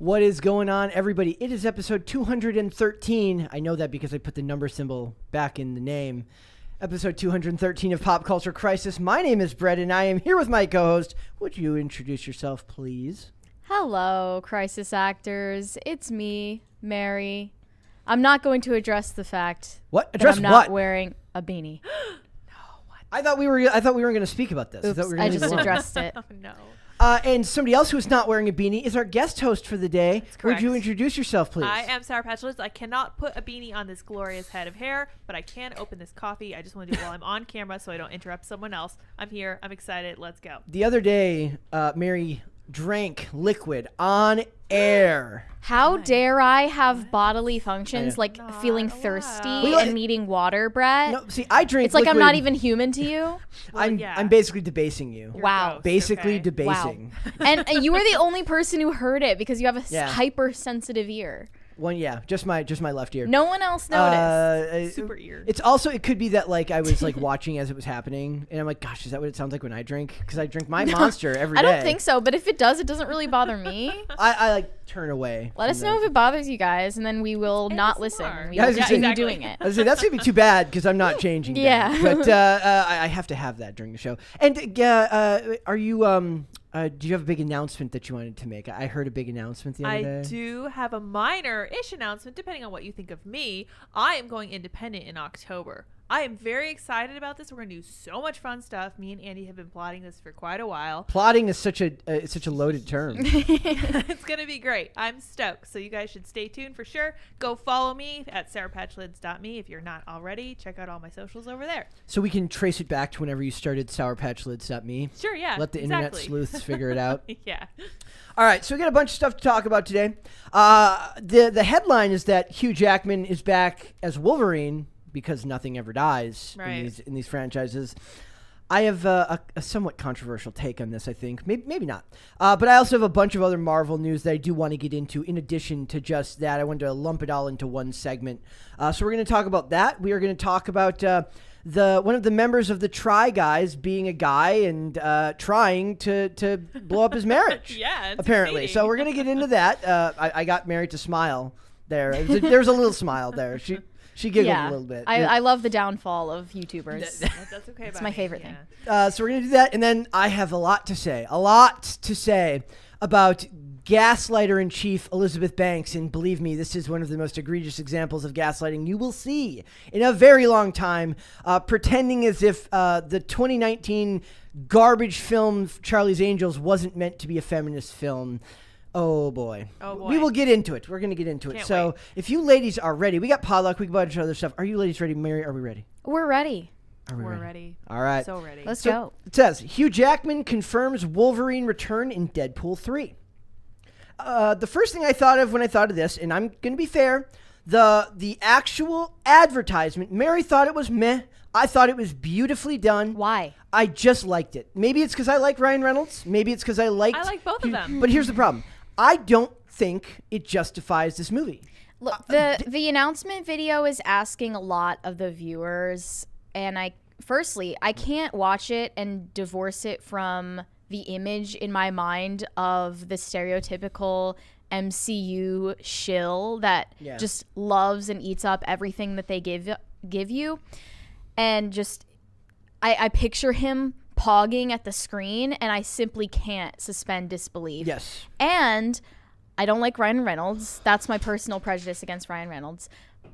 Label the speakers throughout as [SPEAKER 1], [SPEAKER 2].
[SPEAKER 1] What is going on, everybody? It is episode 213. I know that because I put the number symbol back in the name. Episode 213 of Pop Culture Crisis. My name is Brett, and I am here with my co-host. Would you introduce yourself, please?
[SPEAKER 2] Hello, crisis actors. It's me, Mary. I'm not going to address the fact that I'm not wearing a beanie.
[SPEAKER 1] I thought we were going to speak about this.
[SPEAKER 2] Oops, I just addressed it.
[SPEAKER 3] Oh, no.
[SPEAKER 1] And somebody else who is not wearing a beanie is our guest host for the day. Would you introduce yourself, please?
[SPEAKER 3] I am Sour Patch Lids. I cannot put a beanie on this glorious head of hair, but I can open this coffee. I just want to do it while I'm on camera so I don't interrupt someone else. I'm here. I'm excited. Let's go.
[SPEAKER 1] The other day, Mary drank liquid on air.
[SPEAKER 2] How dare I have bodily functions like feeling thirsty and needing water, Brett?
[SPEAKER 1] No, see, I drink.
[SPEAKER 2] It's like
[SPEAKER 1] liquid.
[SPEAKER 2] I'm not even human to you.
[SPEAKER 1] I'm basically debasing you.
[SPEAKER 2] Wow.
[SPEAKER 1] Basically debasing.
[SPEAKER 2] Wow. And you were the only person who heard it because you have a hypersensitive ear.
[SPEAKER 1] Just my left ear.
[SPEAKER 2] No one else noticed.
[SPEAKER 3] Super ear.
[SPEAKER 1] It's also, it could be that like I was like watching as it was happening, and I'm like, gosh, is that what it sounds like when I drink? Because I drink my Monster every day.
[SPEAKER 2] I don't think so, but if it does, it doesn't really bother me.
[SPEAKER 1] I like turn away.
[SPEAKER 2] Let us know if it bothers you guys, and then we will not listen. We will continue doing it.
[SPEAKER 1] I was saying, that's gonna be too bad because I'm not changing.
[SPEAKER 2] Yeah,
[SPEAKER 1] but I have to have that during the show. And are you do you have a big announcement that you wanted to make? I heard a big announcement the other day.
[SPEAKER 3] I do have a minor-ish announcement, depending on what you think of me. I am going independent in October. I am very excited about this. We're going to do so much fun stuff. Me and Andy have been plotting this for quite a while.
[SPEAKER 1] Plotting is such a loaded term.
[SPEAKER 3] It's going to be great. I'm stoked. So you guys should stay tuned for sure. Go follow me at sourpatchlids.me if you're not already. Check out all my socials over there.
[SPEAKER 1] So we can trace it back to whenever you started sourpatchlids.me.
[SPEAKER 3] Sure, yeah.
[SPEAKER 1] Let the internet sleuths figure it out.
[SPEAKER 3] Yeah.
[SPEAKER 1] All right, so we got a bunch of stuff to talk about today. The headline is that Hugh Jackman is back as Wolverine because nothing ever dies in these franchises. I have a somewhat controversial take on this, I think. Maybe not. But I also have a bunch of other Marvel news that I do want to get into in addition to just that. I wanted to lump it all into one segment. So we're going to talk about that. We are going to talk about one of the members of the Try Guys being a guy and trying to blow up his marriage.
[SPEAKER 3] Yeah,
[SPEAKER 1] apparently. So we're going to get into that. I got married to smile there. There's a little smile there. She giggled a little bit.
[SPEAKER 2] I love the downfall of YouTubers.
[SPEAKER 3] That's okay.
[SPEAKER 2] It's my favorite thing.
[SPEAKER 1] So we're going to do that. And then I have a lot to say about Gaslighter-in-Chief Elizabeth Banks. And believe me, this is one of the most egregious examples of gaslighting you will see in a very long time, pretending as if the 2019 garbage film Charlie's Angels wasn't meant to be a feminist film. Oh boy. We will get into it. We're going to get into it. So if you ladies are ready, we got potluck, we got a bunch of other stuff. Are you ladies ready? Mary, are we ready?
[SPEAKER 2] We're ready.
[SPEAKER 3] We're ready.
[SPEAKER 1] All right.
[SPEAKER 3] So ready.
[SPEAKER 2] Let's go.
[SPEAKER 1] It says, Hugh Jackman confirms Wolverine return in Deadpool 3. The first thing I thought of when I thought of this, and I'm going to be fair, the actual advertisement, Mary thought it was meh. I thought it was beautifully done.
[SPEAKER 2] Why?
[SPEAKER 1] I just liked it. Maybe it's because I like Ryan Reynolds. Maybe it's because I like
[SPEAKER 3] both of them.
[SPEAKER 1] But here's the problem. I don't think it justifies this movie.
[SPEAKER 2] Look, the announcement video is asking a lot of the viewers, and I can't watch it and divorce it from the image in my mind of the stereotypical MCU shill that just loves and eats up everything that they give you. And just I picture him pogging at the screen, and I simply can't suspend disbelief.
[SPEAKER 1] Yes.
[SPEAKER 2] And I don't like Ryan Reynolds. That's my personal prejudice against Ryan Reynolds.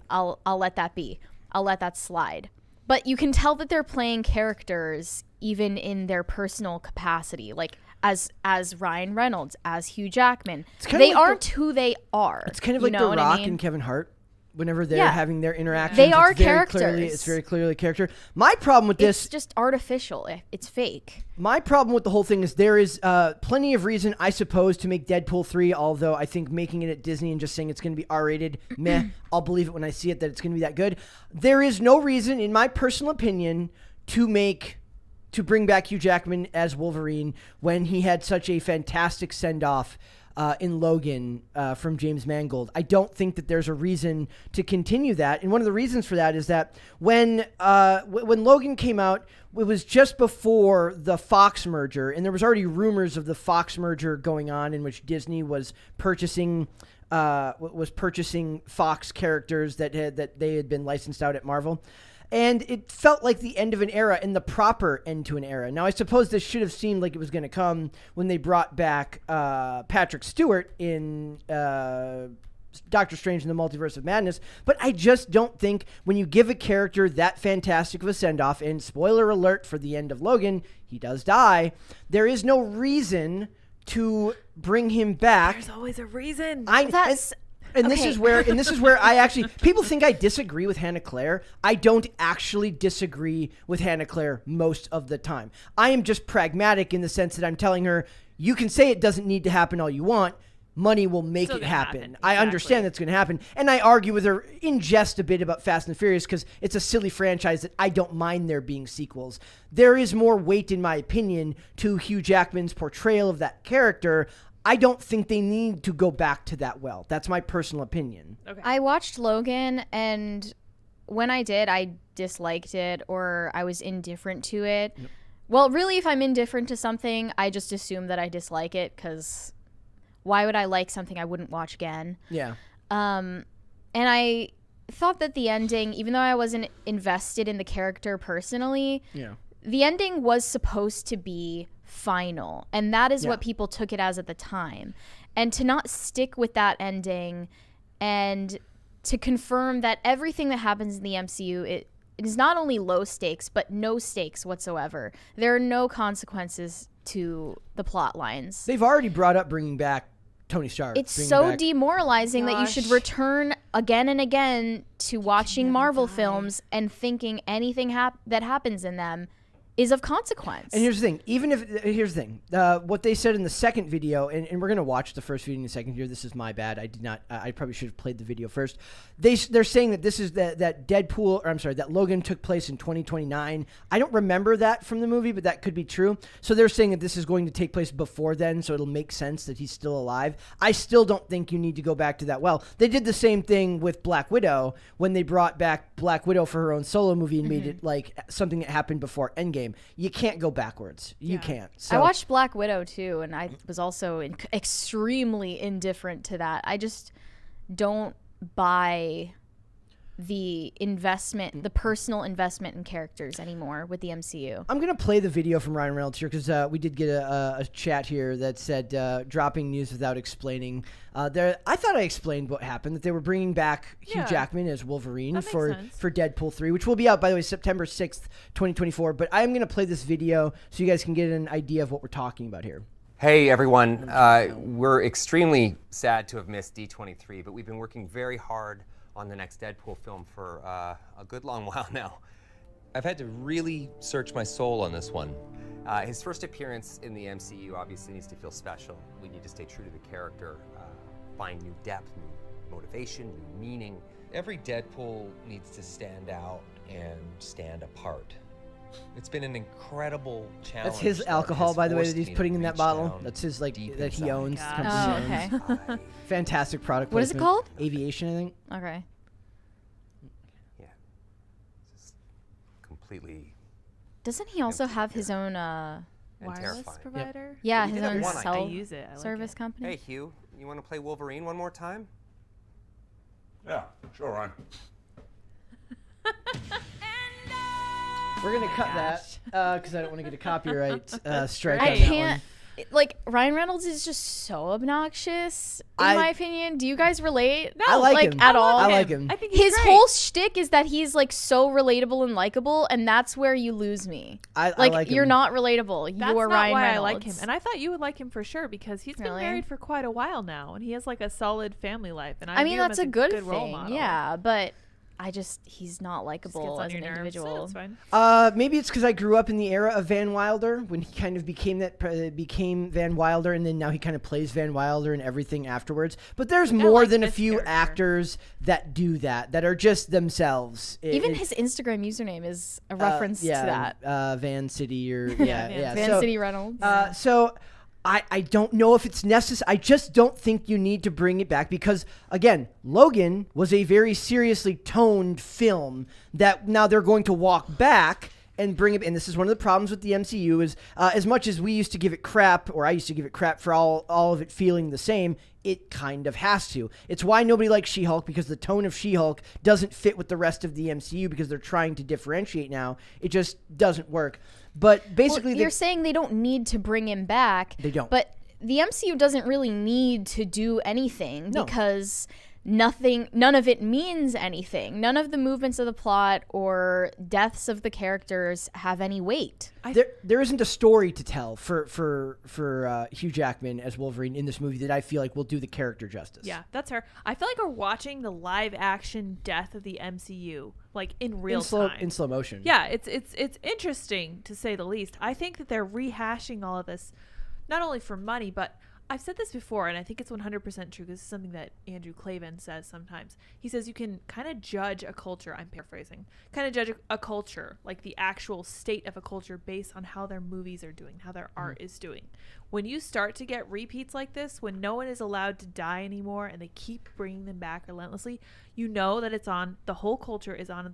[SPEAKER 2] I'll let that be. I'll let that slide. But you can tell that they're playing characters even in their personal capacity, like as Ryan Reynolds, as Hugh Jackman. They aren't who they are.
[SPEAKER 1] It's kind of like The Rock and Kevin Hart. Whenever they're having their interactions,
[SPEAKER 2] they are characters.
[SPEAKER 1] It's very clearly a character. My problem with this...
[SPEAKER 2] It's just artificial. It's fake.
[SPEAKER 1] My problem with the whole thing is there is plenty of reason, I suppose, to make Deadpool 3, although I think making it at Disney and just saying it's going to be R-rated, meh, I'll believe it when I see it that it's going to be that good. There is no reason, in my personal opinion, to bring back Hugh Jackman as Wolverine when he had such a fantastic send-off in Logan from James Mangold. I don't think that there's a reason to continue that. And one of the reasons for that is that when Logan came out, it was just before the Fox merger, and there was already rumors of the Fox merger going on in which Disney was purchasing Fox characters that they had been licensed out at Marvel. And it felt like the end of an era and the proper end to an era. Now, I suppose this should have seemed like it was going to come when they brought back Patrick Stewart in Doctor Strange in the Multiverse of Madness. But I just don't think when you give a character that fantastic of a send-off, and spoiler alert for the end of Logan, he does die, there is no reason to bring him back.
[SPEAKER 3] There's always a reason.
[SPEAKER 1] This is where I actually, people think I disagree with Hannah Claire. I don't actually disagree with Hannah Claire most of the time. I am just pragmatic in the sense that I'm telling her, you can say it doesn't need to happen all you want. Money will make it happen.
[SPEAKER 3] Exactly.
[SPEAKER 1] I understand that's going to happen. And I argue with her in jest a bit about Fast and the Furious because it's a silly franchise that I don't mind there being sequels. There is more weight, in my opinion, to Hugh Jackman's portrayal of that character. I don't think they need to go back to that well. That's my personal opinion.
[SPEAKER 2] Okay. I watched Logan, and when I did, I disliked it or I was indifferent to it. Yep. Well, really, if I'm indifferent to something, I just assume that I dislike it because why would I like something I wouldn't watch again?
[SPEAKER 1] Yeah.
[SPEAKER 2] And I thought that the ending, even though I wasn't invested in the character personally, the ending was supposed to be final, and that is what people took it as at the time. And to not stick with that ending and to confirm that everything that happens in the MCU, it is not only low stakes but no stakes whatsoever. There are no consequences to the plot lines.
[SPEAKER 1] They've already brought up bringing back Tony Stark.
[SPEAKER 2] It's so demoralizing that you should return again and again to watching Marvel films and thinking anything that happens in them is of consequence.
[SPEAKER 1] And here's the thing. Here's the thing. What they said in the second video, and we're going to watch the first video in a second here. This is my bad. I did not. I probably should have played the video first. They're saying that this is that Deadpool, or I'm sorry, that Logan took place in 2029. I don't remember that from the movie, but that could be true. So they're saying that this is going to take place before then, so it'll make sense that he's still alive. I still don't think you need to go back to that. Well, they did the same thing with Black Widow when they brought back Black Widow for her own solo movie and made it like something that happened before Endgame. You can't go backwards. You can't. So.
[SPEAKER 2] I watched Black Widow too, and I was also extremely indifferent to that. I just don't buy the investment, the personal investment in characters anymore with the MCU.
[SPEAKER 1] I'm going to play the video from Ryan Reynolds here because we did get a chat here that said dropping news without explaining. I thought I explained what happened, that they were bringing back Hugh Jackman as Wolverine for Deadpool 3, which will be out, by the way, September 6th, 2024. But I'm going to play this video so you guys can get an idea of what we're talking about here.
[SPEAKER 4] Hey everyone, we're extremely sad to have missed D23, but we've been working very hard on the next Deadpool film for a good long while now.
[SPEAKER 5] I've had to really search my soul on this one.
[SPEAKER 4] His first appearance in the MCU obviously needs to feel special. We need to stay true to the character, find new depth, new motivation, new meaning.
[SPEAKER 5] Every Deadpool needs to stand out and stand apart. It's been an incredible challenge.
[SPEAKER 1] That's his alcohol, by the way, that he's putting in that bottle. That's his, like, that he owns.
[SPEAKER 2] Oh, okay.
[SPEAKER 1] Fantastic product
[SPEAKER 2] What is it called?
[SPEAKER 1] Aviation, I think.
[SPEAKER 2] Okay.
[SPEAKER 4] Yeah. Just completely.
[SPEAKER 2] Doesn't he also have his own
[SPEAKER 3] wireless provider?
[SPEAKER 2] Yep. Yeah, his own cell service
[SPEAKER 3] like
[SPEAKER 2] company.
[SPEAKER 4] Hey, Hugh, you want to play Wolverine one more time?
[SPEAKER 6] Yeah, sure, Ryan.
[SPEAKER 1] We're going to cut that because I don't want to get a copyright strike
[SPEAKER 2] I
[SPEAKER 1] on
[SPEAKER 2] can't.
[SPEAKER 1] that one.
[SPEAKER 2] Like, Ryan Reynolds is just so obnoxious, in my opinion. Do you guys relate?
[SPEAKER 3] No,
[SPEAKER 1] I like him.
[SPEAKER 2] At all?
[SPEAKER 1] I like him.
[SPEAKER 3] I think he's
[SPEAKER 2] his
[SPEAKER 3] great.
[SPEAKER 2] whole shtick is that he's, like, so relatable and likable, and that's where you lose me.
[SPEAKER 1] I like
[SPEAKER 2] you're
[SPEAKER 1] him.
[SPEAKER 2] not relatable.
[SPEAKER 3] That's
[SPEAKER 2] You're
[SPEAKER 3] not
[SPEAKER 2] Ryan
[SPEAKER 3] why
[SPEAKER 2] Reynolds.
[SPEAKER 3] I like him. And I thought you would like him for sure because he's been married for quite a while now, and he has, like, a solid family life. And I
[SPEAKER 2] mean,
[SPEAKER 3] view him
[SPEAKER 2] that's
[SPEAKER 3] as
[SPEAKER 2] a good
[SPEAKER 3] role
[SPEAKER 2] thing.
[SPEAKER 3] model.
[SPEAKER 2] Yeah, but he's not
[SPEAKER 3] Just
[SPEAKER 2] likable
[SPEAKER 3] gets on
[SPEAKER 2] as
[SPEAKER 3] your
[SPEAKER 2] an
[SPEAKER 3] nerves.
[SPEAKER 2] individual.
[SPEAKER 3] So that's fine.
[SPEAKER 1] Maybe it's because I grew up in the era of Van Wilder when he kind of became Van Wilder, and then now he kind of plays Van Wilder and everything afterwards. But there's more
[SPEAKER 3] like
[SPEAKER 1] than a
[SPEAKER 3] this
[SPEAKER 1] few
[SPEAKER 3] character.
[SPEAKER 1] actors that do that are just themselves.
[SPEAKER 2] Even his Instagram username is a reference to that.
[SPEAKER 1] Van City or
[SPEAKER 2] Van
[SPEAKER 1] So,
[SPEAKER 2] City Reynolds.
[SPEAKER 1] I don't know if it's necessary. I just don't think you need to bring it back because, again, Logan was a very seriously toned film that now they're going to walk back and bring it. And this is one of the problems with the MCU is as much as we used to give it crap, or I used to give it crap for all of it feeling the same, it kind of has to. It's why nobody likes She-Hulk, because the tone of She-Hulk doesn't fit with the rest of the MCU because they're trying to differentiate now. It just doesn't work. But basically,
[SPEAKER 2] you're saying they don't need to bring him back.
[SPEAKER 1] They don't.
[SPEAKER 2] But the MCU doesn't really need to do anything because none of it means anything. None of the movements of the plot or deaths of the characters have any weight.
[SPEAKER 1] There isn't a story to tell for Hugh Jackman as Wolverine in this movie that I feel like will do the character justice.
[SPEAKER 3] Yeah, that's her. I feel like we're watching the live action death of the MCU, like in real time.
[SPEAKER 1] In slow motion.
[SPEAKER 3] Yeah, it's interesting to say the least. I think that they're rehashing all of this, not only for money, but I've said this before, and I think it's 100% true. This is something that Andrew Klavan says sometimes. He says you can kind of judge a culture, I'm paraphrasing, kind of judge a culture, like the actual state of a culture based on how their movies are doing, how their art is doing. When you start to get repeats like this, when no one is allowed to die anymore and they keep bringing them back relentlessly, you know that the whole culture is on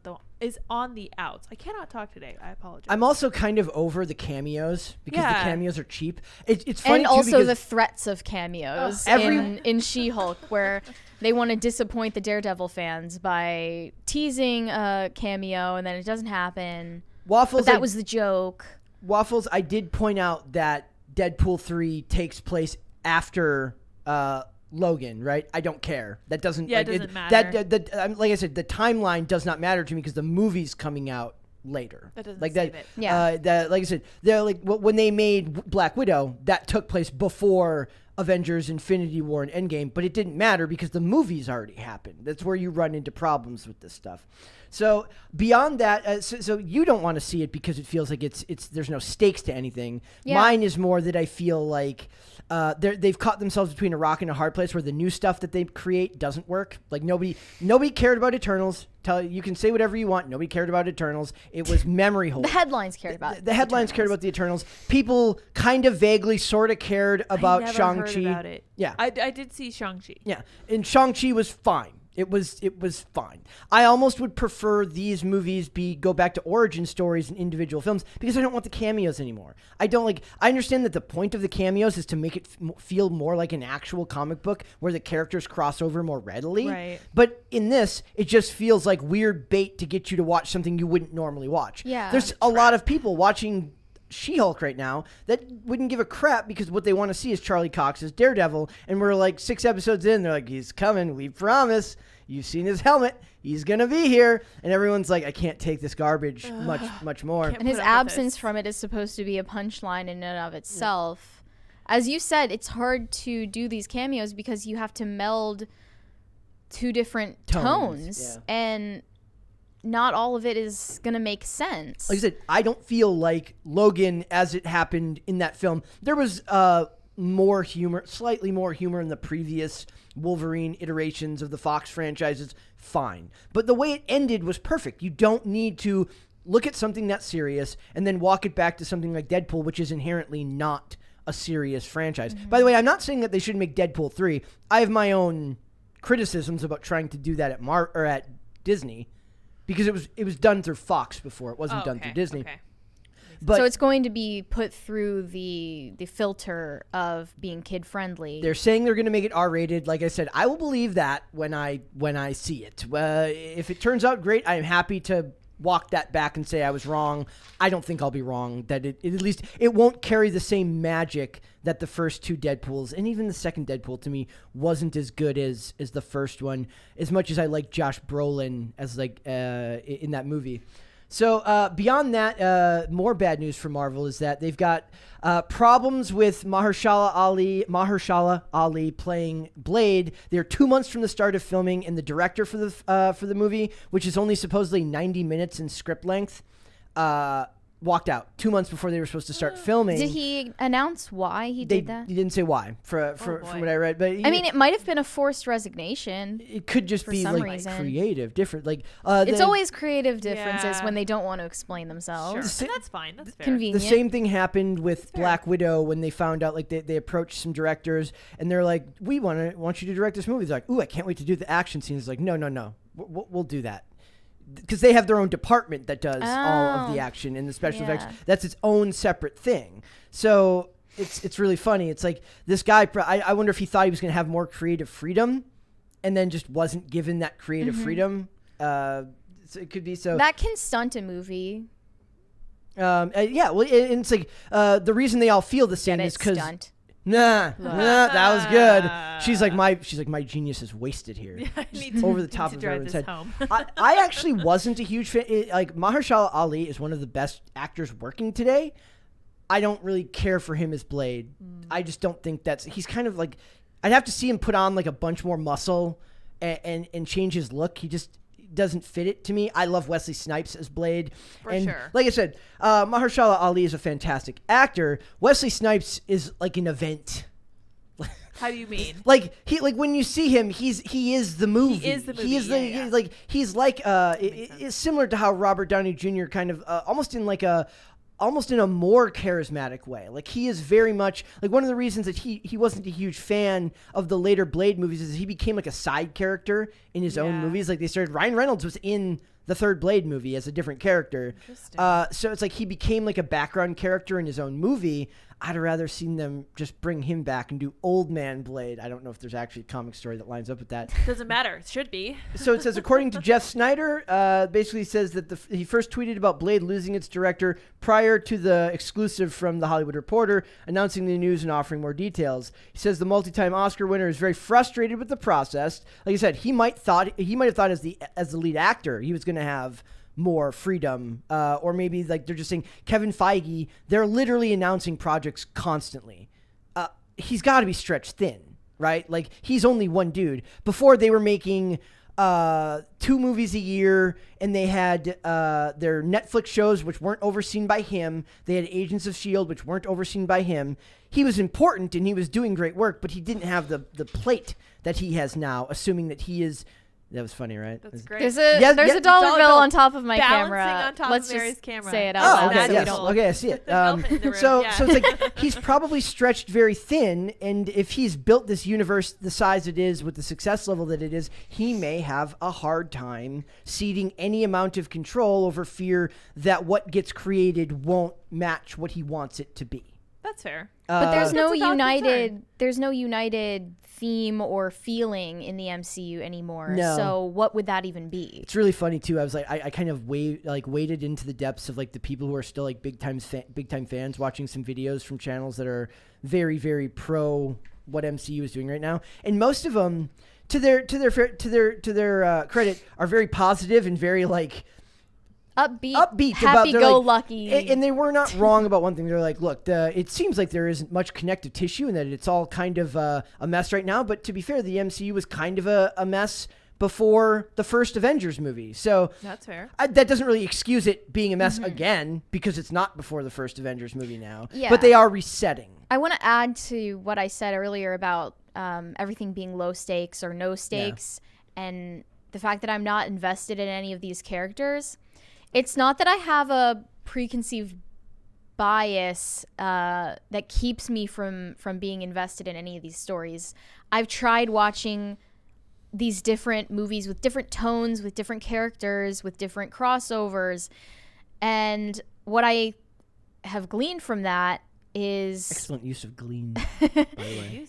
[SPEAKER 3] the outs. I cannot talk today. I apologize.
[SPEAKER 1] I'm also kind of over the cameos because the cameos are cheap. It's funny
[SPEAKER 2] and
[SPEAKER 1] too
[SPEAKER 2] also
[SPEAKER 1] because
[SPEAKER 2] the threats of cameos in She-Hulk, where they want to disappoint the Daredevil fans by teasing a cameo and then it doesn't happen.
[SPEAKER 1] Waffles,
[SPEAKER 2] but that was the joke.
[SPEAKER 1] Waffles, I did point out that Deadpool 3 takes place after Logan, right? I don't care. That doesn't.
[SPEAKER 3] Yeah, it doesn't matter.
[SPEAKER 1] Like I said, the timeline does not matter to me because the movie's coming out later.
[SPEAKER 3] That doesn't
[SPEAKER 1] like
[SPEAKER 3] save
[SPEAKER 1] that.
[SPEAKER 3] it.
[SPEAKER 2] Yeah.
[SPEAKER 1] Like I said, they're like when they made Black Widow, that took place before Avengers: Infinity War and Endgame, but it didn't matter because the movies already happened. That's where you run into problems with this stuff. So beyond that, so you don't want to see it because it feels like it's there's no stakes to anything.
[SPEAKER 2] Yeah.
[SPEAKER 1] Mine is more that I feel like they've caught themselves between a rock and a hard place where the new stuff that they create doesn't work. Like nobody cared about Eternals. You can say whatever you want. Nobody cared about Eternals. It was memory hold.
[SPEAKER 2] The headlines cared about
[SPEAKER 1] The headlines
[SPEAKER 2] Eternals.
[SPEAKER 1] cared about the Eternals. People kind of vaguely sort of cared about
[SPEAKER 3] I never
[SPEAKER 1] Shang-Chi.
[SPEAKER 3] heard about it.
[SPEAKER 1] Yeah.
[SPEAKER 3] I did see Shang-Chi.
[SPEAKER 1] Yeah, and Shang-Chi was fine. It was fine. I almost would prefer these movies go back to origin stories and individual films because I don't want the cameos anymore. I understand that the point of the cameos is to make it feel more like an actual comic book where the characters cross over more readily.
[SPEAKER 3] Right.
[SPEAKER 1] But in this, it just feels like weird bait to get you to watch something you wouldn't normally watch.
[SPEAKER 2] Yeah.
[SPEAKER 1] There's a lot of people watching She-Hulk right now that wouldn't give a crap because what they want to see is Charlie Cox as Daredevil, and we're like 6 episodes in, they're like, he's coming, we promise. You've seen his helmet, he's gonna be here, and everyone's like, I can't take this garbage much more.
[SPEAKER 2] And his absence from it is supposed to be a punchline in and of itself. Yeah. As you said, it's hard to do these cameos because you have to meld two different tones.
[SPEAKER 1] Yeah.
[SPEAKER 2] And not all of it is going to make sense.
[SPEAKER 1] Like I said, I don't feel like Logan, as it happened in that film, there was more humor, slightly more humor in the previous Wolverine iterations of the Fox franchises, fine. But the way it ended was perfect. You don't need to look at something that's serious and then walk it back to something like Deadpool, which is inherently not a serious franchise. Mm-hmm. By the way, I'm not saying that they should make Deadpool 3. I have my own criticisms about trying to do that at Disney. Because it was done through Fox before. It wasn't done through Disney.
[SPEAKER 3] Okay.
[SPEAKER 1] But
[SPEAKER 2] so it's going to be put through the filter of being kid friendly.
[SPEAKER 1] They're saying they're going to make it R-rated. Like I said, I will believe that when I see it. If it turns out great, I am happy to walk that back and say I was wrong. I don't think I'll be wrong. That it at least it won't carry the same magic that the first two Deadpools and even the second Deadpool to me wasn't as good as the first one. As much as I like Josh Brolin as in that movie. So beyond that, more bad news for Marvel is that they've got problems with Mahershala Ali playing Blade. They're 2 months from the start of filming, and the director for the movie, which is only supposedly 90 minutes in script length, walked out 2 months before they were supposed to start filming.
[SPEAKER 2] Did he announce why he did that?
[SPEAKER 1] He didn't say why from what I read. But
[SPEAKER 2] I mean, it might have been a forced resignation.
[SPEAKER 1] It could just be like
[SPEAKER 2] reason.
[SPEAKER 1] Creative, different. Like
[SPEAKER 2] it's always creative differences when they don't want to explain themselves.
[SPEAKER 3] Sure. And that's fine. That's fair.
[SPEAKER 2] Convenient.
[SPEAKER 1] The same thing happened with Black Widow when they found out, like they approached some directors and they're like, we want you to direct this movie. They're like, ooh, I can't wait to do the action scenes. It's like, no, we'll do that. Because they have their own department that does all of the action and the special effects. That's its own separate thing. So it's really funny. It's like this guy, I wonder if he thought he was going to have more creative freedom and then just wasn't given that creative freedom. So it could be so.
[SPEAKER 2] That can stunt a movie.
[SPEAKER 1] Well, it's like the reason they all feel the same is because Nah, that was good. She's like my genius is wasted here. Over the top of everyone's head. I actually wasn't a huge fan. Like Mahershala Ali is one of the best actors working today. I don't really care for him as Blade. I just don't think he's kind of like, I'd have to see him put on like a bunch more muscle and change his look. He just doesn't fit it to me. I love Wesley Snipes as Blade.
[SPEAKER 3] For sure.
[SPEAKER 1] Like I said, Mahershala Ali is a fantastic actor. Wesley Snipes is like an event.
[SPEAKER 3] How do you mean?
[SPEAKER 1] Like when you see him, he is the movie.
[SPEAKER 3] He is the movie.
[SPEAKER 1] He's like it's similar to how Robert Downey Jr. kind of almost in a more charismatic way. Like he is very much like one of the reasons that he wasn't a huge fan of the later Blade movies is he became like a side character in his own movies. Like Ryan Reynolds was in the third Blade movie as a different character. So it's like he became like a background character in his own movie. I'd rather seen them just bring him back and do Old Man Blade. I don't know if there's actually a comic story that lines up with that.
[SPEAKER 3] Doesn't matter. It should be.
[SPEAKER 1] So it says, according to Jeff Snyder, basically says that he first tweeted about Blade losing its director prior to the exclusive from The Hollywood Reporter, announcing the news and offering more details. He says the multi-time Oscar winner is very frustrated with the process. Like I said, he might have thought as the lead actor he was going to have more freedom, or maybe like they're just saying Kevin Feige, they're literally announcing projects constantly. He's got to be stretched thin, right? Like he's only one dude. Before they were making 2 movies a year, and they had their Netflix shows which weren't overseen by him. They had Agents of S.H.I.E.L.D. which weren't overseen by him. He was important and he was doing great work, but he didn't have the plate that he has now, assuming that he is. That was funny, right?
[SPEAKER 3] That's great.
[SPEAKER 2] There's a dollar bill on top of my camera.
[SPEAKER 3] On top
[SPEAKER 2] Let's
[SPEAKER 3] of Mary's
[SPEAKER 2] just
[SPEAKER 3] camera.
[SPEAKER 2] say it out loud.
[SPEAKER 1] Okay, yes. Okay, I see it. So it's like he's probably stretched very thin, and if he's built this universe the size it is with the success level that it is, he may have a hard time ceding any amount of control over fear that what gets created won't match what he wants it to be.
[SPEAKER 3] That's fair.
[SPEAKER 2] But there's no united theme or feeling in the MCU anymore.
[SPEAKER 1] No.
[SPEAKER 2] So what would that even be?
[SPEAKER 1] It's really funny too. I was like, I kind of waded into the depths of like the people who are still like big time fans, watching some videos from channels that are very, very pro what MCU is doing right now, and most of them, to their credit, are very positive and very like. Upbeat
[SPEAKER 2] happy-go-lucky.
[SPEAKER 1] And they were not wrong about one thing. They're like, look, it seems like there isn't much connective tissue and that it's all kind of a mess right now. But to be fair, the MCU was kind of a mess before the first Avengers movie. So
[SPEAKER 3] that's fair.
[SPEAKER 1] That doesn't really excuse it being a mess again, because it's not before the first Avengers movie now.
[SPEAKER 2] Yeah.
[SPEAKER 1] But they are resetting.
[SPEAKER 2] I want to add to what I said earlier about everything being low stakes or no stakes, and the fact that I'm not invested in any of these characters. It's not that I have a preconceived bias that keeps me from being invested in any of these stories. I've tried watching these different movies with different tones, with different characters, with different crossovers. And what I have gleaned from that is...
[SPEAKER 1] Excellent use of glean, by the way.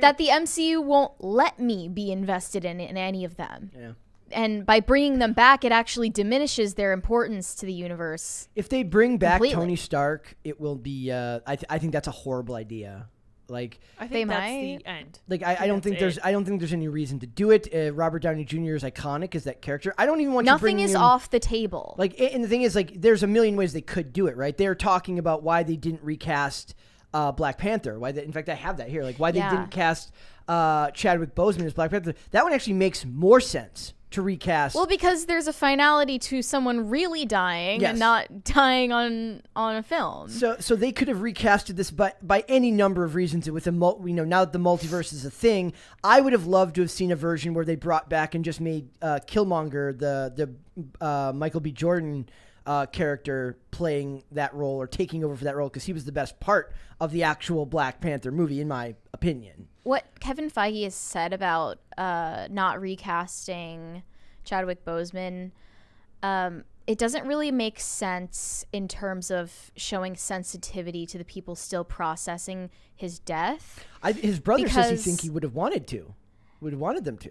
[SPEAKER 2] That the MCU won't let me be invested in any of them.
[SPEAKER 1] Yeah.
[SPEAKER 2] And by bringing them back, it actually diminishes their importance to the universe.
[SPEAKER 1] If they bring back
[SPEAKER 2] completely.
[SPEAKER 1] Tony Stark, it will be. I think that's a horrible idea. Like
[SPEAKER 3] I think that's the end.
[SPEAKER 1] Like I don't think there's any reason to do it. Robert Downey Jr. is iconic as that character. I don't even want
[SPEAKER 2] Nothing
[SPEAKER 1] to bring
[SPEAKER 2] is
[SPEAKER 1] in,
[SPEAKER 2] off the table.
[SPEAKER 1] Like, and the thing is, like, there's a million ways they could do it. Right? They're talking about why they didn't recast Black Panther. In fact, I have that here. Like why they didn't cast Chadwick Boseman as Black Panther. That one actually makes more sense to recast.
[SPEAKER 2] Well, because there's a finality to someone really dying and not dying on a film.
[SPEAKER 1] So they could have recasted this by any number of reasons. With now that the multiverse is a thing, I would have loved to have seen a version where they brought back and just made Killmonger the Michael B. Jordan character playing that role or taking over for that role, because he was the best part of the actual Black Panther movie, in my opinion.
[SPEAKER 2] What Kevin Feige has said about not recasting Chadwick Boseman, it doesn't really make sense in terms of showing sensitivity to the people still processing his death.
[SPEAKER 1] His brother says he think he would have wanted them to.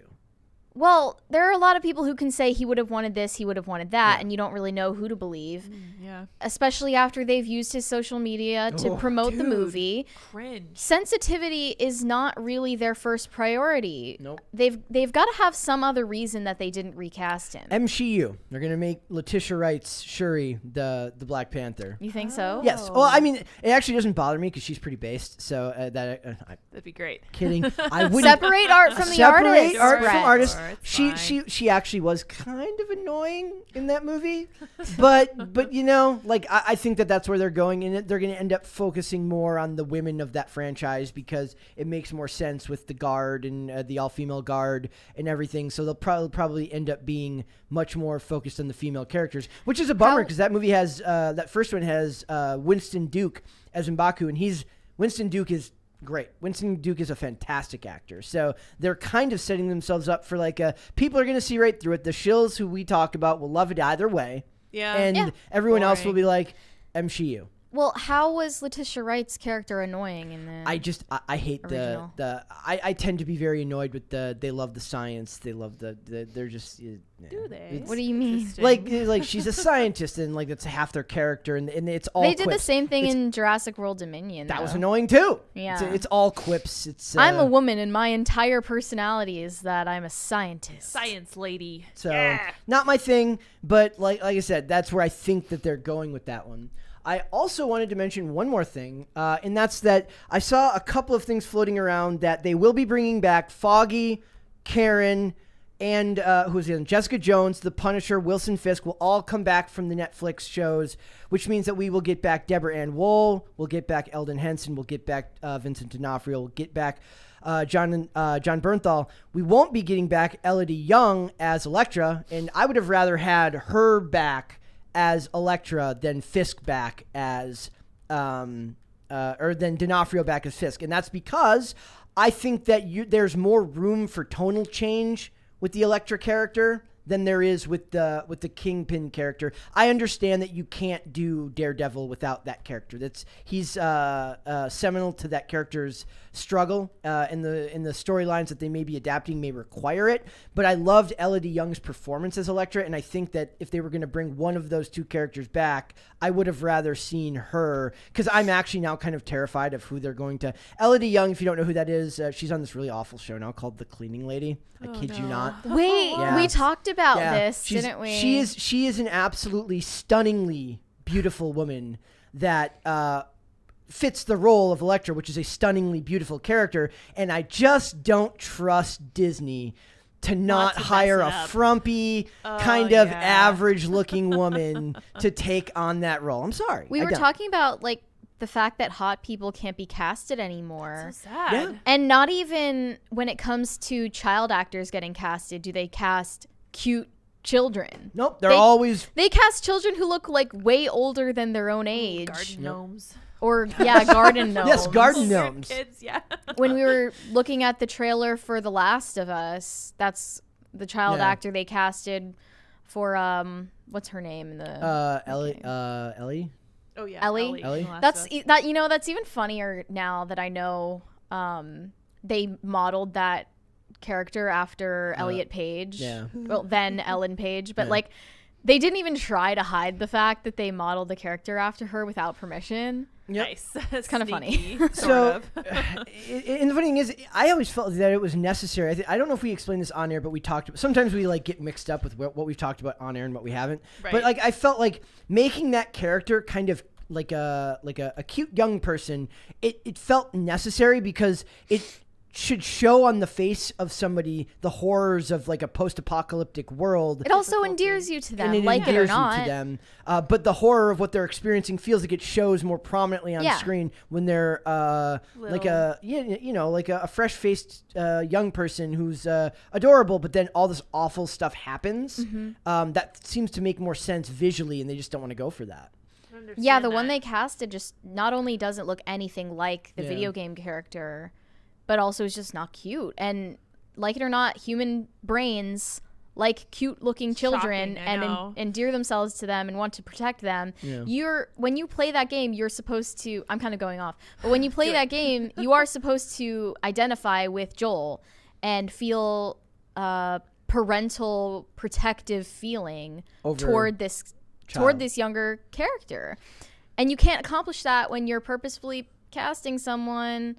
[SPEAKER 2] Well, there are a lot of people who can say he would have wanted this, he would have wanted that, and you don't really know who to believe.
[SPEAKER 3] Yeah.
[SPEAKER 2] Especially after they've used his social media to promote the movie.
[SPEAKER 3] Cringe.
[SPEAKER 2] Sensitivity is not really their first priority.
[SPEAKER 1] Nope.
[SPEAKER 2] They've got to have some other reason that they didn't recast him.
[SPEAKER 1] MCU. They're going to make Letitia Wright's Shuri the Black Panther.
[SPEAKER 2] You think so?
[SPEAKER 1] Yes. Well, I mean, it actually doesn't bother me because she's pretty based. So
[SPEAKER 3] That'd be great.
[SPEAKER 1] Kidding. I wouldn't
[SPEAKER 2] Separate art from the artist.
[SPEAKER 1] Separate art from artists.
[SPEAKER 3] It's
[SPEAKER 1] She actually was kind of annoying in that movie, but I think that's where they're going, and they're going to end up focusing more on the women of that franchise because it makes more sense with the guard and the all-female guard and everything. So they'll probably end up being much more focused on the female characters, which is a bummer because that movie has that first one has Winston Duke as M'Baku, and Winston Duke is great. Winston Duke is a fantastic actor. So they're kind of setting themselves up for people are going to see right through it. The shills who we talk about will love it either way.
[SPEAKER 3] Yeah.
[SPEAKER 1] And everyone else will be like, MCU.
[SPEAKER 2] Well, how was Letitia Wright's character annoying in the
[SPEAKER 1] I hate
[SPEAKER 2] original?
[SPEAKER 1] I tend to be very annoyed with they love the science. They love they're just
[SPEAKER 3] Do they?
[SPEAKER 2] What do you mean?
[SPEAKER 1] like she's a scientist and that's half their character and it's all
[SPEAKER 2] They did
[SPEAKER 1] quips.
[SPEAKER 2] the same thing in Jurassic World Dominion.
[SPEAKER 1] That was
[SPEAKER 2] though.
[SPEAKER 1] annoying too.
[SPEAKER 2] Yeah.
[SPEAKER 1] It's all quips. It's
[SPEAKER 2] I'm a woman and my entire personality is that I'm a scientist.
[SPEAKER 3] Science lady.
[SPEAKER 1] So not my thing, but like I said, that's where I think that they're going with that one. I also wanted to mention one more thing, and that's that I saw a couple of things floating around that they will be bringing back Foggy, Karen, and who's the other? Jessica Jones, The Punisher, Wilson Fisk will all come back from the Netflix shows, which means that we will get back Deborah Ann Woll, we'll get back Eldon Henson, we'll get back Vincent D'Onofrio, we'll get back John Bernthal. We won't be getting back Elodie Young as Elektra, and I would have rather had her back as Elektra than Fisk back as or than D'Onofrio back as Fisk, and that's because I think that there's more room for tonal change with the Elektra character than there is with the Kingpin character. I understand that you can't do Daredevil without that character. He's seminal to that character's struggle in the storylines that they may be adapting may require it. But I loved Elodie Young's performance as Elektra, and I think that if they were going to bring one of those two characters back, I would have rather seen her, because I'm actually now kind of terrified of who they're going to. Elodie Young, if you don't know who that is, she's on this really awful show now called The Cleaning Lady. I kid you not.
[SPEAKER 2] Wait,
[SPEAKER 1] Yeah.
[SPEAKER 2] we talked about this,
[SPEAKER 1] She's-
[SPEAKER 2] didn't we?
[SPEAKER 1] She is an absolutely stunningly beautiful woman that fits the role of Elektra, which is a stunningly beautiful character, and I just don't trust Disney to not
[SPEAKER 3] to mess
[SPEAKER 1] hire
[SPEAKER 3] it
[SPEAKER 1] a
[SPEAKER 3] up.
[SPEAKER 1] frumpy, kind of average-looking woman to take on that role. I'm sorry.
[SPEAKER 2] We
[SPEAKER 1] I
[SPEAKER 2] were
[SPEAKER 1] don't.
[SPEAKER 2] talking about the fact that hot people can't be casted anymore.
[SPEAKER 3] So sad.
[SPEAKER 1] Yeah.
[SPEAKER 2] And not even when it comes to child actors getting casted, do they cast cute children.
[SPEAKER 1] Nope, they're always...
[SPEAKER 2] They cast children who look way older than their own age.
[SPEAKER 3] Garden gnomes.
[SPEAKER 2] Or, garden gnomes.
[SPEAKER 1] Yes, garden gnomes.
[SPEAKER 3] Kids, yeah.
[SPEAKER 2] When we were looking at the trailer for The Last of Us, that's the child actor they casted for, what's her name in the...
[SPEAKER 1] Ellie.
[SPEAKER 3] Oh yeah,
[SPEAKER 2] Ellie?
[SPEAKER 1] Ellie?
[SPEAKER 2] That's even funnier now that I know they modeled that character after Elliot Page.
[SPEAKER 1] Yeah.
[SPEAKER 2] Well, then Ellen Page, but they didn't even try to hide the fact that they modeled the character after her without permission.
[SPEAKER 1] Yep.
[SPEAKER 3] Nice.
[SPEAKER 2] It's kind of funny.
[SPEAKER 1] So, and the funny thing is, I always felt that it was necessary. I don't know if we explained this on air, but we talked. Sometimes we get mixed up with what we've talked about on air and what we haven't.
[SPEAKER 3] Right.
[SPEAKER 1] But I felt like making that character kind of like a cute young person. It felt necessary because should show on the face of somebody the horrors of like a post-apocalyptic world.
[SPEAKER 2] It also endears you to them,
[SPEAKER 1] and
[SPEAKER 2] like it or
[SPEAKER 1] endears you
[SPEAKER 2] not.
[SPEAKER 1] to them. But the horror of what they're experiencing feels like it shows more prominently on screen when they're like a fresh-faced young person who's adorable, but then all this awful stuff happens. That seems to make more sense visually, and they just don't want to go for that.
[SPEAKER 2] Yeah, the one they casted just not only doesn't look anything like the video game character, but also is just not cute. And like it or not, human brains like cute-looking children and endear themselves to them and want to protect them. When you play that game, you're supposed to... I'm kind of going off. But when you play that game, you are supposed to identify with Joel and feel parental protective feeling toward this younger character. And you can't accomplish that when you're purposefully casting someone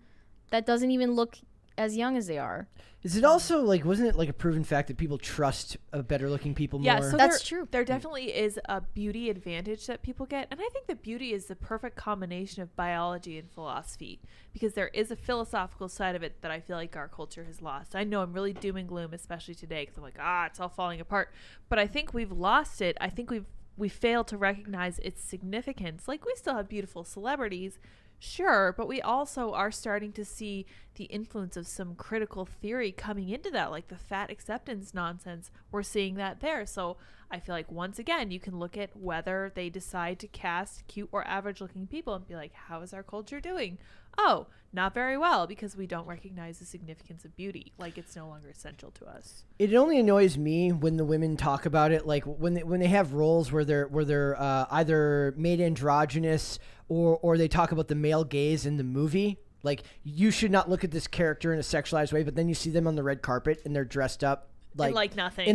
[SPEAKER 2] that doesn't even look as young as they are.
[SPEAKER 1] Is it also wasn't it like a proven fact that people trust better looking people more?
[SPEAKER 3] Yeah, so
[SPEAKER 2] that's true.
[SPEAKER 3] There definitely is a beauty advantage that people get. And I think the beauty is the perfect combination of biology and philosophy, because there is a philosophical side of it that I feel like our culture has lost. I know I'm really doom and gloom, especially today, because I'm like, it's all falling apart. But I think we've lost it. I think we fail to recognize its significance. Like, we still have beautiful celebrities, sure, but we also are starting to see the influence of some critical theory coming into that, like the fat acceptance nonsense. We're seeing that there. So I feel like, once again, you can look at whether they decide to cast cute or average looking people and be like, how is our culture doing? Oh, not very well, because we don't recognize the significance of beauty. Like, it's no longer essential to us.
[SPEAKER 1] It only annoys me when the women talk about it, like when they have roles where they're either made androgynous or they talk about the male gaze in the movie. Like, you should not look at this character in a sexualized way, but then you see them on the red carpet and they're dressed up like
[SPEAKER 3] nothing.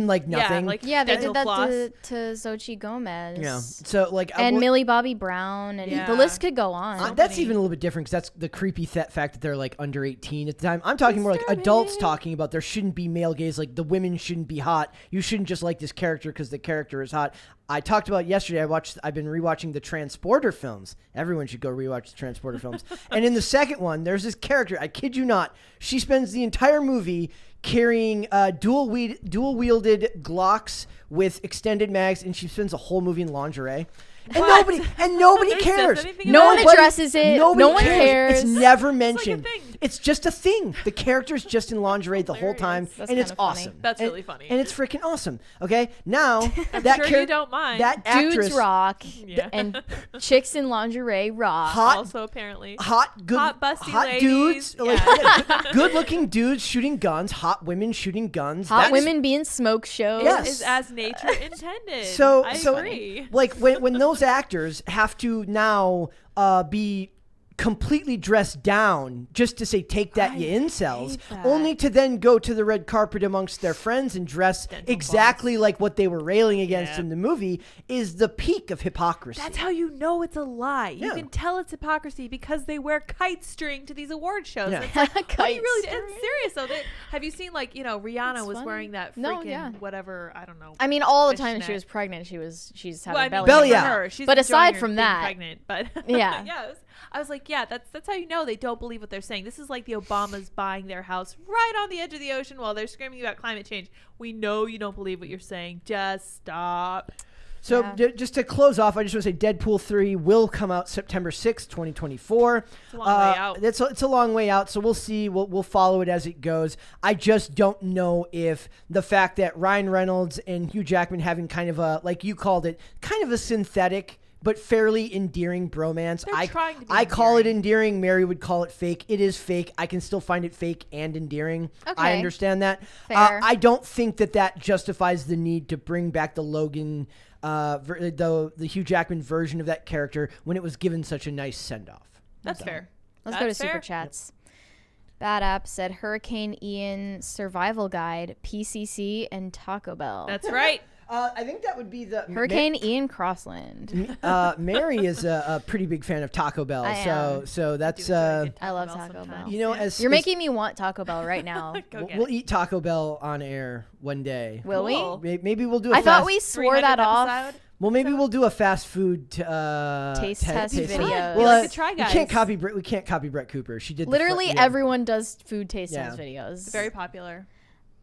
[SPEAKER 2] Yeah, they did that
[SPEAKER 3] floss.
[SPEAKER 2] to Xochitl Gomez.
[SPEAKER 1] Yeah. So
[SPEAKER 2] and Millie Bobby Brown, and the list could go on.
[SPEAKER 1] That's even a little bit different, because that's the creepy fact that they're like under 18 at the time. I'm talking more like adults talking about there shouldn't be male gaze. Like, the women shouldn't be hot. You shouldn't just like this character because the character is hot. I talked about yesterday. I've been rewatching the Transporter films. Everyone should go rewatch the Transporter films. And in the second one, there's this character. I kid you not. She spends the entire movie carrying dual-wielded Glocks with extended mags, and she spends a whole movie in lingerie. And nobody cares.
[SPEAKER 2] No one addresses it. No one cares.
[SPEAKER 1] It's never mentioned.
[SPEAKER 3] It's like a thing.
[SPEAKER 1] It's just a thing. The character's just in lingerie the whole time, and it's awesome.
[SPEAKER 3] That's really funny.
[SPEAKER 1] And it's freaking awesome. Okay, now
[SPEAKER 3] you don't mind.
[SPEAKER 1] That actress,
[SPEAKER 2] dudes rock, and chicks in lingerie rock.
[SPEAKER 3] Also, apparently,
[SPEAKER 1] hot
[SPEAKER 3] busty ladies.
[SPEAKER 1] Dudes,
[SPEAKER 3] Yeah.
[SPEAKER 1] good-looking dudes shooting guns, hot women shooting guns,
[SPEAKER 2] hot women being smoke shows.
[SPEAKER 1] Yes.
[SPEAKER 3] Is as nature intended.
[SPEAKER 1] So
[SPEAKER 3] I agree.
[SPEAKER 1] Like, when those actors have to now be completely dressed down just to say, take that, you incels, only to then go to the red carpet amongst their friends and dress exactly like what they were railing against in the movie, is the peak of hypocrisy.
[SPEAKER 3] That's how you know it's a lie. You can tell it's hypocrisy because they wear kite string to these award shows.
[SPEAKER 1] Yeah.
[SPEAKER 3] It's like, what are you really?
[SPEAKER 2] String.
[SPEAKER 3] It's serious though. Have you seen, like, Rihanna was wearing that freaking whatever, I don't know.
[SPEAKER 2] I mean, all the time that she was pregnant, she's having
[SPEAKER 1] belly
[SPEAKER 2] out.
[SPEAKER 1] out.
[SPEAKER 3] She's
[SPEAKER 2] but aside
[SPEAKER 3] enjoying
[SPEAKER 2] from
[SPEAKER 3] being
[SPEAKER 2] that,
[SPEAKER 3] pregnant, but
[SPEAKER 2] yeah.
[SPEAKER 3] I was like, that's how you know they don't believe what they're saying. This is like the Obamas buying their house right on the edge of the ocean while they're screaming about climate change. We know you don't believe what you're saying. Just stop.
[SPEAKER 1] So just to close off, I just want to say Deadpool 3 will come out September 6th, 2024.
[SPEAKER 3] It's a long way out.
[SPEAKER 1] It's a long way out, so we'll see. We'll follow it as it goes. I just don't know if the fact that Ryan Reynolds and Hugh Jackman having kind of a, like you called it, kind of a synthetic but fairly endearing bromance. I call it endearing. Mary would call it fake. It is fake. I can still find it fake and endearing.
[SPEAKER 2] Okay.
[SPEAKER 1] I understand that.
[SPEAKER 2] Fair.
[SPEAKER 1] I don't think that justifies the need to bring back the Logan, the Hugh Jackman version of that character when it was given such a nice send-off.
[SPEAKER 3] That's fair.
[SPEAKER 2] Let's go to Super Chats. Bad App said Hurricane Ian Survival Guide, PCC, and Taco Bell.
[SPEAKER 3] That's right.
[SPEAKER 1] I think that would be the
[SPEAKER 2] Hurricane Ian Crossland.
[SPEAKER 1] Mary is a pretty big fan of Taco Bell,
[SPEAKER 2] I am.
[SPEAKER 1] so that's
[SPEAKER 2] I love Taco Bell.
[SPEAKER 1] you know, as
[SPEAKER 2] You're making me want Taco Bell right now.
[SPEAKER 1] we'll eat Taco Bell on air one day.
[SPEAKER 2] Will
[SPEAKER 3] Cool.
[SPEAKER 2] we?
[SPEAKER 1] Maybe we'll do.
[SPEAKER 2] I thought we swore that off.
[SPEAKER 3] Episode?
[SPEAKER 1] Well, maybe we'll do a fast food
[SPEAKER 2] Taste test video.
[SPEAKER 1] Well,
[SPEAKER 3] We like to try,
[SPEAKER 1] we
[SPEAKER 3] guys.
[SPEAKER 1] can't copy Brett Cooper. She did
[SPEAKER 2] Literally everyone does food taste
[SPEAKER 1] Yeah.
[SPEAKER 2] test videos.
[SPEAKER 3] Very popular.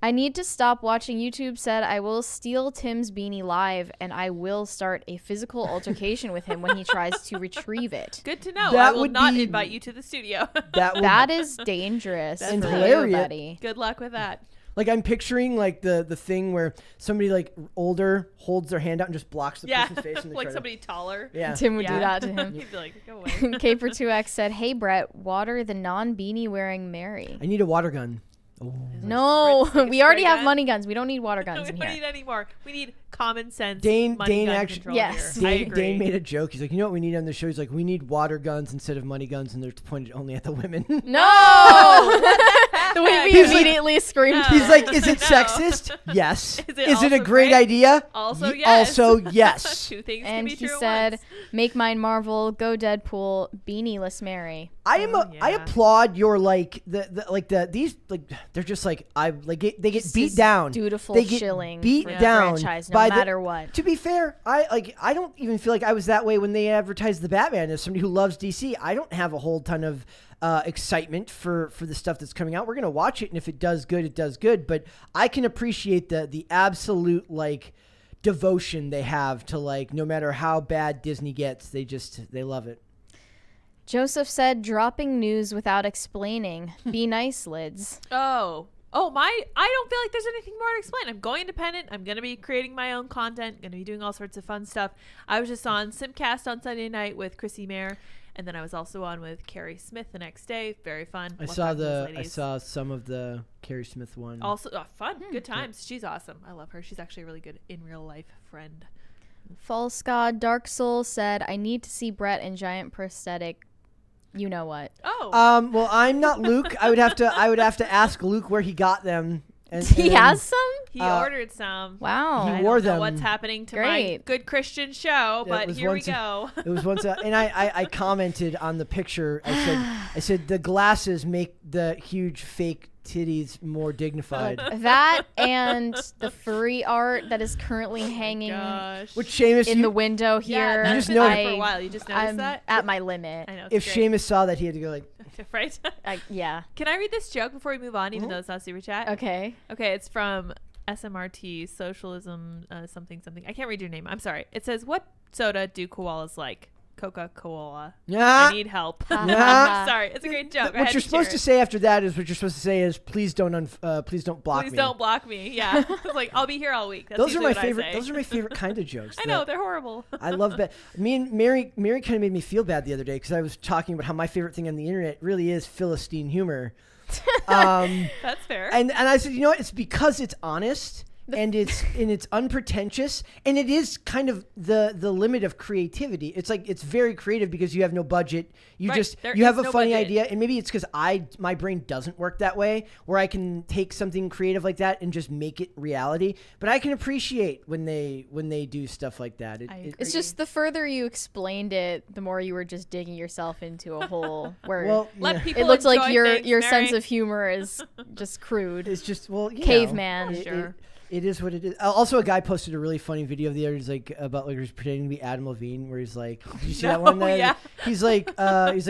[SPEAKER 2] I need to stop watching YouTube said I will steal Tim's beanie live and I will start a physical altercation with him when he tries to retrieve it.
[SPEAKER 3] Good to know.
[SPEAKER 1] That
[SPEAKER 3] I will
[SPEAKER 1] would
[SPEAKER 3] not
[SPEAKER 1] be-
[SPEAKER 3] invite you to the studio.
[SPEAKER 2] That is dangerous
[SPEAKER 3] That's
[SPEAKER 2] for
[SPEAKER 1] hilarious.
[SPEAKER 2] everybody.
[SPEAKER 3] Good luck with that.
[SPEAKER 1] Like I'm picturing like the thing where somebody like older holds their hand out and just blocks the person's face. And they
[SPEAKER 3] like
[SPEAKER 1] try to-
[SPEAKER 3] somebody taller.
[SPEAKER 1] Yeah.
[SPEAKER 2] Tim would do
[SPEAKER 3] Yeah.
[SPEAKER 2] that to him.
[SPEAKER 3] He'd be like, go away.
[SPEAKER 2] K for 2X said, "Hey Brett, water the non-beanie wearing Mary."
[SPEAKER 1] I need a water gun.
[SPEAKER 2] No,
[SPEAKER 3] Spray-
[SPEAKER 2] we already
[SPEAKER 3] spray
[SPEAKER 2] have
[SPEAKER 3] gun?
[SPEAKER 2] money guns. We don't need water
[SPEAKER 3] we
[SPEAKER 2] guns in
[SPEAKER 3] don't
[SPEAKER 2] here.
[SPEAKER 3] need any more. We need common sense.
[SPEAKER 1] Dane
[SPEAKER 3] money gun
[SPEAKER 1] actually-
[SPEAKER 3] control
[SPEAKER 2] Yes.
[SPEAKER 3] here. I agree.
[SPEAKER 1] Dane made a joke. He's like, you know what we need on the show? He's like, we need water guns instead of money guns, and they're pointed only at the women.
[SPEAKER 2] No! The way we
[SPEAKER 1] He's like-
[SPEAKER 2] immediately screamed.
[SPEAKER 3] No.
[SPEAKER 1] He's like, is it
[SPEAKER 3] No.
[SPEAKER 1] sexist? Yes.
[SPEAKER 3] Is it
[SPEAKER 1] Is it a
[SPEAKER 3] also
[SPEAKER 1] great
[SPEAKER 3] great?
[SPEAKER 1] idea?
[SPEAKER 3] Also,
[SPEAKER 1] Ye-
[SPEAKER 3] yes.
[SPEAKER 1] Also, yes.
[SPEAKER 3] Two things
[SPEAKER 2] And
[SPEAKER 3] can be
[SPEAKER 2] he
[SPEAKER 3] true at
[SPEAKER 2] said,
[SPEAKER 3] once.
[SPEAKER 2] "Make mine Marvel, go Deadpool, beanie-less Mary."
[SPEAKER 1] I
[SPEAKER 3] yeah.
[SPEAKER 1] applaud your like these like they're just like they get beat down.
[SPEAKER 2] Dutiful
[SPEAKER 1] They get
[SPEAKER 2] shilling
[SPEAKER 1] beat
[SPEAKER 2] for the
[SPEAKER 1] down
[SPEAKER 2] franchise, no
[SPEAKER 1] by
[SPEAKER 2] matter what.
[SPEAKER 1] To be fair, I don't even feel like I was that way when they advertised the Batman. As somebody who loves DC, I don't have a whole ton of excitement for the stuff that's coming out. We're gonna watch it, and if it does good, it does good. But I can appreciate the absolute like devotion they have to like no matter how bad Disney gets, they love it.
[SPEAKER 2] Joseph said, "Dropping news without explaining. Be nice, Lids."
[SPEAKER 3] I don't feel like there's anything more to explain. I'm going independent. I'm going to be creating my own content. Going to be doing all sorts of fun stuff. I was just on Simcast on Sunday night with Chrissy Mayer, and then I was also on with Carrie Smith the next day. Very fun.
[SPEAKER 1] I
[SPEAKER 3] Love talking to those
[SPEAKER 1] I
[SPEAKER 3] ladies.
[SPEAKER 1] saw some of the Carrie Smith one.
[SPEAKER 3] Also fun. Good times. She's awesome. I love her. She's actually a really good in real life friend.
[SPEAKER 2] False God Dark Soul said, "I need to see Brett in giant prosthetic. You know what?"
[SPEAKER 3] Oh.
[SPEAKER 1] Well, I'm not Luke. I would have to ask Luke where he got them. And
[SPEAKER 2] He has some?
[SPEAKER 3] he ordered some.
[SPEAKER 2] Wow.
[SPEAKER 1] He
[SPEAKER 3] I
[SPEAKER 1] wore
[SPEAKER 3] don't know
[SPEAKER 1] them.
[SPEAKER 3] what's happening to my
[SPEAKER 2] Great.
[SPEAKER 3] good Christian show,
[SPEAKER 1] It
[SPEAKER 3] but
[SPEAKER 1] was
[SPEAKER 3] here we
[SPEAKER 1] once
[SPEAKER 3] go.
[SPEAKER 1] It was once, and I commented on the picture. I said the glasses make the huge fake titties more dignified.
[SPEAKER 2] That and the furry art that is currently hanging
[SPEAKER 3] Gosh.
[SPEAKER 1] Which Seamus,
[SPEAKER 2] in the window here.
[SPEAKER 3] Yeah, that's
[SPEAKER 1] just
[SPEAKER 3] been
[SPEAKER 1] know-
[SPEAKER 3] there for a while. You just noticed
[SPEAKER 2] I'm
[SPEAKER 3] that?
[SPEAKER 2] at my limit.
[SPEAKER 3] I know.
[SPEAKER 1] if
[SPEAKER 3] It's great.
[SPEAKER 1] Seamus saw that, he had to go like,
[SPEAKER 3] Right?
[SPEAKER 2] Yeah.
[SPEAKER 3] Can I read this joke before we move on, even though it's not super chat?
[SPEAKER 2] Okay.
[SPEAKER 3] Okay, it's from SMRT, Socialism, something. I can't read your name. I'm sorry. It says, what soda do koalas like? Coca-Cola.
[SPEAKER 1] yeah.
[SPEAKER 3] I need help.
[SPEAKER 1] Yeah.
[SPEAKER 3] Sorry, it's a great joke. I
[SPEAKER 1] What
[SPEAKER 3] had
[SPEAKER 1] you're supposed
[SPEAKER 3] share
[SPEAKER 1] to
[SPEAKER 3] it.
[SPEAKER 1] say after that is please don't block
[SPEAKER 3] Please
[SPEAKER 1] me.
[SPEAKER 3] don't block me. Yeah. It's like, I'll be here all week. That's
[SPEAKER 1] Those are
[SPEAKER 3] usually
[SPEAKER 1] my
[SPEAKER 3] what I
[SPEAKER 1] favorite.
[SPEAKER 3] say.
[SPEAKER 1] Those are my favorite kind of jokes.
[SPEAKER 3] I know, they're horrible.
[SPEAKER 1] I love that. Me and Mary kind of made me feel bad the other day because I was talking about how my favorite thing on the internet really is Philistine humor.
[SPEAKER 3] That's fair.
[SPEAKER 1] And I said, you know what? It's because it's honest and it's unpretentious and it is kind of the limit of creativity. It's like it's very creative because you have no budget. You
[SPEAKER 3] Right,
[SPEAKER 1] just
[SPEAKER 3] there
[SPEAKER 1] you have
[SPEAKER 3] is
[SPEAKER 1] a
[SPEAKER 3] no
[SPEAKER 1] funny
[SPEAKER 3] budget.
[SPEAKER 1] idea, and maybe it's because my brain doesn't work that way where I can take something creative like that and just make it reality. But I can appreciate when they do stuff like that.
[SPEAKER 2] It's just the further you explained it, the more you were just digging yourself into a hole where
[SPEAKER 1] well,
[SPEAKER 3] Let
[SPEAKER 1] yeah.
[SPEAKER 3] people
[SPEAKER 2] it looks like
[SPEAKER 3] enjoy
[SPEAKER 2] your
[SPEAKER 3] things,
[SPEAKER 2] your
[SPEAKER 3] Mary.
[SPEAKER 2] sense of humor is just crude.
[SPEAKER 1] It's just
[SPEAKER 2] Caveman.
[SPEAKER 3] Sure.
[SPEAKER 1] It is what it is. Also, a guy posted a really funny video the other day. He's like about like he's pretending to be Adam Levine, where he's like, "Did you see that one?" There?
[SPEAKER 3] yeah.
[SPEAKER 1] He's like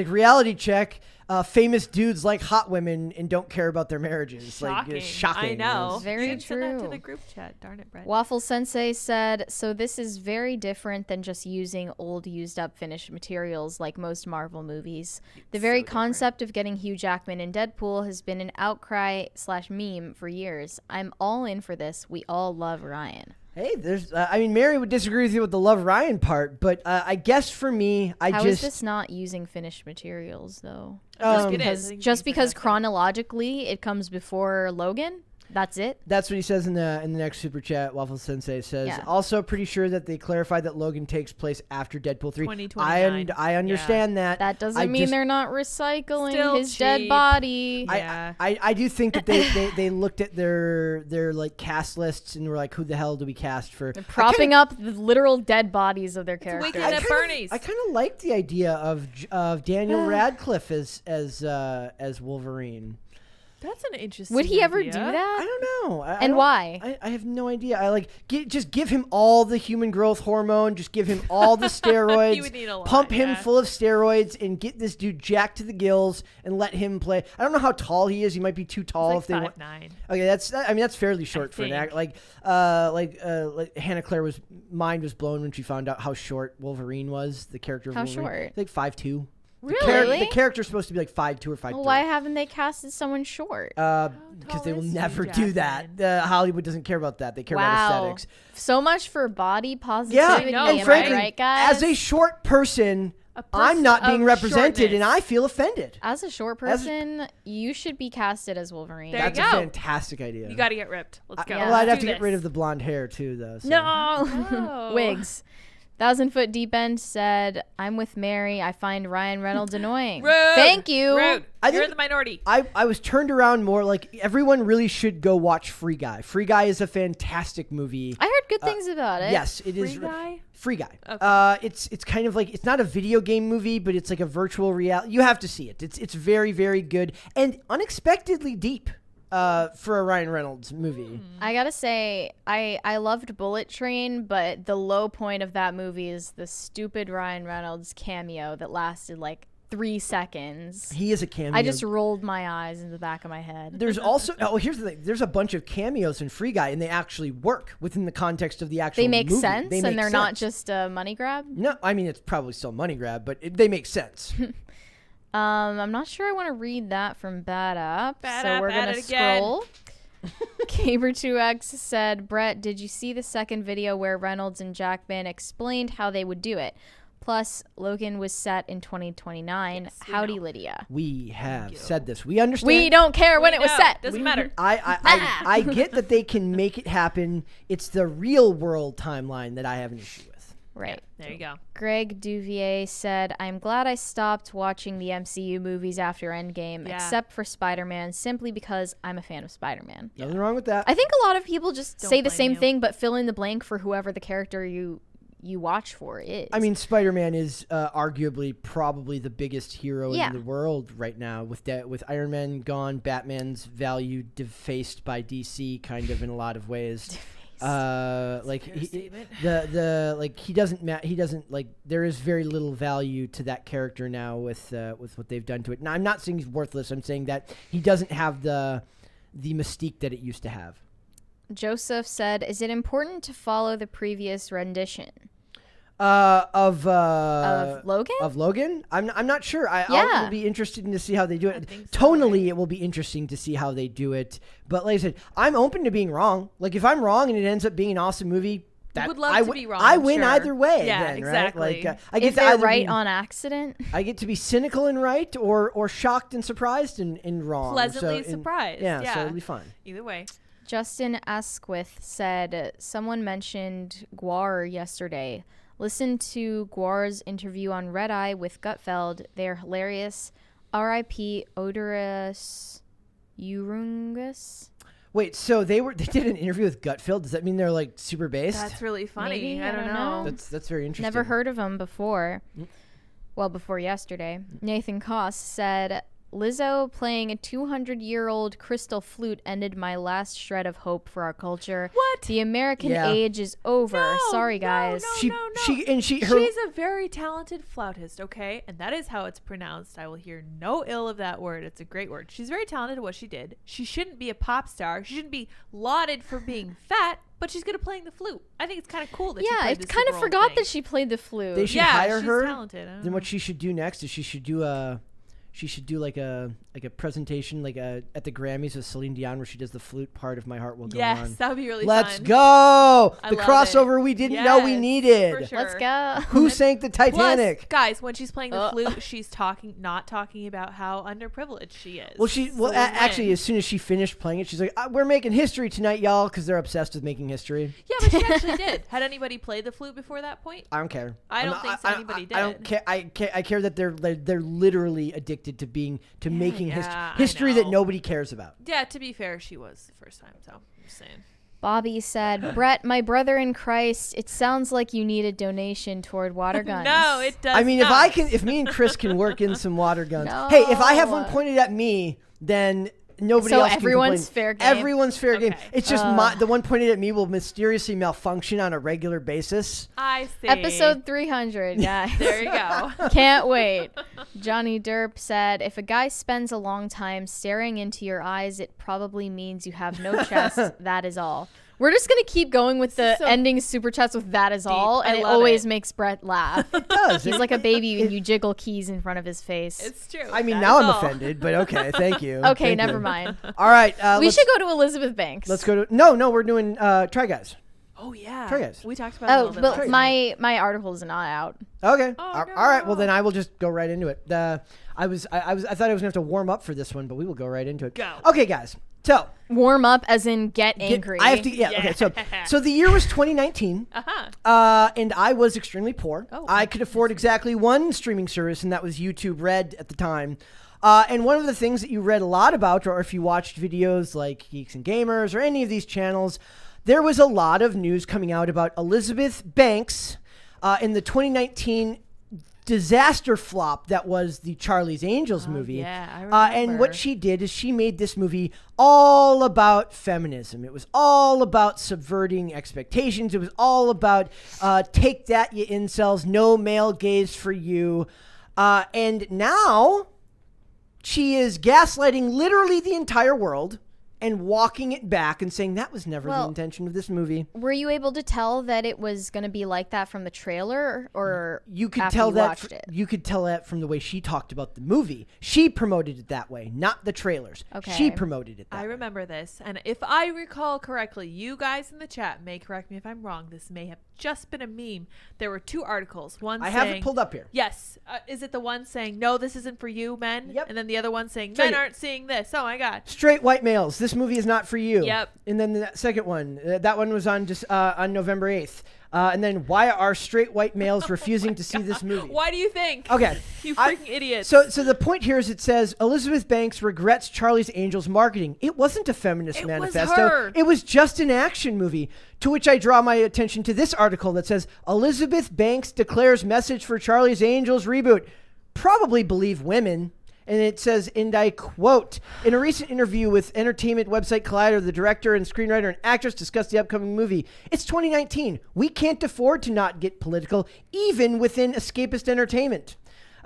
[SPEAKER 1] reality check. Famous dudes like hot women and don't care about their marriages. Like it's shocking.
[SPEAKER 3] I know.
[SPEAKER 2] Very
[SPEAKER 3] You should Send that to
[SPEAKER 2] true.
[SPEAKER 3] the group chat. Darn it, Brett.
[SPEAKER 2] Waffle Sensei said, "So this is very different than just using old, used up, finished materials like most Marvel movies. The very concept of getting Hugh Jackman in Deadpool has been an outcry/meme for years. I'm all in for this. We all love Ryan."
[SPEAKER 1] Hey, there's. Mary would disagree with you with the Love Ryan part, but I guess for me,
[SPEAKER 2] How is this not using finished materials though?
[SPEAKER 3] I think it is. I think
[SPEAKER 2] Just
[SPEAKER 3] it's
[SPEAKER 2] because
[SPEAKER 3] fantastic.
[SPEAKER 2] chronologically it comes before Logan. That's it?
[SPEAKER 1] That's what he says in the next super chat. Waffle Sensei says, also pretty sure that they clarified that Logan takes place after Deadpool 3.
[SPEAKER 3] 2029.
[SPEAKER 1] I understand that.
[SPEAKER 2] That doesn't mean they're not recycling his
[SPEAKER 3] cheap.
[SPEAKER 2] dead body.
[SPEAKER 3] Yeah.
[SPEAKER 1] I do think that they looked at their like cast lists and were like, who the hell do we cast for?
[SPEAKER 2] They're propping up the literal dead bodies of their characters.
[SPEAKER 3] Weekend at Bernie's.
[SPEAKER 1] I kind of like the idea of Daniel Radcliffe as Wolverine.
[SPEAKER 3] That's an interesting
[SPEAKER 2] Would he ever
[SPEAKER 3] idea.
[SPEAKER 2] do that?
[SPEAKER 1] I don't know.
[SPEAKER 2] And why?
[SPEAKER 1] I have no idea. I like just give him all the human growth hormone. Just give him all the steroids.
[SPEAKER 3] He would need a lot,
[SPEAKER 1] pump him full of steroids and get this dude jacked to the gills and let him play. I don't know how tall he is. He might be too tall
[SPEAKER 3] He's
[SPEAKER 1] if they
[SPEAKER 3] like
[SPEAKER 1] want.
[SPEAKER 3] 5'9".
[SPEAKER 1] Okay, that's fairly short for an act. Like Hannah Claire mind was blown when she found out how short Wolverine was. The character of
[SPEAKER 2] How
[SPEAKER 1] Wolverine.
[SPEAKER 2] short?
[SPEAKER 1] Like 5'2".
[SPEAKER 2] Really?
[SPEAKER 1] The character's supposed to be like 5'2" or 5'3".
[SPEAKER 2] Well, why haven't they casted someone short?
[SPEAKER 1] Because they will
[SPEAKER 3] is
[SPEAKER 1] never
[SPEAKER 3] Hugh
[SPEAKER 1] do that.
[SPEAKER 3] Jackman?
[SPEAKER 1] Hollywood doesn't care about that. They care about aesthetics.
[SPEAKER 2] So much for body positivity.
[SPEAKER 1] Yeah,
[SPEAKER 3] and
[SPEAKER 2] am
[SPEAKER 1] frankly,
[SPEAKER 2] I right, guys?
[SPEAKER 1] as a short person, I'm not being
[SPEAKER 3] of
[SPEAKER 1] represented,
[SPEAKER 3] shortness.
[SPEAKER 1] and I feel offended.
[SPEAKER 2] As a short person, you should be casted as Wolverine.
[SPEAKER 3] There you
[SPEAKER 1] That's
[SPEAKER 3] go.
[SPEAKER 1] a fantastic idea.
[SPEAKER 3] You got to get ripped. Let's go.
[SPEAKER 1] Well, I'd have
[SPEAKER 3] Do
[SPEAKER 1] to get rid
[SPEAKER 3] this.
[SPEAKER 1] of the blonde hair too, though. So.
[SPEAKER 2] No.
[SPEAKER 3] No.
[SPEAKER 2] Wigs. 1,000 Foot Deep End said, I'm with Mary. I find Ryan Reynolds annoying.
[SPEAKER 3] Rude.
[SPEAKER 2] Thank you.
[SPEAKER 3] Rude.
[SPEAKER 1] I
[SPEAKER 3] You're
[SPEAKER 1] think-
[SPEAKER 3] in the minority.
[SPEAKER 1] I was turned around more like everyone really should go watch Free Guy. Free Guy is a fantastic movie.
[SPEAKER 2] I heard good things about it.
[SPEAKER 1] Yes, it is.
[SPEAKER 3] Free Guy?
[SPEAKER 1] Free Guy.
[SPEAKER 3] Okay.
[SPEAKER 1] It's kind of like it's not a video game movie, but it's like a virtual reality. You have to see it. It's very very good and unexpectedly deep for a Ryan Reynolds movie.
[SPEAKER 2] I gotta say, I loved Bullet Train, but the low point of that movie is the stupid Ryan Reynolds cameo that lasted like 3 seconds.
[SPEAKER 1] He is a cameo.
[SPEAKER 2] I just rolled my eyes in the back of my head.
[SPEAKER 1] There's also here's the thing. There's a bunch of cameos in Free Guy, and they actually work within the context of the actual.
[SPEAKER 2] They make
[SPEAKER 1] movie.
[SPEAKER 2] sense,
[SPEAKER 1] They
[SPEAKER 2] and
[SPEAKER 1] make
[SPEAKER 2] they're not
[SPEAKER 1] sense.
[SPEAKER 2] just a money grab.
[SPEAKER 1] No, I mean it's probably still a money grab, but they make sense.
[SPEAKER 2] I'm not sure I want to read that from Bad Up,
[SPEAKER 3] Bad
[SPEAKER 2] so
[SPEAKER 3] Up,
[SPEAKER 2] we're
[SPEAKER 3] add
[SPEAKER 2] gonna
[SPEAKER 3] it again.
[SPEAKER 2] scroll. Caber2X said, Brett, did you see the second video where Reynolds and Jackman explained how they would do it? Plus, Logan was set in 2029.
[SPEAKER 3] Yes, we
[SPEAKER 2] Howdy,
[SPEAKER 3] know.
[SPEAKER 2] Lydia.
[SPEAKER 1] We have said this. We understand.
[SPEAKER 2] We don't care when it was
[SPEAKER 3] No,
[SPEAKER 2] set.
[SPEAKER 3] Doesn't matter.
[SPEAKER 1] I get that they can make it happen. It's the real world timeline that I have an issue with.
[SPEAKER 2] Right.
[SPEAKER 3] There you go.
[SPEAKER 2] Greg Duvier said, I'm glad I stopped watching the MCU movies after Endgame,
[SPEAKER 3] Yeah.
[SPEAKER 2] except for Spider-Man, simply because I'm a fan of Spider-Man.
[SPEAKER 1] Nothing wrong with that.
[SPEAKER 2] I think a lot of people just
[SPEAKER 3] Don't
[SPEAKER 2] say the
[SPEAKER 3] blame
[SPEAKER 2] same
[SPEAKER 3] you.
[SPEAKER 2] thing, but fill in the blank for whoever the character you watch for is.
[SPEAKER 1] I mean, Spider-Man is arguably probably the biggest hero
[SPEAKER 2] Yeah.
[SPEAKER 1] in the world right now. With Iron Man gone, Batman's value defaced by DC, kind of in a lot of ways. Like he doesn't like there is very little value to that character now with what they've done to it. Now I'm not saying he's worthless. I'm saying that he doesn't have the mystique that it used to have.
[SPEAKER 2] Joseph said, is it important to follow the previous rendition?
[SPEAKER 1] Of
[SPEAKER 2] Logan?
[SPEAKER 1] Of Logan? I'm not sure.
[SPEAKER 2] Yeah.
[SPEAKER 1] I'll be interested to see how they do it.
[SPEAKER 3] think so,
[SPEAKER 1] Tonally, it will be interesting to see how they do it. But like I said, I'm open to being wrong. Like if I'm wrong and it ends up being an awesome movie, that
[SPEAKER 3] would love
[SPEAKER 1] I
[SPEAKER 3] to be wrong,
[SPEAKER 1] I
[SPEAKER 3] I'm
[SPEAKER 1] win
[SPEAKER 3] sure.
[SPEAKER 1] either way.
[SPEAKER 3] Yeah,
[SPEAKER 1] then,
[SPEAKER 3] exactly.
[SPEAKER 1] Right? Like I get
[SPEAKER 2] If
[SPEAKER 1] to
[SPEAKER 2] they're
[SPEAKER 1] either
[SPEAKER 2] right
[SPEAKER 1] be,
[SPEAKER 2] on accident?
[SPEAKER 1] I get to be cynical and right, or shocked and surprised and wrong.
[SPEAKER 3] Pleasantly
[SPEAKER 1] So,
[SPEAKER 3] surprised.
[SPEAKER 1] Yeah,
[SPEAKER 3] Yeah.
[SPEAKER 1] so it'll be fun.
[SPEAKER 3] Either way.
[SPEAKER 2] Justin Asquith said, someone mentioned Guar yesterday. Listen to Guar's interview on Red Eye with Gutfeld. They're hilarious. R.I.P. Odorous Urungus.
[SPEAKER 1] Wait, so they did an interview with Gutfeld. Does that mean they're like super based?
[SPEAKER 3] That's really funny.
[SPEAKER 2] Maybe,
[SPEAKER 3] I don't know.
[SPEAKER 1] That's very interesting.
[SPEAKER 2] Never heard of him before. Well, before yesterday. Nathan Koss said, Lizzo playing a 200-year-old crystal flute ended my last shred of hope for our culture.
[SPEAKER 3] What?
[SPEAKER 2] The American
[SPEAKER 1] Yeah.
[SPEAKER 2] age is over.
[SPEAKER 3] No,
[SPEAKER 2] Sorry,
[SPEAKER 3] no,
[SPEAKER 2] guys.
[SPEAKER 3] no.
[SPEAKER 1] She's
[SPEAKER 3] She's a very talented flautist, okay? And that is how it's pronounced. I will hear no ill of that word. It's a great word. She's very talented at what she did. She shouldn't be a pop star. She shouldn't be lauded for being fat, but she's good at playing the flute. I think it's kind of cool that she
[SPEAKER 2] Yeah,
[SPEAKER 3] played
[SPEAKER 2] I
[SPEAKER 3] the
[SPEAKER 2] kind of
[SPEAKER 3] Super Bowl
[SPEAKER 2] forgot
[SPEAKER 3] thing.
[SPEAKER 2] that she played the flute.
[SPEAKER 1] They should
[SPEAKER 3] Yeah,
[SPEAKER 1] hire
[SPEAKER 3] she's
[SPEAKER 1] her.
[SPEAKER 3] talented. I don't
[SPEAKER 1] Then
[SPEAKER 3] know.
[SPEAKER 1] what she should do next is she should do like a presentation at the Grammys with Celine Dion where she does the flute part of My Heart Will Go On.
[SPEAKER 3] Yes, that would be really
[SPEAKER 1] Let's
[SPEAKER 3] fun.
[SPEAKER 1] go.
[SPEAKER 3] I
[SPEAKER 1] The
[SPEAKER 3] love
[SPEAKER 1] crossover
[SPEAKER 3] it.
[SPEAKER 1] we didn't know we
[SPEAKER 3] Yes,
[SPEAKER 1] needed.
[SPEAKER 3] for sure.
[SPEAKER 2] Let's go.
[SPEAKER 1] Who sank the Titanic?
[SPEAKER 3] Plus, guys, when she's playing the flute, she's not talking about how underprivileged she is.
[SPEAKER 1] Well, actually, as soon as she finished playing it, she's like, "We're making history tonight, y'all," because they're obsessed with making history.
[SPEAKER 3] Yeah, but she actually did. Had anybody played the flute before that point?
[SPEAKER 1] I don't care.
[SPEAKER 3] I don't think so anybody did.
[SPEAKER 1] I don't care. I care that they're literally addicted to making
[SPEAKER 3] yeah,
[SPEAKER 1] history
[SPEAKER 3] I
[SPEAKER 1] that
[SPEAKER 3] know.
[SPEAKER 1] nobody cares about.
[SPEAKER 3] Yeah, to be fair, she was the first time, so I'm just saying.
[SPEAKER 2] Bobby said, Brett, my brother in Christ, it sounds like you need a donation toward water guns.
[SPEAKER 3] No, it does
[SPEAKER 1] I mean,
[SPEAKER 3] not.
[SPEAKER 1] if me and Chris can work in some water guns.
[SPEAKER 2] No.
[SPEAKER 1] Hey, if I have one pointed at me, then nobody
[SPEAKER 2] So
[SPEAKER 1] else can
[SPEAKER 2] everyone's
[SPEAKER 1] complain.
[SPEAKER 2] fair game?
[SPEAKER 1] Everyone's fair game.
[SPEAKER 3] Okay.
[SPEAKER 1] It's just the one pointed at me will mysteriously malfunction on a regular basis.
[SPEAKER 3] I see.
[SPEAKER 2] Episode 300, guys.
[SPEAKER 3] There you go.
[SPEAKER 2] Can't wait. Johnny Derp said, if a guy spends a long time staring into your eyes, it probably means you have no chest. That is all. We're just going to keep going with the
[SPEAKER 3] So
[SPEAKER 2] ending super chats with that is all.
[SPEAKER 3] I
[SPEAKER 2] And it
[SPEAKER 3] love
[SPEAKER 2] always
[SPEAKER 3] it.
[SPEAKER 2] makes Brett laugh.
[SPEAKER 1] It does.
[SPEAKER 2] He's like a baby and you jiggle keys in front of his face.
[SPEAKER 3] It's true.
[SPEAKER 1] I mean,
[SPEAKER 3] That
[SPEAKER 1] now
[SPEAKER 3] is
[SPEAKER 1] I'm
[SPEAKER 3] all.
[SPEAKER 1] offended, but okay, thank you.
[SPEAKER 2] Okay,
[SPEAKER 1] Thank
[SPEAKER 2] never
[SPEAKER 1] you.
[SPEAKER 2] mind.
[SPEAKER 1] All right,
[SPEAKER 2] We
[SPEAKER 1] let's,
[SPEAKER 2] should go to Elizabeth Banks.
[SPEAKER 1] Let's go to no. We're doing Try Guys.
[SPEAKER 3] Oh yeah.
[SPEAKER 1] Try Guys.
[SPEAKER 3] We talked about it a
[SPEAKER 2] Oh,
[SPEAKER 3] little bit.
[SPEAKER 2] but
[SPEAKER 3] last
[SPEAKER 2] my article is not out.
[SPEAKER 1] Okay.
[SPEAKER 3] Oh,
[SPEAKER 1] All right. Well,
[SPEAKER 3] no.
[SPEAKER 1] then I will just go right into it. I thought I was gonna have to warm up for this one, but we will go right into it.
[SPEAKER 3] Go.
[SPEAKER 1] Okay, guys. So
[SPEAKER 2] Warm up as in get angry.
[SPEAKER 1] I have to. Yeah. Okay. So the year was 2019. And I was extremely poor.
[SPEAKER 3] Oh,
[SPEAKER 1] I could afford exactly one streaming service, and that was YouTube Red at the time. And one of the things that you read a lot about, or if you watched videos like Geeks and Gamers or any of these channels, there was a lot of news coming out about Elizabeth Banks in the 2019 disaster flop that was the Charlie's Angels movie.
[SPEAKER 3] yeah, I remember.
[SPEAKER 1] And what she did is she made this movie all about feminism. It was all about subverting expectations. It was all about take that, you incels, no male gaze for you. And now she is gaslighting literally the entire world and walking it back and saying that was never the intention of this movie.
[SPEAKER 2] Were you able to tell that it was going to be like that from the trailer, or
[SPEAKER 1] You could
[SPEAKER 2] after
[SPEAKER 1] tell
[SPEAKER 2] you
[SPEAKER 1] that
[SPEAKER 2] watched it?
[SPEAKER 1] you could tell that from the way she talked about the movie. She promoted it that way, not the trailers.
[SPEAKER 2] Okay.
[SPEAKER 1] She promoted it that
[SPEAKER 3] I
[SPEAKER 1] way.
[SPEAKER 3] remember this, and if I recall correctly, you guys in the chat may correct me if I'm wrong. This may have just been a meme. There were two articles. One
[SPEAKER 1] I
[SPEAKER 3] saying,
[SPEAKER 1] have it pulled up here.
[SPEAKER 3] Yes. Is it the one saying, no, this isn't for you, men?
[SPEAKER 1] Yep.
[SPEAKER 3] And then the other one saying,
[SPEAKER 1] Right
[SPEAKER 3] men
[SPEAKER 1] here.
[SPEAKER 3] aren't seeing this. Oh, my God.
[SPEAKER 1] Straight white males. This movie is not for you.
[SPEAKER 3] Yep.
[SPEAKER 1] And then the second one, that one was on just on November 8th. And then why are straight white males refusing to see this movie?
[SPEAKER 3] Why do you think?
[SPEAKER 1] Okay.
[SPEAKER 3] You freaking idiots.
[SPEAKER 1] So the point here is it says Elizabeth Banks regrets Charlie's Angels marketing. It wasn't a feminist
[SPEAKER 3] It was
[SPEAKER 1] manifesto.
[SPEAKER 3] her.
[SPEAKER 1] It was just an action movie. To which I draw my attention to this article that says Elizabeth Banks declares message for Charlie's Angels reboot. Probably believe women. And it says, and I quote, in a recent interview with entertainment website Collider, the director and screenwriter and actress discussed the upcoming movie. It's 2019. We can't afford to not get political, even within escapist entertainment.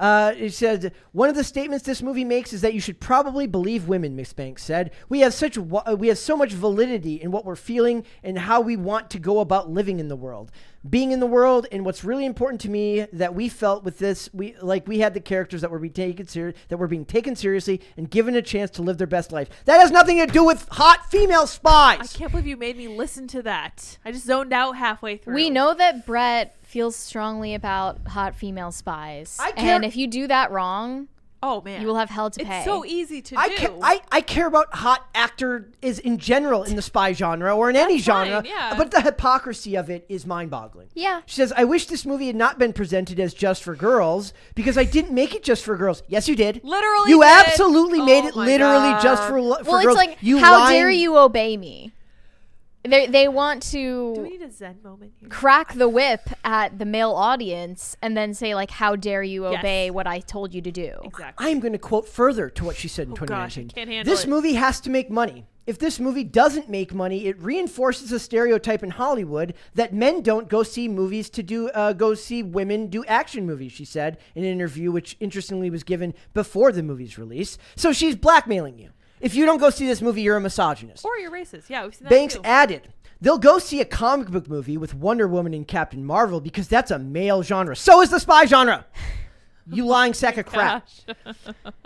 [SPEAKER 1] It said, one of the statements this movie makes is that you should probably believe women, Miss Banks said. We have so much validity in what we're feeling and how we want to go about living in the world. Being in the world, and what's really important to me that we felt with this, we had the characters that were being taken seriously and given a chance to live their best life. That has nothing to do with hot female
[SPEAKER 3] I
[SPEAKER 1] spies.
[SPEAKER 3] can't believe you made me listen to that. I just zoned out halfway through.
[SPEAKER 2] We know that Brett feels strongly about hot female spies.
[SPEAKER 1] I care-
[SPEAKER 2] And if you do that wrong,
[SPEAKER 3] Oh, man.
[SPEAKER 2] you will have hell to pay.
[SPEAKER 3] It's so easy to
[SPEAKER 1] I
[SPEAKER 3] do.
[SPEAKER 1] I care about hot actors in general in the spy genre or in any genre,
[SPEAKER 3] fine, yeah.
[SPEAKER 1] but the hypocrisy of it is mind-boggling.
[SPEAKER 2] Yeah.
[SPEAKER 1] She says, I wish this movie had not been presented as just for girls because I didn't make it just for girls. Yes, you did.
[SPEAKER 3] Literally
[SPEAKER 1] You
[SPEAKER 3] did.
[SPEAKER 1] absolutely made it
[SPEAKER 3] Oh my
[SPEAKER 1] literally
[SPEAKER 3] God.
[SPEAKER 1] just for
[SPEAKER 2] Well,
[SPEAKER 1] girls.
[SPEAKER 2] it's like,
[SPEAKER 1] You
[SPEAKER 2] how
[SPEAKER 1] lying-
[SPEAKER 2] dare you obey me? They want
[SPEAKER 3] Do we
[SPEAKER 2] to
[SPEAKER 3] need a Zen moment here?
[SPEAKER 2] crack the whip at the male audience and then say, like, how dare you
[SPEAKER 3] Yes.
[SPEAKER 2] obey what I told you to do?
[SPEAKER 3] Exactly.
[SPEAKER 1] I am going to quote further to what she said in
[SPEAKER 3] Oh, gosh, I
[SPEAKER 1] 2019.
[SPEAKER 3] can't handle
[SPEAKER 1] This
[SPEAKER 3] it.
[SPEAKER 1] movie has to make money. If this movie doesn't make money, it reinforces a stereotype in Hollywood that men don't go see movies to go see women do action movies, she said in an interview, which interestingly was given before the movie's release. So she's blackmailing you. If you don't go see this movie, you're a misogynist.
[SPEAKER 3] Or you're racist. Yeah, we've seen that
[SPEAKER 1] Banks
[SPEAKER 3] too.
[SPEAKER 1] added, they'll go see a comic book movie with Wonder Woman and Captain Marvel because that's a male genre. So is the spy genre. You lying sack of crap.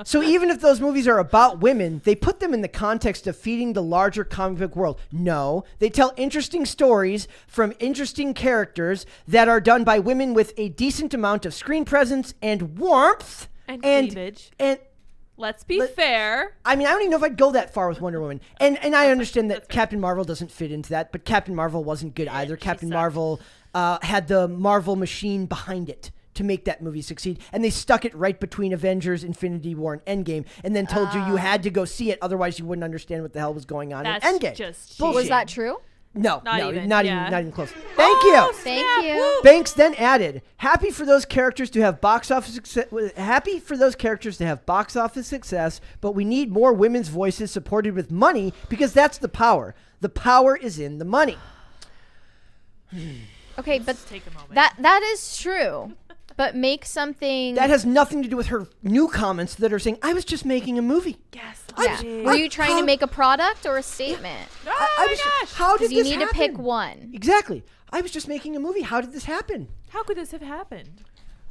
[SPEAKER 1] So even if those movies are about women, they put them in the context of feeding the larger comic book world. No, they tell interesting stories from interesting characters that are done by women with a decent amount of screen presence and warmth.
[SPEAKER 3] And cleavage.
[SPEAKER 1] And
[SPEAKER 3] let's be fair.
[SPEAKER 1] I mean, I don't even know if I'd go that far with Wonder Woman. And I understand that Captain Marvel doesn't fit into that, but Captain Marvel wasn't good either. Captain Marvel had the Marvel machine behind it to make that movie succeed, and they stuck it right between Avengers, Infinity War, and Endgame, and then told you had to go see it, otherwise you wouldn't understand what the hell was going on in Endgame.
[SPEAKER 3] Just
[SPEAKER 2] was that true?
[SPEAKER 1] No, not even close. Thank you. Banks then added, happy for those characters to have box office success, but we need more women's voices supported with money because that's the power. The power is in the money.
[SPEAKER 2] Okay, but
[SPEAKER 3] take a moment.
[SPEAKER 2] That is true. But make something
[SPEAKER 1] that has nothing to do with her new comments that are saying, I was just making a movie.
[SPEAKER 3] Yes.
[SPEAKER 2] Yeah. Were you trying to make a product or a statement?
[SPEAKER 3] Yeah. Oh my gosh.
[SPEAKER 1] How did this happen?
[SPEAKER 2] You need to pick one.
[SPEAKER 1] Exactly. I was just making a movie. How did this happen?
[SPEAKER 3] How could this have happened?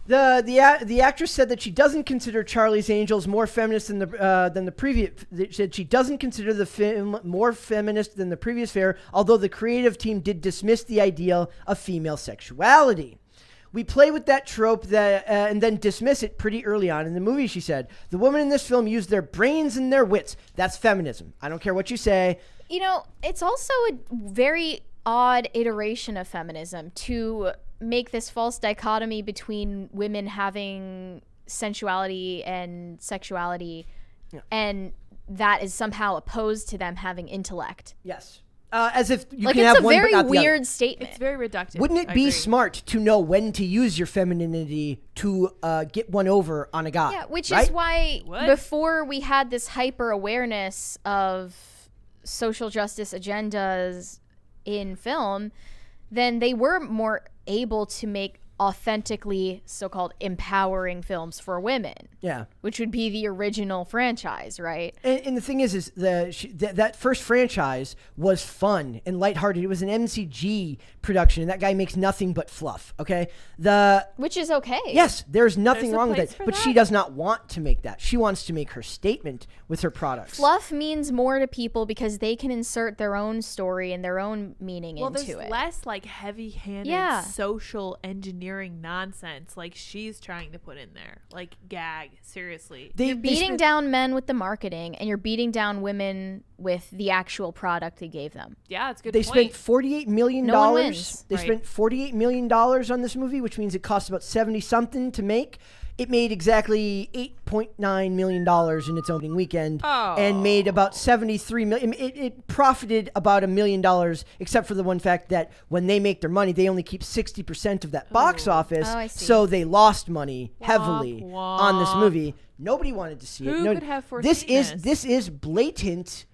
[SPEAKER 1] The actress said that she doesn't consider Charlie's Angels more feminist than the previous. Said she doesn't consider the film more feminist than the previous fare, although the creative team did dismiss the ideal of female sexuality. We play with that trope and then dismiss it pretty early on in the movie, she said. The women in this film use their brains and their wits. That's feminism. I don't care what you say.
[SPEAKER 2] You know, it's also a very odd iteration of feminism to make this false dichotomy between women having sensuality and sexuality, and that is somehow opposed to them having intellect.
[SPEAKER 1] Yes. As if you
[SPEAKER 2] like
[SPEAKER 1] can have one,
[SPEAKER 2] it's a
[SPEAKER 1] but not
[SPEAKER 2] very
[SPEAKER 1] the other.
[SPEAKER 2] weird statement.
[SPEAKER 3] It's very reductive.
[SPEAKER 1] Wouldn't it be smart to know when to use your femininity to get one over on a guy?
[SPEAKER 2] Yeah, which
[SPEAKER 1] right?
[SPEAKER 2] is why before we had this hyper awareness of social justice agendas in film, then they were more able to make authentically so-called empowering films for women.
[SPEAKER 1] Yeah.
[SPEAKER 2] Which would be the original franchise, right?
[SPEAKER 1] And the thing is that first franchise was fun and lighthearted. It was an MCG production, and that guy makes nothing but fluff, okay?
[SPEAKER 2] Which is okay.
[SPEAKER 1] Yes, there's nothing wrong with it. But
[SPEAKER 3] that.
[SPEAKER 1] she does not want to make that. She wants to make her statement with her products.
[SPEAKER 2] Fluff means more to people because they can insert their own story and their own meaning into it.
[SPEAKER 3] Well, there's less like heavy-handed social engineering nonsense like she's trying to put in there. Like gag, seriously.
[SPEAKER 2] You're beating down men with the marketing, and you're beating down women with the actual product they gave them.
[SPEAKER 3] Yeah, it's a good
[SPEAKER 1] They
[SPEAKER 3] point.
[SPEAKER 1] spent $48 million.
[SPEAKER 2] No one wins.
[SPEAKER 1] They spent $48 million on this movie, which means it cost about 70-something to make. It made exactly $8.9 million in its opening weekend and made about $73 million. It profited about $1 million, except for the one fact that when they make their money, they only keep 60% of that box office.
[SPEAKER 2] Oh, I see.
[SPEAKER 1] So they lost money heavily on this movie. Nobody wanted to see it.
[SPEAKER 3] Who could have foreseen
[SPEAKER 1] this is blatant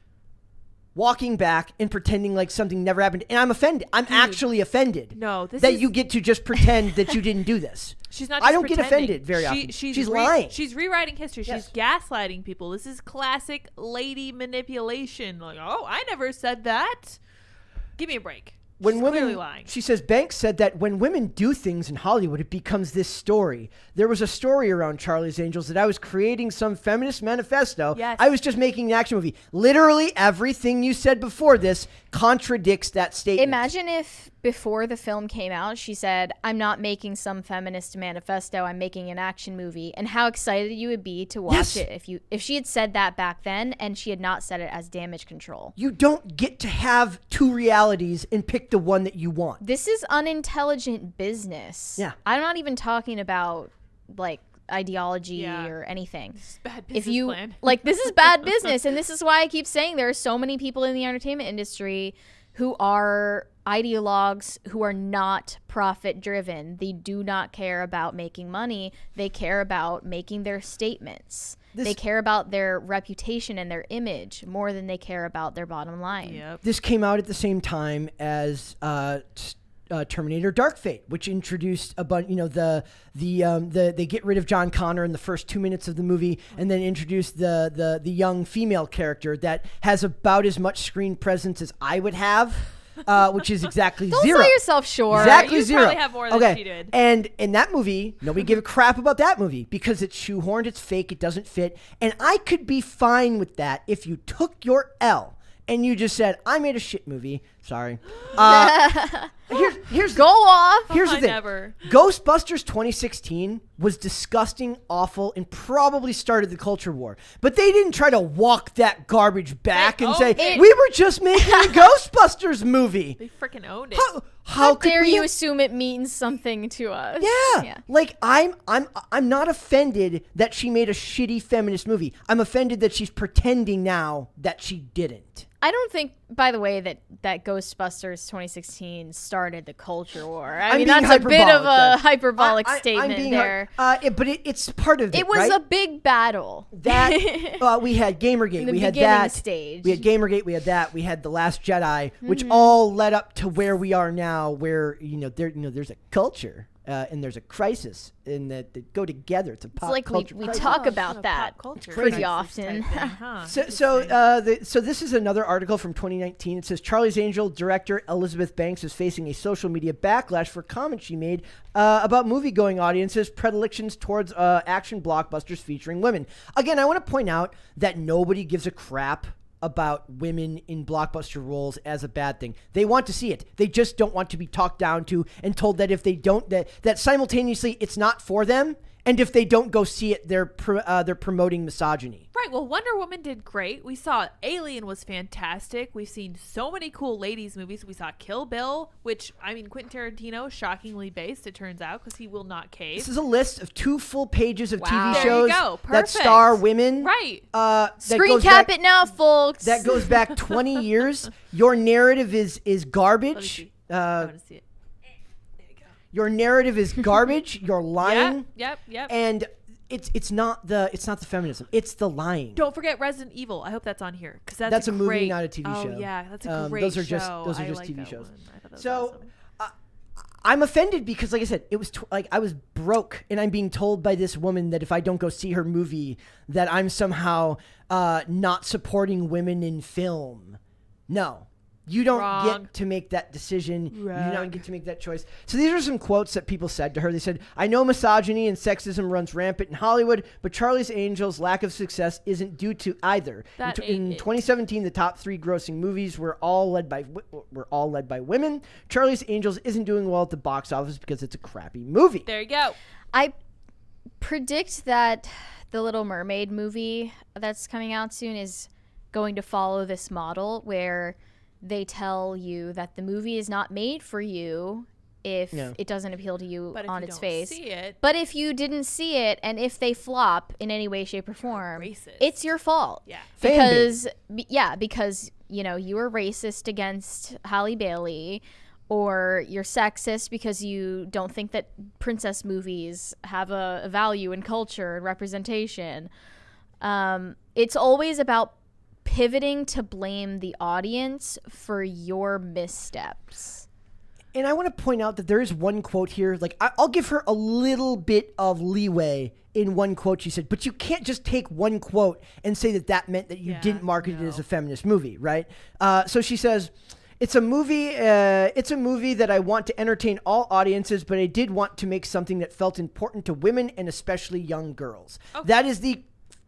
[SPEAKER 1] walking back and pretending like something never happened. And I'm offended. I'm actually offended.
[SPEAKER 3] No, this
[SPEAKER 1] that
[SPEAKER 3] is-
[SPEAKER 1] you get to just pretend that you didn't do this.
[SPEAKER 3] She's not.
[SPEAKER 1] I
[SPEAKER 3] Just
[SPEAKER 1] don't get
[SPEAKER 3] pretending.
[SPEAKER 1] offended very often.
[SPEAKER 3] She's
[SPEAKER 1] lying.
[SPEAKER 3] She's rewriting history.
[SPEAKER 1] Yes.
[SPEAKER 3] She's gaslighting people. This is classic lady manipulation. Like, oh, I never said that. Give me a break.
[SPEAKER 1] When
[SPEAKER 3] She's
[SPEAKER 1] women,
[SPEAKER 3] clearly lying.
[SPEAKER 1] she says, Banks said that when women do things in Hollywood, it becomes this story. There was a story around Charlie's Angels that I was creating some feminist manifesto.
[SPEAKER 3] Yes.
[SPEAKER 1] I was just making an action movie. Literally everything you said before this contradicts that statement.
[SPEAKER 2] Imagine if before the film came out, she said, I'm not making some feminist manifesto, I'm making an action movie. And how excited you would be to watch it if she had said that back then and she had not said it as Damage Control.
[SPEAKER 1] You don't get to have two realities and pick the one that you want.
[SPEAKER 2] This is unintelligent business.
[SPEAKER 1] Yeah.
[SPEAKER 2] I'm not even talking about like ideology or anything.
[SPEAKER 3] This is bad business plan.
[SPEAKER 2] Like, this is bad business, and this is why I keep saying there are so many people in the entertainment industry who are ideologues who are not profit driven. They do not care about making money. They care about making their statements. They care about their reputation and their image more than they care about their bottom line.
[SPEAKER 3] Yep.
[SPEAKER 1] This came out at the same time as Terminator: Dark Fate, which introduced a bunch. You know, they get rid of John Connor in the first 2 minutes of the movie, and then introduce the young female character that has about as much screen presence as I would have. which is exactly
[SPEAKER 2] Don't
[SPEAKER 1] zero.
[SPEAKER 2] sell yourself short.
[SPEAKER 1] Exactly
[SPEAKER 3] You
[SPEAKER 1] zero.
[SPEAKER 3] probably have more than she did.
[SPEAKER 1] And in that movie, nobody gave a crap about that movie because it's shoehorned, it's fake, it doesn't fit. And I could be fine with that if you took your L and you just said, I made a shit movie. Sorry. Here's
[SPEAKER 2] Go off.
[SPEAKER 1] Here's the
[SPEAKER 3] I
[SPEAKER 1] thing.
[SPEAKER 3] never.
[SPEAKER 1] Ghostbusters 2016 was disgusting, awful, and probably started the culture war. But they didn't try to walk that garbage back
[SPEAKER 3] They
[SPEAKER 1] and say,
[SPEAKER 3] owned it.
[SPEAKER 1] we were just making a Ghostbusters movie.
[SPEAKER 3] They freaking owned it.
[SPEAKER 1] How could
[SPEAKER 2] dare
[SPEAKER 1] we
[SPEAKER 2] you
[SPEAKER 1] have-
[SPEAKER 2] assume it means something to us?
[SPEAKER 1] Yeah. Like I'm not offended that she made a shitty feminist movie. I'm offended that she's pretending now that she didn't.
[SPEAKER 2] I don't think, by the way, that Ghostbusters 2016 started the culture war. I mean,
[SPEAKER 1] being
[SPEAKER 2] that's a bit of a
[SPEAKER 1] hyperbolic,
[SPEAKER 2] hyperbolic
[SPEAKER 1] I'm
[SPEAKER 2] statement
[SPEAKER 1] being
[SPEAKER 2] there.
[SPEAKER 1] but it's part of it.
[SPEAKER 2] It was
[SPEAKER 1] right?
[SPEAKER 2] a big battle.
[SPEAKER 1] That we had Gamergate,
[SPEAKER 2] In the
[SPEAKER 1] we had
[SPEAKER 2] beginning
[SPEAKER 1] that
[SPEAKER 2] stage.
[SPEAKER 1] we had Gamergate, we had that, we had The Last Jedi, which all led up to where we are now, where there's a culture and there's a crisis, and that they go together. It's a pop
[SPEAKER 2] It's like
[SPEAKER 1] culture.
[SPEAKER 2] we
[SPEAKER 1] crisis.
[SPEAKER 2] talk
[SPEAKER 3] Oh,
[SPEAKER 2] about
[SPEAKER 3] pop
[SPEAKER 2] that
[SPEAKER 3] culture
[SPEAKER 2] pretty
[SPEAKER 3] crisis
[SPEAKER 2] often.
[SPEAKER 3] type thing, huh?
[SPEAKER 1] So this is another article from 2019. It says Charlie's Angel director Elizabeth Banks is facing a social media backlash for comments she made about movie-going audiences' predilections towards action blockbusters featuring women. Again, I want to point out that nobody gives a crap about women in blockbuster roles as a bad thing. They want to see it. They just don't want to be talked down to and told that if they don't, that simultaneously it's not for them. And if they don't go see it, they're promoting misogyny.
[SPEAKER 3] Right. Well, Wonder Woman did great. We saw Alien was fantastic. We've seen so many cool ladies movies. We saw Kill Bill, which, I mean, Quentin Tarantino, shockingly based, it turns out, because he will not cave.
[SPEAKER 1] This is a list of 2 full pages of
[SPEAKER 2] Wow.
[SPEAKER 1] TV
[SPEAKER 3] There
[SPEAKER 1] shows
[SPEAKER 3] you go.
[SPEAKER 1] that
[SPEAKER 3] Perfect.
[SPEAKER 1] star women.
[SPEAKER 3] Right.
[SPEAKER 1] That
[SPEAKER 2] Screen
[SPEAKER 1] goes
[SPEAKER 2] cap
[SPEAKER 1] back,
[SPEAKER 2] it now, folks.
[SPEAKER 1] That goes back 20 years. Your narrative is
[SPEAKER 3] Let me
[SPEAKER 1] garbage.
[SPEAKER 3] see. I want to see it. There you go.
[SPEAKER 1] Your narrative is garbage. You're lying.
[SPEAKER 3] Yep.
[SPEAKER 1] And it's not the feminism. It's the lying.
[SPEAKER 3] Don't forget Resident Evil. I hope that's on here, because
[SPEAKER 1] That's a movie,
[SPEAKER 3] great,
[SPEAKER 1] not a TV show.
[SPEAKER 3] Oh yeah, that's a great
[SPEAKER 1] those are
[SPEAKER 3] show.
[SPEAKER 1] just
[SPEAKER 3] I like
[SPEAKER 1] TV
[SPEAKER 3] that
[SPEAKER 1] shows.
[SPEAKER 3] one. I thought that was
[SPEAKER 1] So
[SPEAKER 3] awesome.
[SPEAKER 1] I'm offended because, like I said, it was like I was broke, and I'm being told by this woman that if I don't go see her movie, that I'm somehow not supporting women in film. No. You don't
[SPEAKER 3] Wrong.
[SPEAKER 1] get to make that decision. You don't get to make that choice. So these are some quotes that people said to her. They said, I know misogyny and sexism runs rampant in Hollywood, but Charlie's Angels' lack of success isn't due to either.
[SPEAKER 3] That
[SPEAKER 1] In
[SPEAKER 3] ain't it.
[SPEAKER 1] 2017, the top 3 grossing movies were all led by women. Charlie's Angels isn't doing well at the box office because it's a crappy movie.
[SPEAKER 3] There you go.
[SPEAKER 2] I predict that the Little Mermaid movie that's coming out soon is going to follow this model where they tell you that the movie is not made for you if it doesn't appeal to you
[SPEAKER 3] But if
[SPEAKER 2] on
[SPEAKER 3] you
[SPEAKER 2] its
[SPEAKER 3] don't
[SPEAKER 2] face.
[SPEAKER 3] see it,
[SPEAKER 2] But if you didn't see it, and if they flop in any way, shape, or form,
[SPEAKER 3] racist.
[SPEAKER 2] it's your fault.
[SPEAKER 3] Yeah.
[SPEAKER 1] Fan
[SPEAKER 2] Because you were racist against Halle Bailey, or you're sexist because you don't think that princess movies have a value in culture and representation. It's always about pivoting to blame the audience for your missteps.
[SPEAKER 1] And I want to point out that there is one quote here. Like, I'll give her a little bit of leeway in one quote she said, but you can't just take one quote and say that meant that you didn't market it as a feminist movie, right? So she says, it's a movie that I want to entertain all audiences, but I did want to make something that felt important to women and especially young girls. Okay. That is the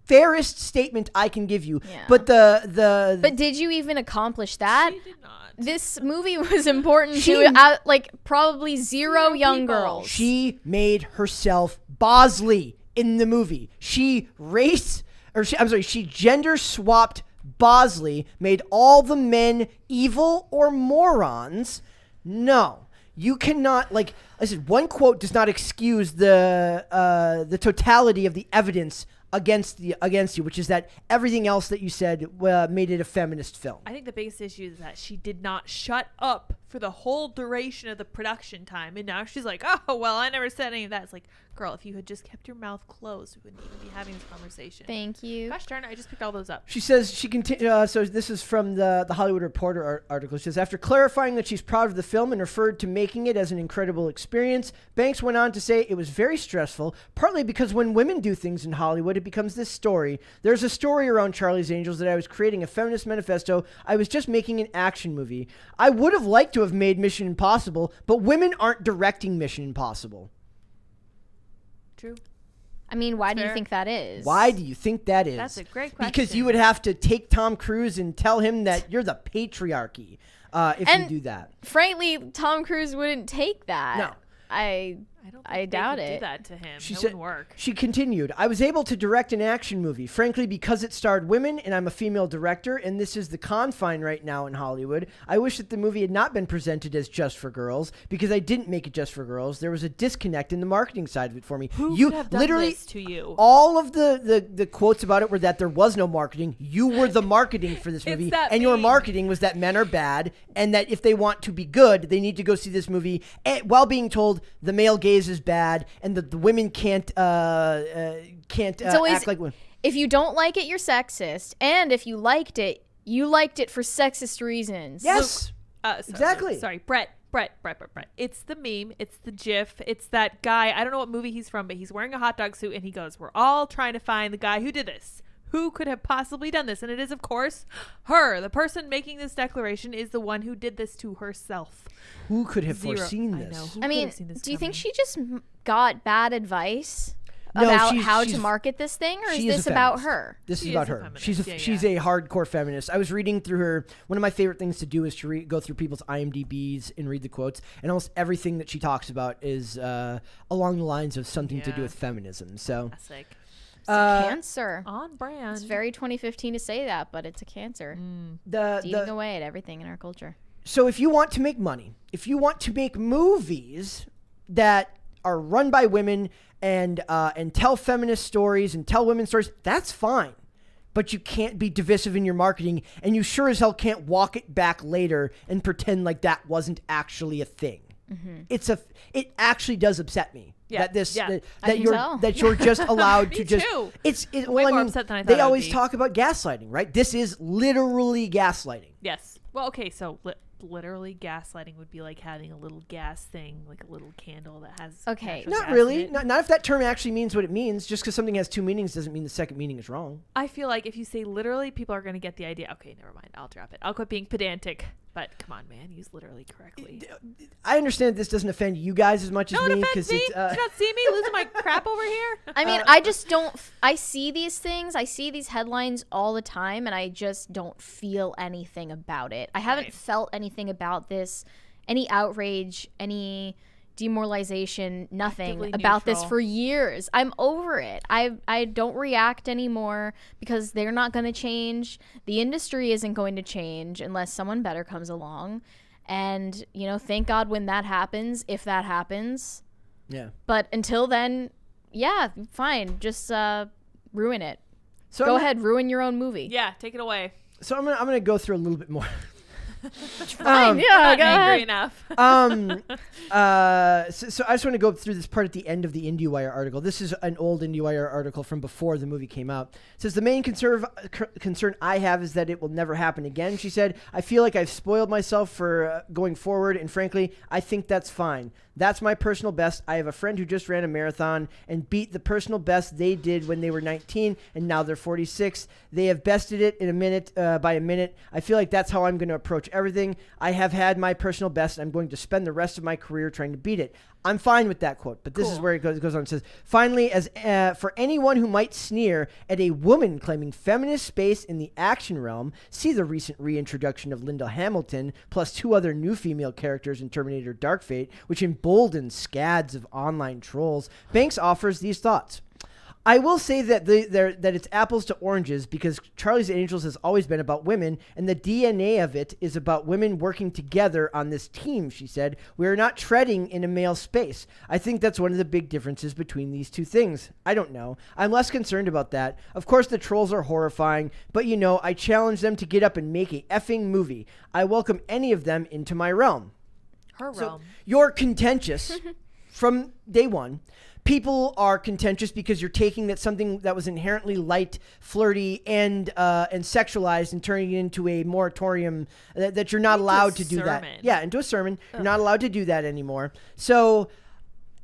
[SPEAKER 1] fairest statement I can give you.
[SPEAKER 2] Yeah.
[SPEAKER 1] But
[SPEAKER 2] But did you even accomplish that?
[SPEAKER 3] She did not.
[SPEAKER 2] This movie was important to probably zero young
[SPEAKER 3] people.
[SPEAKER 2] girls.
[SPEAKER 1] She made herself Bosley in the movie. She gender swapped Bosley, made all the men evil or morons. No. You cannot, like I said, one quote does not excuse the totality of the evidence against you, which is that everything else that you said made it a feminist film.
[SPEAKER 3] I think the biggest issue is that she did not shut up for the whole duration of the production time. And now she's like, oh, well, I never said any of that. It's like, girl, if you had just kept your mouth closed, we wouldn't even be having this conversation.
[SPEAKER 2] Thank you.
[SPEAKER 3] Gosh darn it, I just picked all those up.
[SPEAKER 1] She says she so this is from the Hollywood Reporter article. She says, after clarifying that she's proud of the film and referred to making it as an incredible experience, Banks went on to say it was very stressful, partly because when women do things in Hollywood, it becomes this story. There's a story around Charlie's Angels that I was creating a feminist manifesto. I was just making an action movie. I would have liked to have made Mission Impossible, but women aren't directing Mission Impossible.
[SPEAKER 3] True.
[SPEAKER 2] I mean, why do you think that is?
[SPEAKER 1] Why do you think that is?
[SPEAKER 3] That's a great question.
[SPEAKER 1] Because you would have to take Tom Cruise and tell him that you're the patriarchy if you do that.
[SPEAKER 2] Frankly, Tom Cruise wouldn't take that.
[SPEAKER 1] No.
[SPEAKER 2] I doubt
[SPEAKER 3] they could
[SPEAKER 2] it.
[SPEAKER 3] do that to him.
[SPEAKER 1] She
[SPEAKER 3] That
[SPEAKER 1] said,
[SPEAKER 3] wouldn't work.
[SPEAKER 1] She continued, I was able to direct an action movie, frankly, because it starred women and I'm a female director, and this is the confine right now in Hollywood. I wish that the movie had not been presented as just for girls, because I didn't make it just for girls. There was a disconnect in the marketing side of it for me.
[SPEAKER 3] Who
[SPEAKER 1] you
[SPEAKER 3] could have done
[SPEAKER 1] literally
[SPEAKER 3] this to you?
[SPEAKER 1] All of the quotes about it were that there was no marketing. You were the marketing for this movie,
[SPEAKER 3] that
[SPEAKER 1] and your
[SPEAKER 3] meme.
[SPEAKER 1] marketing was that men are bad, and that if they want to be good, they need to go see this movie, while being told the male gaze is bad and the women can't
[SPEAKER 2] always,
[SPEAKER 1] act like women.
[SPEAKER 2] If you don't like it, you're sexist, and if you liked it for sexist reasons.
[SPEAKER 1] Yes, exactly.
[SPEAKER 3] Sorry, Brett. It's the meme. It's the GIF. It's that guy. I don't know what movie he's from, but he's wearing a hot dog suit, and he goes, "We're all trying to find the guy who did this. Who could have possibly done this?" And it is, of course, her. The person making this declaration is the one who did this to herself.
[SPEAKER 1] Who could have foreseen this?
[SPEAKER 3] I know.
[SPEAKER 2] I mean, do you think she just got bad advice
[SPEAKER 1] No,
[SPEAKER 2] about
[SPEAKER 1] she's-
[SPEAKER 2] how
[SPEAKER 1] she's-
[SPEAKER 2] to market this thing, or is
[SPEAKER 1] she is
[SPEAKER 2] this
[SPEAKER 1] a
[SPEAKER 2] about
[SPEAKER 1] feminist.
[SPEAKER 2] her?
[SPEAKER 1] This
[SPEAKER 3] She
[SPEAKER 1] is about
[SPEAKER 3] is a
[SPEAKER 1] her.
[SPEAKER 3] feminist.
[SPEAKER 1] She's a hardcore feminist. I was reading through her. One of my favorite things to do is to go through people's IMDb's and read the quotes. And almost everything that she talks about is along the lines of something to do with feminism. So
[SPEAKER 3] Classic.
[SPEAKER 2] It's a cancer.
[SPEAKER 3] On brand.
[SPEAKER 2] It's very 2015 to say that, but it's a cancer. It's eating away at everything in our culture.
[SPEAKER 1] So if you want to make money, if you want to make movies that are run by women and tell feminist stories and tell women's stories, that's fine. But you can't be divisive in your marketing, and you sure as hell can't walk it back later and pretend like that wasn't actually a thing. Mm-hmm. It actually does upset me that you're just allowed to just.
[SPEAKER 3] Too.
[SPEAKER 1] It's
[SPEAKER 3] Way
[SPEAKER 1] well, I
[SPEAKER 3] more
[SPEAKER 1] mean,
[SPEAKER 3] upset than I thought
[SPEAKER 1] they
[SPEAKER 3] it would
[SPEAKER 1] always
[SPEAKER 3] be.
[SPEAKER 1] talk about gaslighting, right? This is literally gaslighting.
[SPEAKER 3] Yes. Well, okay, so literally gaslighting would be like having a little gas thing, like a little candle that has natural
[SPEAKER 1] Not
[SPEAKER 3] gas in
[SPEAKER 1] really.
[SPEAKER 3] it.
[SPEAKER 1] Not if that term actually means what it means. Just because something has two meanings doesn't mean the second meaning is wrong.
[SPEAKER 3] I feel like if you say literally, people are going to get the idea. Okay, never mind. I'll drop it. I'll quit being pedantic. But come on, man, use literally correctly.
[SPEAKER 1] I understand this doesn't offend you guys as much as
[SPEAKER 3] No,
[SPEAKER 1] me
[SPEAKER 3] it offends
[SPEAKER 1] because
[SPEAKER 3] me.
[SPEAKER 1] it's.
[SPEAKER 3] Did you not see me losing my crap over here?
[SPEAKER 2] I mean, I just don't. I see these things. I see these headlines all the time, and I just don't feel anything about it. I haven't felt anything about this, any outrage, any demoralization, nothing
[SPEAKER 3] Actively
[SPEAKER 2] about this
[SPEAKER 3] neutral.
[SPEAKER 2] for years. I'm over it. I don't react anymore because they're not going to change. The industry isn't going to change unless someone better comes along. And, thank God when that happens, if that happens.
[SPEAKER 1] Yeah.
[SPEAKER 2] But until then, yeah, fine. Just ruin it.
[SPEAKER 1] So
[SPEAKER 2] Go ahead, ruin your own movie.
[SPEAKER 3] Yeah, take it away.
[SPEAKER 1] So I'm gonna go through a little bit more.
[SPEAKER 2] Fine, yeah,
[SPEAKER 3] Not
[SPEAKER 2] go
[SPEAKER 3] angry
[SPEAKER 2] ahead.
[SPEAKER 3] enough.
[SPEAKER 1] So I just want to go through this part at the end of the IndieWire article. This is an old IndieWire article from before the movie came out. It says, the main concern I have is that it will never happen again. She said, I feel like I've spoiled myself for going forward, and frankly, I think that's fine. That's my personal best. I have a friend who just ran a marathon and beat the personal best they did when they were 19, and now they're 46. They have bested it in a minute by a minute. I feel like that's how I'm going to approach everything. I have had my personal best, and I'm going to spend the rest of my career trying to beat it. I'm fine with that quote, but this is where it goes on. It says, finally, as for anyone who might sneer at a woman claiming feminist space in the action realm, see the recent reintroduction of Linda Hamilton, plus 2 other new female characters in Terminator Dark Fate, which embolden scads of online trolls. Banks offers these thoughts. I will say that that it's apples to oranges because Charlie's Angels has always been about women, and the DNA of it is about women working together on this team, she said. We are not treading in a male space. I think that's one of the big differences between these two things. I don't know. I'm less concerned about that. Of course, the trolls are horrifying, but I challenge them to get up and make a effing movie. I welcome any of them into my realm.
[SPEAKER 3] Her
[SPEAKER 1] So
[SPEAKER 3] realm.
[SPEAKER 1] you're contentious from day one. People are contentious because you're taking that something that was inherently light, flirty, and sexualized and turning it into a moratorium that you're not allowed to do that.
[SPEAKER 3] sermon.
[SPEAKER 1] Yeah, into a sermon. You're not allowed to do that anymore. So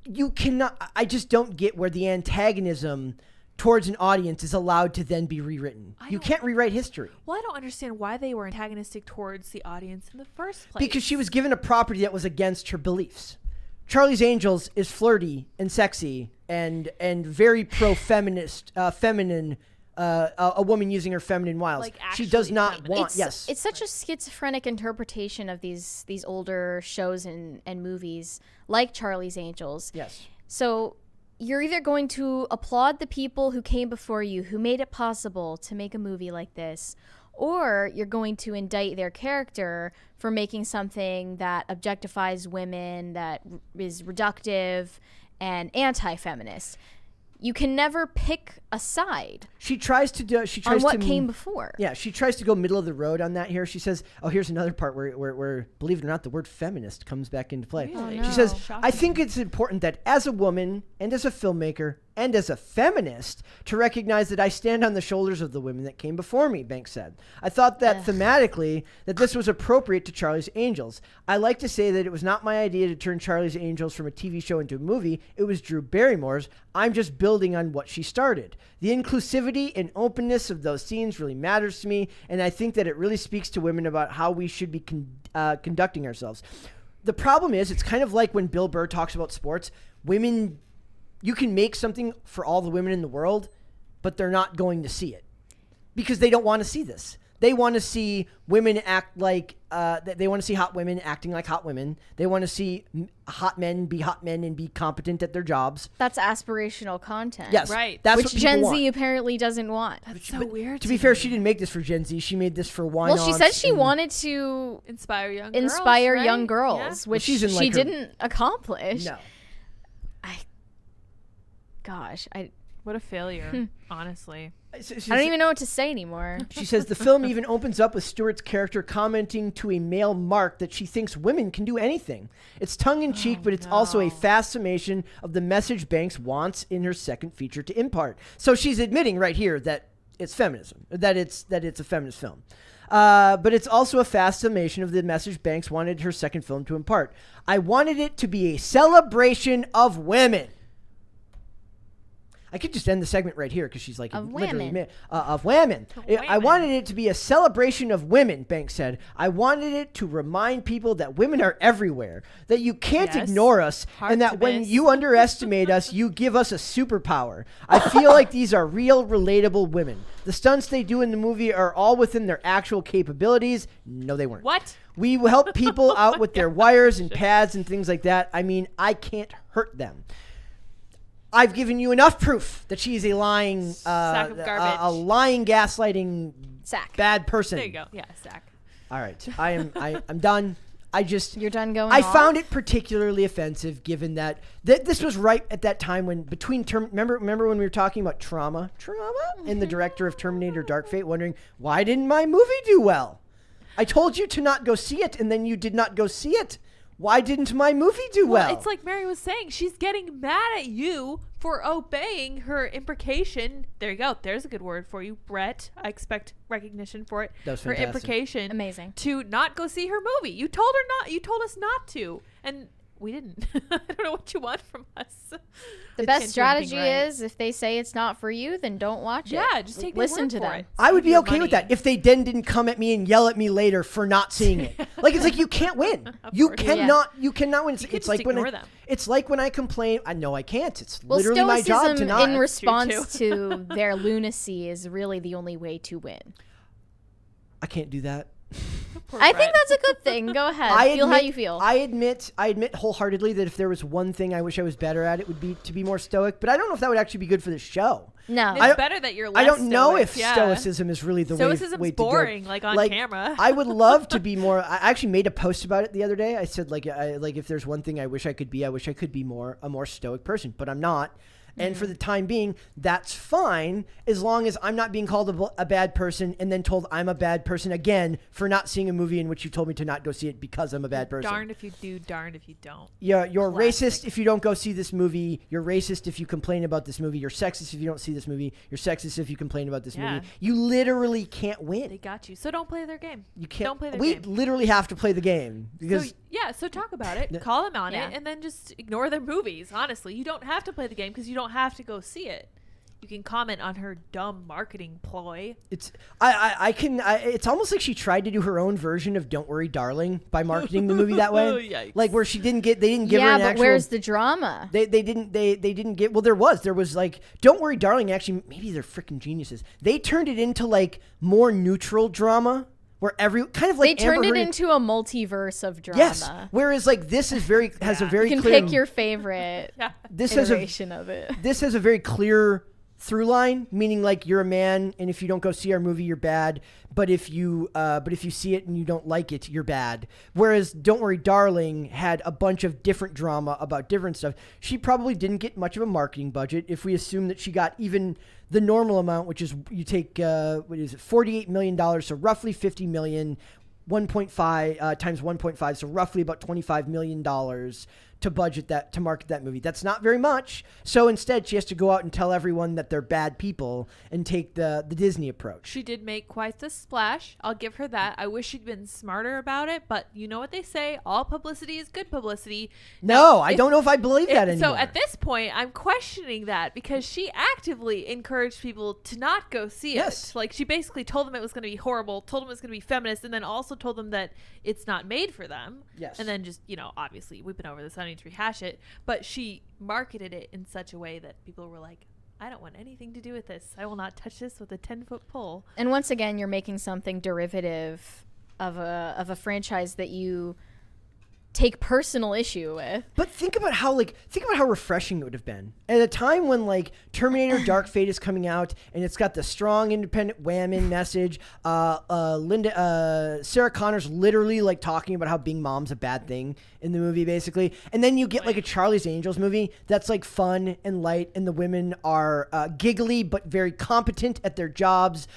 [SPEAKER 1] you cannot. I just don't get where the antagonism towards an audience is allowed to then be rewritten. You can't rewrite history.
[SPEAKER 3] Well, I don't understand why they were antagonistic towards the audience in the first place.
[SPEAKER 1] Because she was given a property that was against her beliefs. Charlie's Angels is flirty and sexy and very pro-feminist, feminine, a woman using her feminine wiles.
[SPEAKER 3] Like
[SPEAKER 1] she does
[SPEAKER 3] actually
[SPEAKER 1] not
[SPEAKER 3] feminine.
[SPEAKER 1] want, yes.
[SPEAKER 2] It's such a schizophrenic interpretation of these older shows and movies like Charlie's Angels.
[SPEAKER 1] Yes.
[SPEAKER 2] So you're either going to applaud the people who came before you, who made it possible to make a movie like this, or you're going to indict their character for making something that objectifies women, that is reductive and anti-feminist. You can never pick a side
[SPEAKER 1] She tries to do. She tries
[SPEAKER 2] on what
[SPEAKER 1] to
[SPEAKER 2] came before.
[SPEAKER 1] Yeah, she tries to go middle of the road on that here. She says, "Oh, here's another part where believe it or not, the word feminist comes back into play."
[SPEAKER 3] Really?
[SPEAKER 2] Oh,
[SPEAKER 1] She
[SPEAKER 2] no.
[SPEAKER 1] says,
[SPEAKER 3] Shocking.
[SPEAKER 1] "I think it's important that as a woman and as a filmmaker and as a feminist to recognize that I stand on the shoulders of the women that came before me," Banks said. "I thought that thematically that this was appropriate to Charlie's Angels. I like to say that it was not my idea to turn Charlie's Angels from a TV show into a movie. It was Drew Barrymore's. I'm just building on what she started. The inclusivity and openness of those scenes really matters to me, and I think that it really speaks to women about how we should be conducting ourselves." The problem is, it's kind of like when Bill Burr talks about sports. Women, you can make something for all the women in the world, but they're not going to see it because they don't want to see this. They want to see women act like, they want to see hot women acting like hot women. They want to see hot men and be competent at their jobs.
[SPEAKER 2] That's aspirational content.
[SPEAKER 1] Yes,
[SPEAKER 3] Right.
[SPEAKER 1] That's
[SPEAKER 2] Which
[SPEAKER 1] what people
[SPEAKER 2] Gen
[SPEAKER 1] want.
[SPEAKER 2] Z apparently doesn't want.
[SPEAKER 3] That's so weird.
[SPEAKER 1] To be fair, she didn't make this for Gen Z. She made this for wine.
[SPEAKER 2] Well, she said she wanted to
[SPEAKER 3] inspire young
[SPEAKER 2] young
[SPEAKER 3] girls,
[SPEAKER 2] girls,
[SPEAKER 3] right?
[SPEAKER 2] which
[SPEAKER 1] she's in,
[SPEAKER 2] she
[SPEAKER 1] like, her-
[SPEAKER 2] didn't accomplish.
[SPEAKER 1] No.
[SPEAKER 3] What a failure, honestly.
[SPEAKER 2] I don't even know what to say anymore.
[SPEAKER 1] She says the film even opens up with Stewart's character commenting to a male Mark that she thinks women can do anything. It's tongue-in-cheek, but it's also a fast summation of the message Banks wants in her second feature to impart. So she's admitting right here that it's feminism, that it's a feminist film. But it's also a fast summation of the message Banks wanted her second film to impart. I wanted it to be a celebration of women. I could just end the segment right here because she's like,
[SPEAKER 2] Of
[SPEAKER 1] literally,
[SPEAKER 2] women.
[SPEAKER 1] of women. I
[SPEAKER 3] women.
[SPEAKER 1] wanted it to be a celebration of women, Banks said. I wanted it to remind people that women are everywhere, that you can't
[SPEAKER 3] Yes.
[SPEAKER 1] ignore us,
[SPEAKER 3] Hard
[SPEAKER 1] and
[SPEAKER 3] to
[SPEAKER 1] that when
[SPEAKER 3] miss.
[SPEAKER 1] you underestimate us, you give us a superpower. I feel like these are real, relatable women. The stunts they do in the movie are all within their actual capabilities. No, they weren't.
[SPEAKER 3] What?
[SPEAKER 1] We will help people out with their wires and pads and things like that. I mean, I can't hurt them. I've given you enough proof that she's a lying,
[SPEAKER 3] Sack of garbage.
[SPEAKER 1] a lying, gaslighting,
[SPEAKER 2] Sack.
[SPEAKER 1] bad person.
[SPEAKER 3] There you go. Yeah, Zach.
[SPEAKER 1] All right, I'm done.
[SPEAKER 2] You're done going
[SPEAKER 1] I
[SPEAKER 2] off?
[SPEAKER 1] found it particularly offensive, given that this was right at that time when remember when we were talking about trauma, and the director of Terminator: Dark Fate wondering why didn't my movie do well? I told you to not go see it, and then you did not go see it. Why didn't my movie do well?
[SPEAKER 3] It's like Mary was saying. She's getting mad at you for obeying her imprecation. There you go. There's a good word for you, Brett. I expect recognition for it.
[SPEAKER 1] That was
[SPEAKER 3] her
[SPEAKER 1] fantastic.
[SPEAKER 3] imprecation.
[SPEAKER 2] Amazing.
[SPEAKER 3] To not go see her movie. You told her not. You told us not to, and we didn't. I don't know what you want from us.
[SPEAKER 2] The best strategy is if they say it's not for you, then don't watch it.
[SPEAKER 3] Yeah, just take their
[SPEAKER 2] Listen
[SPEAKER 3] word
[SPEAKER 2] to
[SPEAKER 3] for
[SPEAKER 2] them.
[SPEAKER 3] it.
[SPEAKER 1] I would be
[SPEAKER 3] Your
[SPEAKER 1] okay with
[SPEAKER 3] money.
[SPEAKER 1] that if they then didn't come at me and yell at me later for not seeing it. Like it's like you can't win. You
[SPEAKER 3] course.
[SPEAKER 1] cannot. You cannot win.
[SPEAKER 3] You can
[SPEAKER 1] It's
[SPEAKER 3] just
[SPEAKER 1] like when
[SPEAKER 3] ignore them.
[SPEAKER 1] it's like when I complain. I know I can't. It's
[SPEAKER 2] Well,
[SPEAKER 1] literally my job to
[SPEAKER 2] stoicism
[SPEAKER 1] not.
[SPEAKER 2] in
[SPEAKER 3] That's true,
[SPEAKER 2] response to their lunacy is really the only way to win.
[SPEAKER 1] I can't do that.
[SPEAKER 3] Poor
[SPEAKER 2] I
[SPEAKER 3] Brett.
[SPEAKER 2] think that's a good thing. Go ahead. Feel how you feel.
[SPEAKER 1] I admit wholeheartedly that if there was one thing I wish I was better at, it would be to be more stoic. But I don't know if that would actually be good for the show.
[SPEAKER 2] no.
[SPEAKER 3] It's better that you're less
[SPEAKER 1] I don't know
[SPEAKER 3] stoic,
[SPEAKER 1] if
[SPEAKER 3] yeah.
[SPEAKER 1] stoicism is really the
[SPEAKER 3] Stoicism's
[SPEAKER 1] way to go.
[SPEAKER 3] boring, like on camera.
[SPEAKER 1] I would love to be more. I actually made a post about it the other day. I said like if there's one thing I wish I could be, I wish I could be a more stoic person, but I'm not. And for the time being, that's fine as long as I'm not being called a bad person and then told I'm a bad person again for not seeing a movie in which you told me to not go see it because I'm a bad person.
[SPEAKER 3] Darned if you do, darned if you don't.
[SPEAKER 1] Yeah, you're
[SPEAKER 3] Classic.
[SPEAKER 1] racist if you don't go see this movie. You're racist if you complain about this movie. You're sexist if you don't see this movie. You're sexist if you complain about this movie. You literally can't win.
[SPEAKER 3] They got you. So don't play their game.
[SPEAKER 1] You can't.
[SPEAKER 3] Don't play their
[SPEAKER 1] we
[SPEAKER 3] game.
[SPEAKER 1] literally have to play the game because
[SPEAKER 3] So talk about it. Call them on it, and then just ignore their movies. Honestly, you don't have to play the game because you don't have to go see it. You can comment on her dumb marketing ploy.
[SPEAKER 1] it's it's almost like she tried to do her own version of "Don't Worry, Darling" by marketing the movie that way.
[SPEAKER 3] Yikes.
[SPEAKER 1] Like where they didn't give her an
[SPEAKER 2] Yeah, but
[SPEAKER 1] actual.
[SPEAKER 2] where's the drama?
[SPEAKER 1] They didn't get. Well, there was like "Don't Worry, Darling." Actually, maybe they're freaking geniuses. They turned it into like more neutral drama. Where kind of like
[SPEAKER 2] They turned
[SPEAKER 1] Amber
[SPEAKER 2] it
[SPEAKER 1] Heard
[SPEAKER 2] into a multiverse of drama.
[SPEAKER 1] Yes. Whereas like this is has a very
[SPEAKER 2] You can
[SPEAKER 1] clear.
[SPEAKER 2] pick your favorite
[SPEAKER 1] This has a
[SPEAKER 2] iteration of it.
[SPEAKER 1] this has a very clear through line, meaning like you're a man, and if you don't go see our movie, you're bad. But if you see it and you don't like it, you're bad. Whereas "Don't Worry, Darling" had a bunch of different drama about different stuff. She probably didn't get much of a marketing budget. If we assume that she got even the normal amount, which is you take $48 million, so roughly $50 million, 1.5 times 1.5, so roughly about $25 million to market that movie. That's not very much. So instead, she has to go out and tell everyone that they're bad people and take the Disney approach.
[SPEAKER 3] She did make quite the splash. I'll give her that. I wish she'd been smarter about it, but you know what they say, all publicity is good publicity.
[SPEAKER 1] No, I don't know if I believe that anymore.
[SPEAKER 3] So at this point, I'm questioning that because she actively encouraged people to not go see it. Like she basically told them it was going to be horrible, told them it was going to be feminist, and then also told them that it's not made for them.
[SPEAKER 1] Yes.
[SPEAKER 3] And then just, obviously we've been over this. I don't need to rehash it, but she marketed it in such a way that people were like, I don't want anything to do with this. I will not touch this with a 10-foot pole.
[SPEAKER 2] And once again, you're making something derivative of a franchise that you take personal issue with.
[SPEAKER 1] But think about how refreshing it would have been at a time when like Terminator Dark Fate is coming out and it's got the strong independent women message. Sarah Connor's literally like talking about how being mom's a bad thing in the movie basically, and then you get like a Charlie's Angels movie that's like fun and light, and the women are giggly but very competent at their jobs,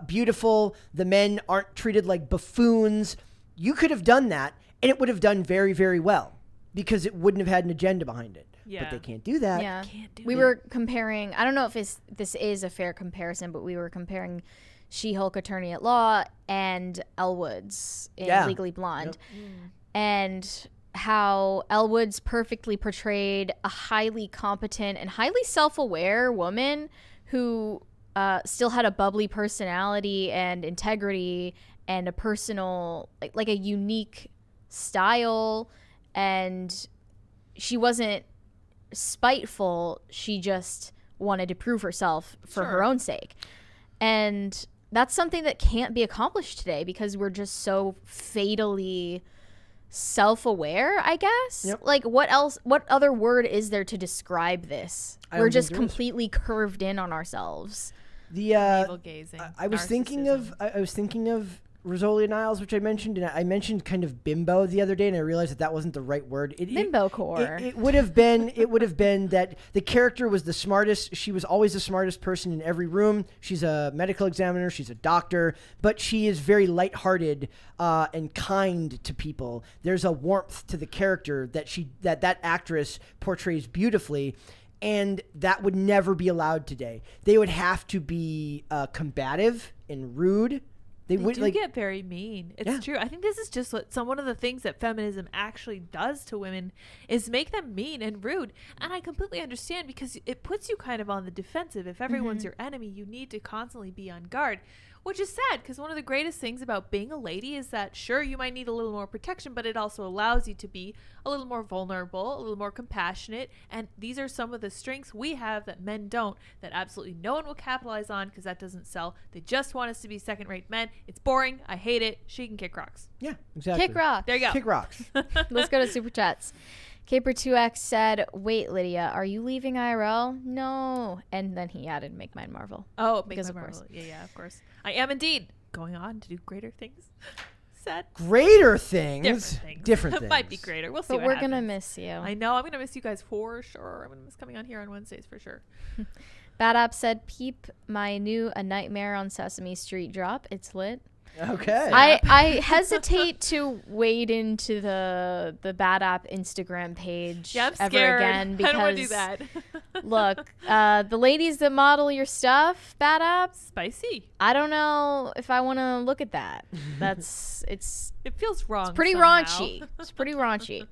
[SPEAKER 1] beautiful. The men aren't treated like buffoons. You could have done that. And it would have done very, very well because it wouldn't have had an agenda behind it.
[SPEAKER 3] Yeah.
[SPEAKER 1] But they can't do that.
[SPEAKER 2] Yeah.
[SPEAKER 3] Can't do
[SPEAKER 2] we
[SPEAKER 3] it.
[SPEAKER 2] were comparing, I don't know if this is a fair comparison, but we were comparing She-Hulk Attorney at Law and Elle Woods in Legally Blonde.
[SPEAKER 1] Yep.
[SPEAKER 2] And how Elle Woods perfectly portrayed a highly competent and highly self-aware woman who still had a bubbly personality and integrity and a personal, like a unique style, and she wasn't spiteful. She just wanted to prove herself for her own sake. And that's something that can't be accomplished today because we're just so fatally self-aware, I guess.
[SPEAKER 1] Yep.
[SPEAKER 2] Like what other word is there to describe this? We're just completely curved in on ourselves.
[SPEAKER 3] Navel gazing.
[SPEAKER 1] I was thinking of Rosalia Niles, which I mentioned, and I mentioned kind of bimbo the other day, and I realized that wasn't the right word.
[SPEAKER 2] Bimbo core.
[SPEAKER 1] It would have been that the character was the smartest. She was always the smartest person in every room. She's a medical examiner. She's a doctor, but she is very lighthearted and kind to people. There's a warmth to the character that actress portrays beautifully. And that would never be allowed today. They would have to be combative and rude. They would
[SPEAKER 3] get very mean. It's true. I think this is just one of the things that feminism actually does to women is make them mean and rude. And I completely understand because it puts you kind of on the defensive. If everyone's your enemy, you need to constantly be on guard, which is sad because one of the greatest things about being a lady is that sure, you might need a little more protection, but it also allows you to be a little more vulnerable, a little more compassionate. And these are some of the strengths we have that men don't, that absolutely no one will capitalize on because that doesn't sell. They just want us to be second-rate men. It's boring. I hate it. She can kick rocks.
[SPEAKER 1] Yeah, exactly.
[SPEAKER 2] Kick rocks.
[SPEAKER 3] There you go.
[SPEAKER 1] Kick rocks.
[SPEAKER 2] Let's go to Super Chats. Caper2X said, wait, Lydia, are you leaving IRL? No. And then he added, make mine Marvel.
[SPEAKER 3] Oh,
[SPEAKER 2] because
[SPEAKER 3] of course. Yeah, of course. I am indeed going on to do greater things. upset.
[SPEAKER 1] Greater things.
[SPEAKER 3] Different things.
[SPEAKER 1] Things.
[SPEAKER 3] Might be greater. We'll see
[SPEAKER 2] But
[SPEAKER 3] what
[SPEAKER 2] we're
[SPEAKER 3] happens.
[SPEAKER 2] gonna miss you.
[SPEAKER 3] I know. I'm gonna miss you guys for sure. I'm gonna miss coming on here on Wednesdays for sure.
[SPEAKER 2] Bad App said, "Peep my new A Nightmare on Sesame Street drop. It's lit."
[SPEAKER 1] Okay.
[SPEAKER 2] I hesitate to wade into the Bad App Instagram page
[SPEAKER 3] Yeah, I'm
[SPEAKER 2] ever
[SPEAKER 3] scared.
[SPEAKER 2] again because
[SPEAKER 3] I don't want to do that.
[SPEAKER 2] look, the ladies that model your stuff, Bad App,
[SPEAKER 3] Spicy.
[SPEAKER 2] I don't know if I want to look at that.
[SPEAKER 3] It feels wrong.
[SPEAKER 2] Pretty
[SPEAKER 3] somehow.
[SPEAKER 2] raunchy. It's pretty raunchy.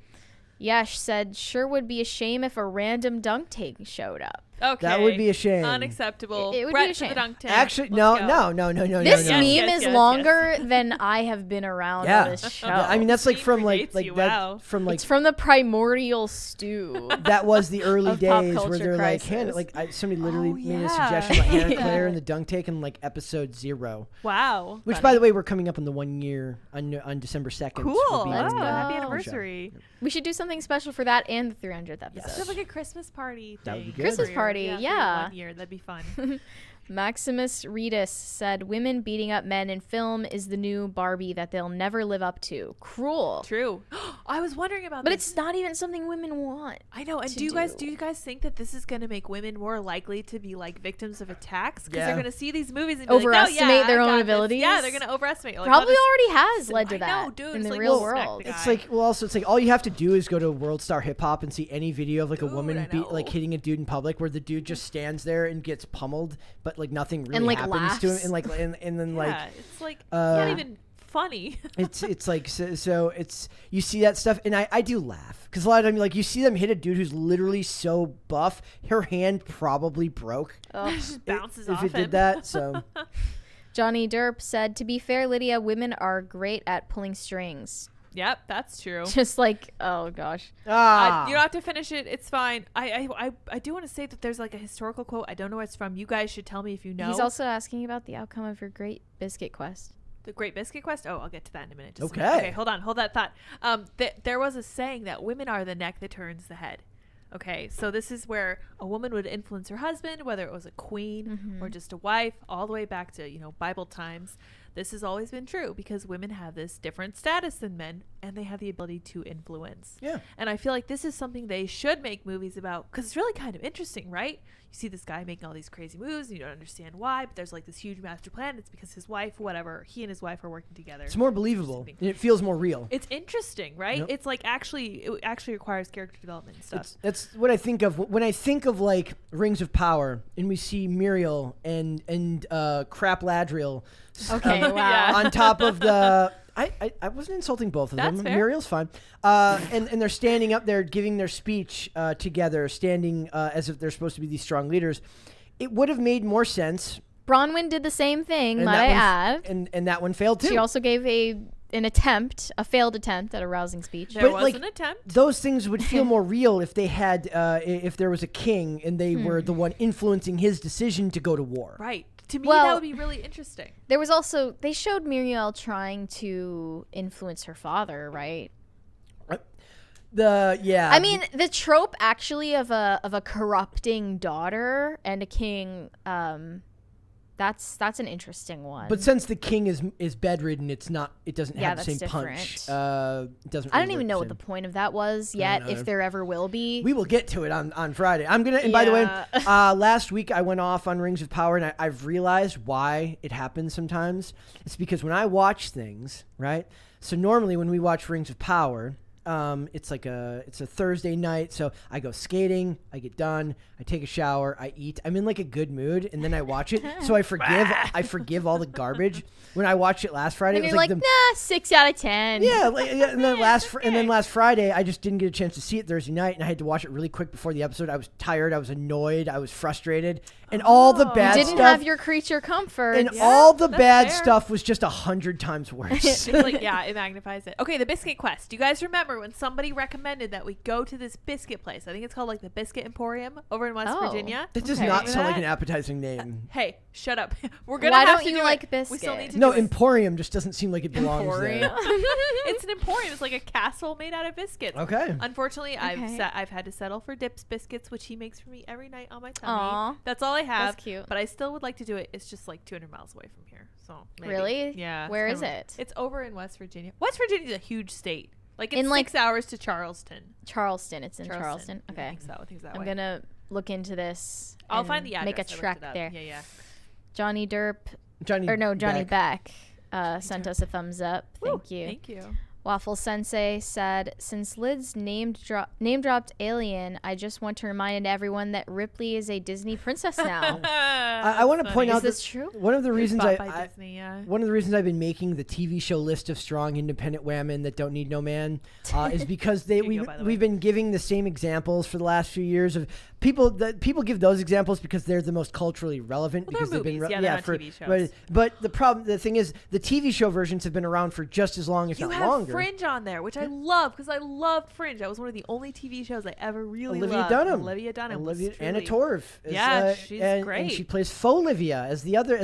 [SPEAKER 2] Yesh said, "Sure would be a shame if a random dunk tank showed up."
[SPEAKER 3] Okay.
[SPEAKER 1] That would be a shame.
[SPEAKER 3] Unacceptable.
[SPEAKER 2] It would
[SPEAKER 3] Brett
[SPEAKER 2] be a
[SPEAKER 3] to the
[SPEAKER 2] shame.
[SPEAKER 3] dunk tank.
[SPEAKER 1] Actually,
[SPEAKER 3] Let's go.
[SPEAKER 1] no.
[SPEAKER 2] This
[SPEAKER 1] no.
[SPEAKER 2] meme
[SPEAKER 3] Yes,
[SPEAKER 2] is
[SPEAKER 3] yes,
[SPEAKER 2] longer than I have been around
[SPEAKER 1] Yeah.
[SPEAKER 2] on this show.
[SPEAKER 1] I mean, that's like
[SPEAKER 3] Meme
[SPEAKER 1] from
[SPEAKER 3] predates
[SPEAKER 1] like
[SPEAKER 3] you,
[SPEAKER 1] that
[SPEAKER 3] wow.
[SPEAKER 1] from like
[SPEAKER 2] it's from the primordial stew.
[SPEAKER 1] that was the early
[SPEAKER 2] Of pop
[SPEAKER 1] days where
[SPEAKER 2] culture
[SPEAKER 1] they're like,
[SPEAKER 2] crisis.
[SPEAKER 1] somebody literally
[SPEAKER 3] Oh,
[SPEAKER 1] made a
[SPEAKER 3] yeah.
[SPEAKER 1] suggestion about Hannah
[SPEAKER 2] Yeah.
[SPEAKER 1] Claire and the dunk tank in like episode 0.
[SPEAKER 3] Wow.
[SPEAKER 1] Which, by the way, we're coming up on the 1 year on December 2nd.
[SPEAKER 3] Cool.
[SPEAKER 1] will be
[SPEAKER 2] Let's
[SPEAKER 1] our
[SPEAKER 2] go.
[SPEAKER 3] Happy
[SPEAKER 2] Show.
[SPEAKER 3] anniversary.
[SPEAKER 2] We should do something special for that and the 300th episode.
[SPEAKER 1] Yes.
[SPEAKER 3] Have like a Christmas party thing.
[SPEAKER 1] That would be good.
[SPEAKER 2] Christmas
[SPEAKER 3] for
[SPEAKER 2] party,
[SPEAKER 3] for
[SPEAKER 2] yeah.
[SPEAKER 3] 1 year. That'd be fun.
[SPEAKER 2] Maximus Redis said, "Women beating up men in film is the new Barbie that they'll never live up to. Cruel."
[SPEAKER 3] True. I was wondering about
[SPEAKER 2] But
[SPEAKER 3] this.
[SPEAKER 2] it's not even something women want.
[SPEAKER 3] I know. And
[SPEAKER 2] to
[SPEAKER 3] do you guys think that this is going to make women more likely to be like victims of attacks? Because
[SPEAKER 1] Yeah.
[SPEAKER 3] they're going to see these movies and be like,
[SPEAKER 2] Overestimate
[SPEAKER 3] "Oh, yeah,
[SPEAKER 2] their
[SPEAKER 3] I
[SPEAKER 2] own
[SPEAKER 3] got this."
[SPEAKER 2] abilities?
[SPEAKER 3] Yeah, they're going to overestimate. Like,
[SPEAKER 2] Probably
[SPEAKER 3] "Oh,
[SPEAKER 2] already has led to
[SPEAKER 3] I
[SPEAKER 2] that
[SPEAKER 3] know, dude.
[SPEAKER 2] in
[SPEAKER 3] It's
[SPEAKER 2] the
[SPEAKER 3] like,
[SPEAKER 2] real
[SPEAKER 3] well, smack
[SPEAKER 2] world.
[SPEAKER 3] the
[SPEAKER 1] It's
[SPEAKER 3] guy.
[SPEAKER 1] like, well, also, it's like all you have to do is go to World Star Hip Hop and see any video of like a
[SPEAKER 3] Dude,
[SPEAKER 1] woman
[SPEAKER 3] I know.
[SPEAKER 1] hitting a dude in public where the dude just stands there and gets pummeled, but like nothing really
[SPEAKER 2] like,
[SPEAKER 1] happens to him,
[SPEAKER 2] laughs.
[SPEAKER 1] and like and then like
[SPEAKER 3] yeah, it's like not
[SPEAKER 1] uh,
[SPEAKER 3] even funny.
[SPEAKER 1] it's like so it's you see that stuff and I do laugh because a lot of time like you see them hit a dude who's literally so buff her hand probably broke
[SPEAKER 3] Just bounces
[SPEAKER 1] if
[SPEAKER 3] off
[SPEAKER 1] it
[SPEAKER 3] him.
[SPEAKER 1] did that. So
[SPEAKER 2] Johnny Derp said, "To be fair, Lydia, women are great at pulling strings."
[SPEAKER 3] Yep, that's true.
[SPEAKER 2] Just like, oh gosh.
[SPEAKER 3] You don't have to finish it. It's fine. I do want to say that there's like a historical quote. I don't know where it's from. You guys should tell me if you know.
[SPEAKER 2] He's also asking about the outcome of your Great Biscuit Quest.
[SPEAKER 3] The Great Biscuit Quest? Oh, I'll get to that in a minute. Just a
[SPEAKER 1] Okay.
[SPEAKER 3] minute. Okay, hold on. Hold that thought. There was a saying that women are the neck that turns the head. Okay, so this is where a woman would influence her husband, whether it was a queen or just a wife, all the way back to, Bible times. This has always been true because women have this different status than men and they have the ability to influence.
[SPEAKER 1] Yeah.
[SPEAKER 3] And I feel like this is something they should make movies about because it's really kind of interesting, right? You see this guy making all these crazy moves and you don't understand why, but there's like this huge master plan. It's because his wife, whatever, he and his wife are working together.
[SPEAKER 1] it's more believable and it feels more real.
[SPEAKER 3] It's interesting, right?
[SPEAKER 1] Yep.
[SPEAKER 3] It's like it actually requires character development and stuff.
[SPEAKER 1] That's what I think of when I think of like Rings of Power and we see Muriel and Crap Ladriel
[SPEAKER 2] Okay, wow.
[SPEAKER 3] Yeah.
[SPEAKER 1] on top of the I wasn't insulting both of
[SPEAKER 3] That's
[SPEAKER 1] them.
[SPEAKER 3] fair.
[SPEAKER 1] Muriel's fine. And they're standing up there giving their speech together, standing as if they're supposed to be these strong leaders. It would have made more sense.
[SPEAKER 2] Bronwyn did the same thing,
[SPEAKER 1] And
[SPEAKER 2] might
[SPEAKER 1] that
[SPEAKER 2] I
[SPEAKER 1] one
[SPEAKER 2] add.
[SPEAKER 1] and that one failed too.
[SPEAKER 2] She also gave a failed attempt at a rousing speech.
[SPEAKER 3] There
[SPEAKER 1] but,
[SPEAKER 3] was
[SPEAKER 1] like,
[SPEAKER 3] an attempt.
[SPEAKER 1] Those things would feel more real if they had if there was a king and they were the one influencing his decision to go to war.
[SPEAKER 3] Right. To me,
[SPEAKER 2] Well-
[SPEAKER 3] that would be really interesting.
[SPEAKER 2] There was also, they showed Muriel trying to influence her father, right? I mean, the trope actually of a corrupting daughter and a king, that's an interesting one.
[SPEAKER 1] But since the king is bedridden, it doesn't
[SPEAKER 2] Yeah,
[SPEAKER 1] have the
[SPEAKER 2] that's
[SPEAKER 1] same punch.
[SPEAKER 2] different.
[SPEAKER 1] It doesn't.
[SPEAKER 2] I
[SPEAKER 1] really
[SPEAKER 2] don't even
[SPEAKER 1] work
[SPEAKER 2] know
[SPEAKER 1] the
[SPEAKER 2] what the
[SPEAKER 1] same.
[SPEAKER 2] point of that was yet,
[SPEAKER 1] know.
[SPEAKER 2] if there ever will be.
[SPEAKER 1] We will get to it on Friday. I'm gonna. And by the way,
[SPEAKER 2] Yeah.
[SPEAKER 1] last week I went off on Rings of Power, and I've realized why it happens sometimes. It's because when I watch things, right? So normally when we watch Rings of Power, it's a Thursday night, so I go skating, I get done, I take a shower, I eat. I'm in like a good mood, and then I watch it, so I forgive all the garbage. When I watched it last Friday,
[SPEAKER 2] and
[SPEAKER 1] it
[SPEAKER 2] you're
[SPEAKER 1] was
[SPEAKER 2] like, nah, 6 out of 10.
[SPEAKER 1] yeah, and then last Friday, I just didn't get a chance to see it Thursday night, and I had to watch it really quick before the episode. I was tired, I was annoyed, I was frustrated, and all the bad
[SPEAKER 2] You didn't
[SPEAKER 1] stuff,
[SPEAKER 2] have your creature comfort.
[SPEAKER 1] and all the
[SPEAKER 3] that's
[SPEAKER 1] bad
[SPEAKER 3] fair.
[SPEAKER 1] stuff was just 100 times worse.
[SPEAKER 3] It's like, yeah, it magnifies it. Okay, the Biscuit Quest. Do you guys remember summer when somebody recommended that we go to this biscuit place. I think it's called like the Biscuit Emporium over in West Virginia.
[SPEAKER 1] That does not sound like an appetizing name.
[SPEAKER 3] Hey, shut up. We're gonna
[SPEAKER 2] Why
[SPEAKER 3] have
[SPEAKER 2] don't
[SPEAKER 3] to
[SPEAKER 2] you
[SPEAKER 3] do
[SPEAKER 2] like
[SPEAKER 3] it.
[SPEAKER 2] biscuit?
[SPEAKER 3] We still need to
[SPEAKER 1] No,
[SPEAKER 3] do it.
[SPEAKER 1] Emporium just doesn't seem like it belongs
[SPEAKER 2] Emporium.
[SPEAKER 1] there.
[SPEAKER 3] It's an emporium. It's like a castle made out of biscuits.
[SPEAKER 1] Okay.
[SPEAKER 3] Unfortunately,
[SPEAKER 2] Okay.
[SPEAKER 3] I've had to settle for Dips biscuits, which he makes for me every night on my tummy.
[SPEAKER 2] Aw.
[SPEAKER 3] That's all I have.
[SPEAKER 2] That's cute.
[SPEAKER 3] But I still would like to do it. It's just like 200 miles away from here. So maybe.
[SPEAKER 2] Really?
[SPEAKER 3] Yeah.
[SPEAKER 2] Where
[SPEAKER 3] it's
[SPEAKER 2] is
[SPEAKER 3] kinda-
[SPEAKER 2] it?
[SPEAKER 3] It's over in West Virginia. West Virginia is a huge state. Like it's
[SPEAKER 2] In, like-
[SPEAKER 3] 6 hours to Charleston.
[SPEAKER 2] Charleston. It's in Charleston.
[SPEAKER 3] I
[SPEAKER 2] Okay.
[SPEAKER 3] think so. I think it's that
[SPEAKER 2] I'm
[SPEAKER 3] way.
[SPEAKER 2] gonna look into this.
[SPEAKER 3] I'll
[SPEAKER 2] and
[SPEAKER 3] find the address.
[SPEAKER 2] Make a
[SPEAKER 3] I looked
[SPEAKER 2] trek
[SPEAKER 3] it up.
[SPEAKER 2] there.
[SPEAKER 3] Yeah.
[SPEAKER 2] Johnny Derp, Johnny Beck sent us a thumbs up. Thank you.
[SPEAKER 3] Thank you.
[SPEAKER 2] Waffle Sensei said, since Liz name dropped Alien, I just want to remind everyone that Ripley is a Disney princess now.
[SPEAKER 1] I want to point out
[SPEAKER 2] Is this
[SPEAKER 1] that
[SPEAKER 2] true?
[SPEAKER 1] one of the reasons
[SPEAKER 3] Bought by Disney,
[SPEAKER 1] one of the reasons I've been making the TV show list of strong independent women that don't need no man is because
[SPEAKER 3] Here you go, by the way.
[SPEAKER 1] we've been giving the same examples for the last few years of people give those examples because they're the most culturally relevant
[SPEAKER 3] Well, they're
[SPEAKER 1] because they've been
[SPEAKER 3] movies. Yeah, they're not TV shows.
[SPEAKER 1] but the thing is the TV show versions have been around for just as long if
[SPEAKER 3] You
[SPEAKER 1] not
[SPEAKER 3] have
[SPEAKER 1] longer.
[SPEAKER 3] Fringe on there, which I love because I loved Fringe. That was one of the only TV shows I ever really
[SPEAKER 1] Olivia
[SPEAKER 3] loved.
[SPEAKER 1] Dunham.
[SPEAKER 3] Olivia Dunham. was
[SPEAKER 1] Anna
[SPEAKER 3] truly-
[SPEAKER 1] Torv.
[SPEAKER 3] Yeah, she's
[SPEAKER 1] and
[SPEAKER 3] great.
[SPEAKER 1] she plays faux Olivia as the other,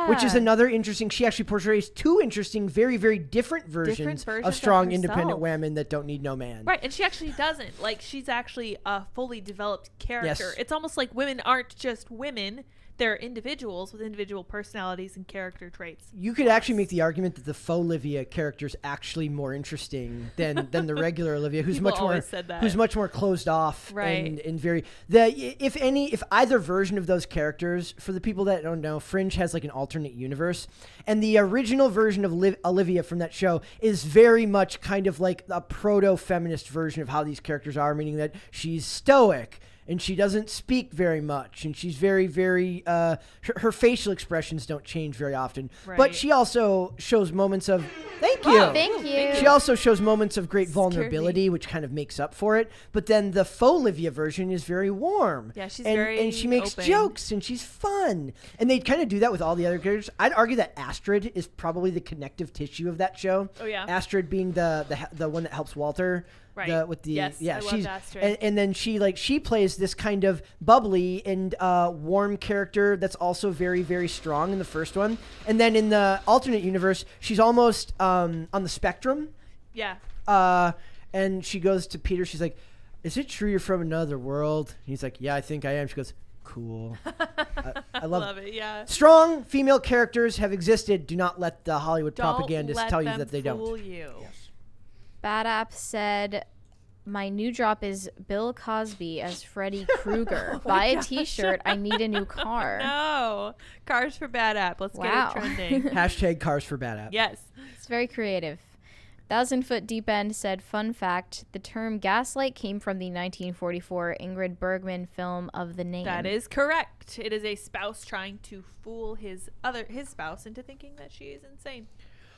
[SPEAKER 1] which is
[SPEAKER 3] Yeah.
[SPEAKER 1] another interesting. She actually portrays two interesting, very, very different versions
[SPEAKER 3] versions
[SPEAKER 1] of
[SPEAKER 3] of
[SPEAKER 1] strong, independent
[SPEAKER 3] herself.
[SPEAKER 1] women that don't need no man.
[SPEAKER 3] Right, and she actually doesn't. Like, she's actually a fully developed character.
[SPEAKER 1] Yes.
[SPEAKER 3] It's almost like women aren't just women. They're individuals with individual personalities and character traits.
[SPEAKER 1] You could actually make the argument that the faux Olivia character is actually more interesting than the regular Olivia, who's
[SPEAKER 3] People
[SPEAKER 1] much more
[SPEAKER 3] always said that.
[SPEAKER 1] who's much more closed off
[SPEAKER 3] Right.
[SPEAKER 1] and very if either version of those characters, for the people that don't know, Fringe has like an alternate universe, and the original version of Olivia from that show is very much kind of like a proto-feminist version of how these characters are, meaning that she's stoic and she doesn't speak very much, and she's very, very her facial expressions don't change very often.
[SPEAKER 3] Right.
[SPEAKER 1] But she also shows moments of thank you.
[SPEAKER 2] Oh, thank you.
[SPEAKER 1] She also shows moments of great
[SPEAKER 3] Scared
[SPEAKER 1] vulnerability, which kind of makes up for it. But then the faux Olivia version is very warm.
[SPEAKER 3] Yeah, she's
[SPEAKER 1] and,
[SPEAKER 3] very
[SPEAKER 1] and she makes
[SPEAKER 3] open.
[SPEAKER 1] jokes and she's fun. And they kind of do that with all the other characters. I'd argue that Astrid is probably the connective tissue of that show.
[SPEAKER 3] Oh, yeah.
[SPEAKER 1] Astrid being the one that helps Walter.
[SPEAKER 3] Right.
[SPEAKER 1] With the
[SPEAKER 3] Yes, I loved
[SPEAKER 1] she's
[SPEAKER 3] Astrid.
[SPEAKER 1] and then she plays this kind of bubbly and warm character that's also very, very strong in the first one. And then in the alternate universe, she's almost on the spectrum.
[SPEAKER 3] Yeah.
[SPEAKER 1] And she goes to Peter. She's like, "Is it true you're from another world?" And he's like, "Yeah, I think I am." She goes, "Cool." I love
[SPEAKER 3] it. Yeah.
[SPEAKER 1] strong female characters have existed. Do not let the Hollywood
[SPEAKER 3] Don't
[SPEAKER 1] propagandists
[SPEAKER 3] let
[SPEAKER 1] tell you
[SPEAKER 3] them
[SPEAKER 1] that they
[SPEAKER 3] fool
[SPEAKER 1] don't.
[SPEAKER 3] You.
[SPEAKER 2] Bad App said, my new drop is Bill Cosby as Freddy Krueger. Buy a t-shirt. I need a new car.
[SPEAKER 3] No. Cars for Bad App. Let's
[SPEAKER 2] Wow.
[SPEAKER 3] get it trending.
[SPEAKER 1] Hashtag cars for bad app.
[SPEAKER 3] Yes.
[SPEAKER 2] It's very creative. 1000-Foot Deep End said, fun fact, the term gaslight came from the 1944 Ingrid Bergman film Of the Name.
[SPEAKER 3] That is correct. It is a spouse trying to fool his spouse into thinking that she is insane.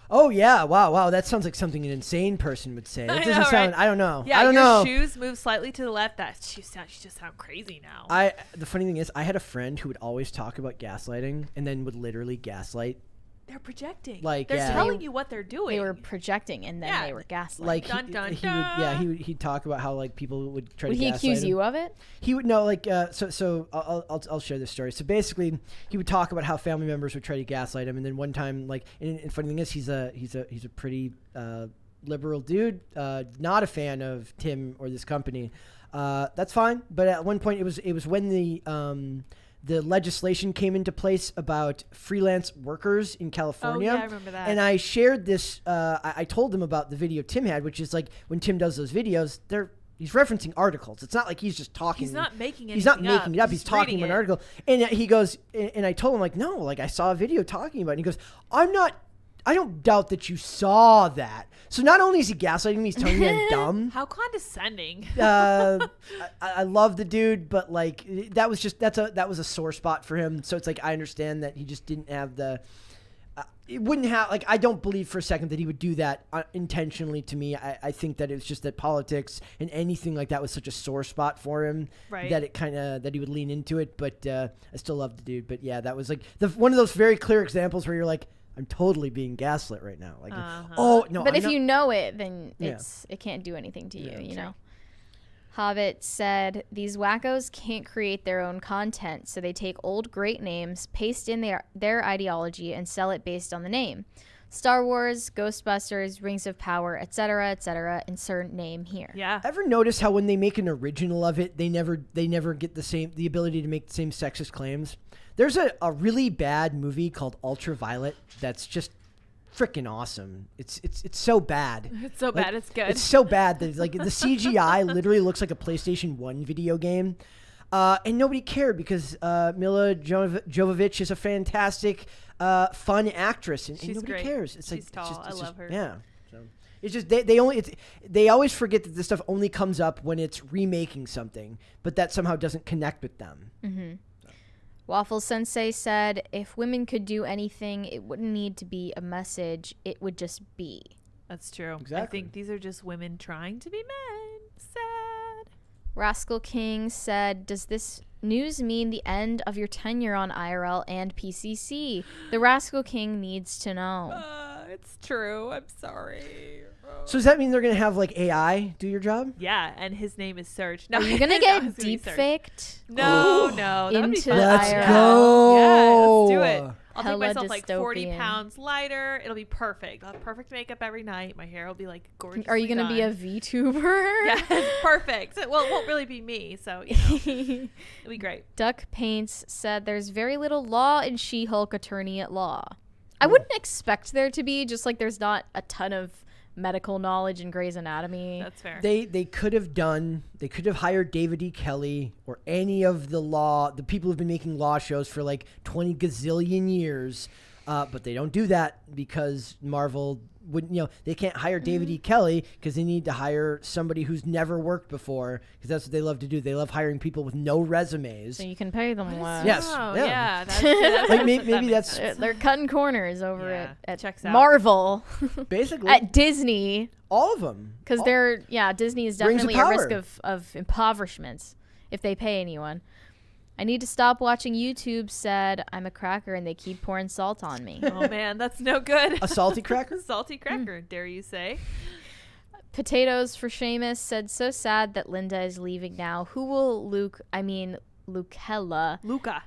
[SPEAKER 1] Oh yeah! Wow! That sounds like something an insane person would say. That
[SPEAKER 3] I
[SPEAKER 1] doesn't
[SPEAKER 3] know,
[SPEAKER 1] sound.
[SPEAKER 3] right?
[SPEAKER 1] I don't know.
[SPEAKER 3] Yeah,
[SPEAKER 1] I don't
[SPEAKER 3] your
[SPEAKER 1] know.
[SPEAKER 3] shoes move slightly to the left. She just sound crazy now.
[SPEAKER 1] The funny thing is, I had a friend who would always talk about gaslighting, and then would literally gaslight.
[SPEAKER 3] They're projecting.
[SPEAKER 1] Like,
[SPEAKER 3] they're
[SPEAKER 1] yeah.
[SPEAKER 3] telling you what they're doing.
[SPEAKER 2] They were projecting and then
[SPEAKER 3] Yeah.
[SPEAKER 2] they were gaslighting.
[SPEAKER 1] Like
[SPEAKER 3] Dun, dun,
[SPEAKER 1] he would, yeah,
[SPEAKER 3] dun.
[SPEAKER 1] he'd talk about how like people would try
[SPEAKER 2] Would
[SPEAKER 1] to
[SPEAKER 2] he
[SPEAKER 1] gaslight
[SPEAKER 2] accuse
[SPEAKER 1] him.
[SPEAKER 2] you of it?
[SPEAKER 1] He would know, like, so I'll share this story. So basically, he would talk about how family members would try to gaslight him, and then one time, like, and funny thing is, he's a pretty liberal dude, not a fan of Tim or this company. That's fine, but at one point, it was when the legislation came into place about freelance workers in California.
[SPEAKER 3] Oh, yeah, I remember that.
[SPEAKER 1] And I shared this. I told them about the video Tim had, which is like when Tim does those videos, he's referencing articles. It's not like he's just talking.
[SPEAKER 3] He's not making
[SPEAKER 1] He's not
[SPEAKER 3] anything
[SPEAKER 1] making it up. He's talking
[SPEAKER 3] reading
[SPEAKER 1] about an
[SPEAKER 3] it.
[SPEAKER 1] article. And he goes, and I told him, like, no, like I saw a video talking about it. And he goes, I don't doubt that you saw that. So not only is he gaslighting me, he's telling me I'm dumb.
[SPEAKER 3] How condescending.
[SPEAKER 1] I love the dude, but like that was a sore spot for him. So it's like I understand that he just didn't have the. It wouldn't have like I don't believe for a second that he would do that intentionally to me. I think that it was just that politics and anything like that was such a sore spot for him
[SPEAKER 3] Right.
[SPEAKER 1] that it kind of that he would lean into it. But I still love the dude. But yeah, that was like one of those very clear examples where you're like, I'm totally being gaslit right now. Like, oh no.
[SPEAKER 2] But if you know it, then it can't do anything to you. You know. Hobbit said, these wackos can't create their own content, so they take old great names, paste in their ideology, and sell it based on the name. Star Wars, Ghostbusters, Rings of Power, etc., insert name here.
[SPEAKER 3] Yeah.
[SPEAKER 1] Ever notice how when they make an original of it, they never get the ability to make the same sexist claims? There's a really bad movie called Ultraviolet that's just freaking awesome. It's so bad.
[SPEAKER 3] It's so bad it's good.
[SPEAKER 1] It's so bad that like the CGI literally looks like a PlayStation 1 video game. And nobody cared because Mila Jovovich is a fantastic fun actress and nobody
[SPEAKER 3] great.
[SPEAKER 1] Cares. It's
[SPEAKER 3] She's
[SPEAKER 1] like
[SPEAKER 3] tall.
[SPEAKER 1] it's
[SPEAKER 3] I love her.
[SPEAKER 1] Yeah. So it's just they always forget that this stuff only comes up when it's remaking something, but that somehow doesn't connect with them.
[SPEAKER 2] Mm-hmm. Waffle Sensei said, if women could do anything, it wouldn't need to be a message. It would just be.
[SPEAKER 3] That's true.
[SPEAKER 1] Exactly.
[SPEAKER 3] I think these are just women trying to be men. Sad.
[SPEAKER 2] Rascal King said, does this news mean the end of your tenure on IRL and PCC? The Rascal King needs to know.
[SPEAKER 3] It's true. I'm sorry.
[SPEAKER 1] So does that mean they're gonna have like AI do your job?
[SPEAKER 3] Yeah, and his name is Serge. No,
[SPEAKER 2] Are you gonna get deep faked?
[SPEAKER 3] No, that would be
[SPEAKER 2] into
[SPEAKER 3] fun.
[SPEAKER 1] Let's
[SPEAKER 2] IRL?
[SPEAKER 1] go.
[SPEAKER 3] Yeah, let's do it. I'll
[SPEAKER 2] Hella
[SPEAKER 3] make myself like 40
[SPEAKER 2] dystopian.
[SPEAKER 3] pounds lighter. It'll be perfect. I'll have perfect makeup every night. My hair will be like gorgeous.
[SPEAKER 2] Are you gonna be a VTuber?
[SPEAKER 3] Yeah, perfect. Well, it won't really be me, so it'll be great.
[SPEAKER 2] Duck Paints said there's very little law in She-Hulk Attorney at Law. I wouldn't expect there to be, just like there's not a ton of medical knowledge in Grey's Anatomy.
[SPEAKER 3] That's fair.
[SPEAKER 1] They could have hired David E. Kelly or any of the people who've been making law shows for like 20 gazillion years, but they don't do that because Marvel wouldn't. They can't hire David E. Kelly because they need to hire somebody who's never worked before because that's what they love to do. They love hiring people with no resumes.
[SPEAKER 2] So you can pay them less.
[SPEAKER 1] Yes.
[SPEAKER 3] Oh,
[SPEAKER 1] Yeah.
[SPEAKER 3] yeah. That's
[SPEAKER 1] Like maybe
[SPEAKER 3] makes
[SPEAKER 1] that's
[SPEAKER 3] sense.
[SPEAKER 2] They're cutting corners over at
[SPEAKER 3] Checks out.
[SPEAKER 2] Marvel,
[SPEAKER 1] basically
[SPEAKER 2] at Disney,
[SPEAKER 1] all of them.
[SPEAKER 2] because Disney is
[SPEAKER 1] Rings of
[SPEAKER 2] definitely at risk
[SPEAKER 1] power.
[SPEAKER 2] of impoverishment if they pay anyone. I need to stop watching YouTube. Said I'm a cracker and they keep pouring salt on me.
[SPEAKER 3] Oh man, that's no good.
[SPEAKER 1] A salty cracker?
[SPEAKER 3] Salty cracker, dare you say?
[SPEAKER 2] Potatoes for Seamus said, so sad that Linda is leaving now. Who will Lucella
[SPEAKER 3] Luca.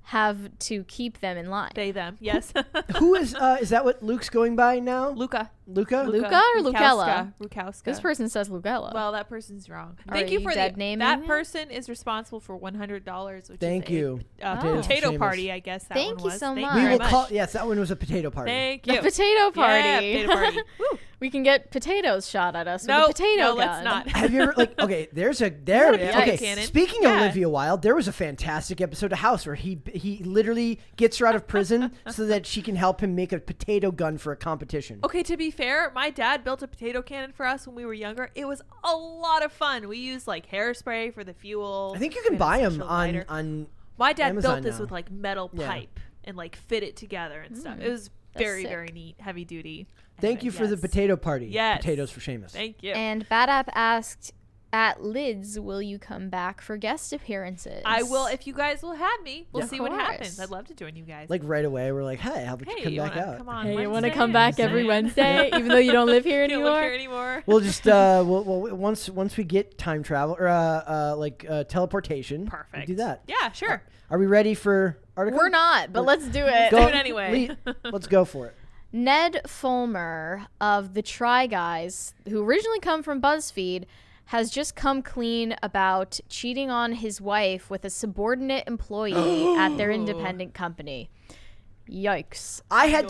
[SPEAKER 2] have to keep them in line?
[SPEAKER 3] They, them. Yes.
[SPEAKER 1] Who is that what Luke's going by now?
[SPEAKER 3] Luca.
[SPEAKER 1] Luca?
[SPEAKER 2] Luca or Lucella?
[SPEAKER 3] Rukowska.
[SPEAKER 2] This person says Lucella.
[SPEAKER 3] Well, that person's wrong.
[SPEAKER 2] Are
[SPEAKER 3] Thank you
[SPEAKER 2] you
[SPEAKER 3] for
[SPEAKER 2] dead
[SPEAKER 3] that.
[SPEAKER 2] naming
[SPEAKER 3] That
[SPEAKER 2] it?
[SPEAKER 3] person is responsible for $100, which
[SPEAKER 1] Thank
[SPEAKER 3] is
[SPEAKER 1] you.
[SPEAKER 3] a
[SPEAKER 2] Potatoes
[SPEAKER 1] for
[SPEAKER 3] potato
[SPEAKER 1] Seamus.
[SPEAKER 3] party, I guess that
[SPEAKER 2] Thank
[SPEAKER 3] one
[SPEAKER 2] you
[SPEAKER 3] was.
[SPEAKER 2] so
[SPEAKER 3] Thank
[SPEAKER 2] much.
[SPEAKER 1] We
[SPEAKER 3] very
[SPEAKER 1] will
[SPEAKER 3] much.
[SPEAKER 1] call. Yes, that one was a potato party.
[SPEAKER 3] Thank
[SPEAKER 2] the
[SPEAKER 3] you.
[SPEAKER 2] potato party.
[SPEAKER 3] Yeah, potato party. Woo.
[SPEAKER 2] We can get potatoes shot at us with a
[SPEAKER 3] No,
[SPEAKER 2] potato gun.
[SPEAKER 3] let's not.
[SPEAKER 1] Have you ever okay? There's a
[SPEAKER 3] potato
[SPEAKER 1] okay.
[SPEAKER 3] cannon.
[SPEAKER 1] Speaking of
[SPEAKER 3] Yeah.
[SPEAKER 1] Olivia Wilde, there was a fantastic episode of House where he literally gets her out of prison so that she can help him make a potato gun for a competition.
[SPEAKER 3] Okay, to be fair, my dad built a potato cannon for us when we were younger. It was a lot of fun. We used like hairspray for the fuel.
[SPEAKER 1] I think you can
[SPEAKER 3] We had a
[SPEAKER 1] buy them
[SPEAKER 3] special lighter.
[SPEAKER 1] on.
[SPEAKER 3] My dad
[SPEAKER 1] Amazon
[SPEAKER 3] built this
[SPEAKER 1] now.
[SPEAKER 3] with like metal
[SPEAKER 1] Yeah.
[SPEAKER 3] pipe and like fit it together and stuff. It was
[SPEAKER 2] That's
[SPEAKER 3] very,
[SPEAKER 2] sick.
[SPEAKER 3] very neat, heavy duty.
[SPEAKER 1] Thank you for the
[SPEAKER 3] yes.
[SPEAKER 1] potato party.
[SPEAKER 3] Yes.
[SPEAKER 1] Potatoes for Seamus.
[SPEAKER 3] Thank you.
[SPEAKER 2] And Bad App asked, at Lids, will you come back for guest appearances?
[SPEAKER 3] I will if you guys will have me. We'll
[SPEAKER 1] Yeah.
[SPEAKER 3] see
[SPEAKER 2] Of
[SPEAKER 3] what
[SPEAKER 2] course.
[SPEAKER 3] happens. I'd love to join you guys.
[SPEAKER 1] Like right away, we're like, hey, how about
[SPEAKER 3] hey,
[SPEAKER 1] you come back
[SPEAKER 3] wanna
[SPEAKER 1] out?
[SPEAKER 3] come on?
[SPEAKER 2] Hey, you
[SPEAKER 3] want to
[SPEAKER 2] come back every Wednesday, even though you don't live here
[SPEAKER 3] You don't live
[SPEAKER 2] anymore?
[SPEAKER 3] here anymore.
[SPEAKER 1] We'll just we'll once we get time travel or teleportation,
[SPEAKER 3] Perfect.
[SPEAKER 1] we'll do that.
[SPEAKER 3] Yeah, sure.
[SPEAKER 1] Are we ready for article?
[SPEAKER 2] We're not, but let's do it.
[SPEAKER 3] Do it anyway.
[SPEAKER 1] Let's go for it.
[SPEAKER 2] Ned Fulmer of the Try Guys, who originally come from BuzzFeed, has just come clean about cheating on his wife with a subordinate employee at their independent company. Yikes.
[SPEAKER 1] I had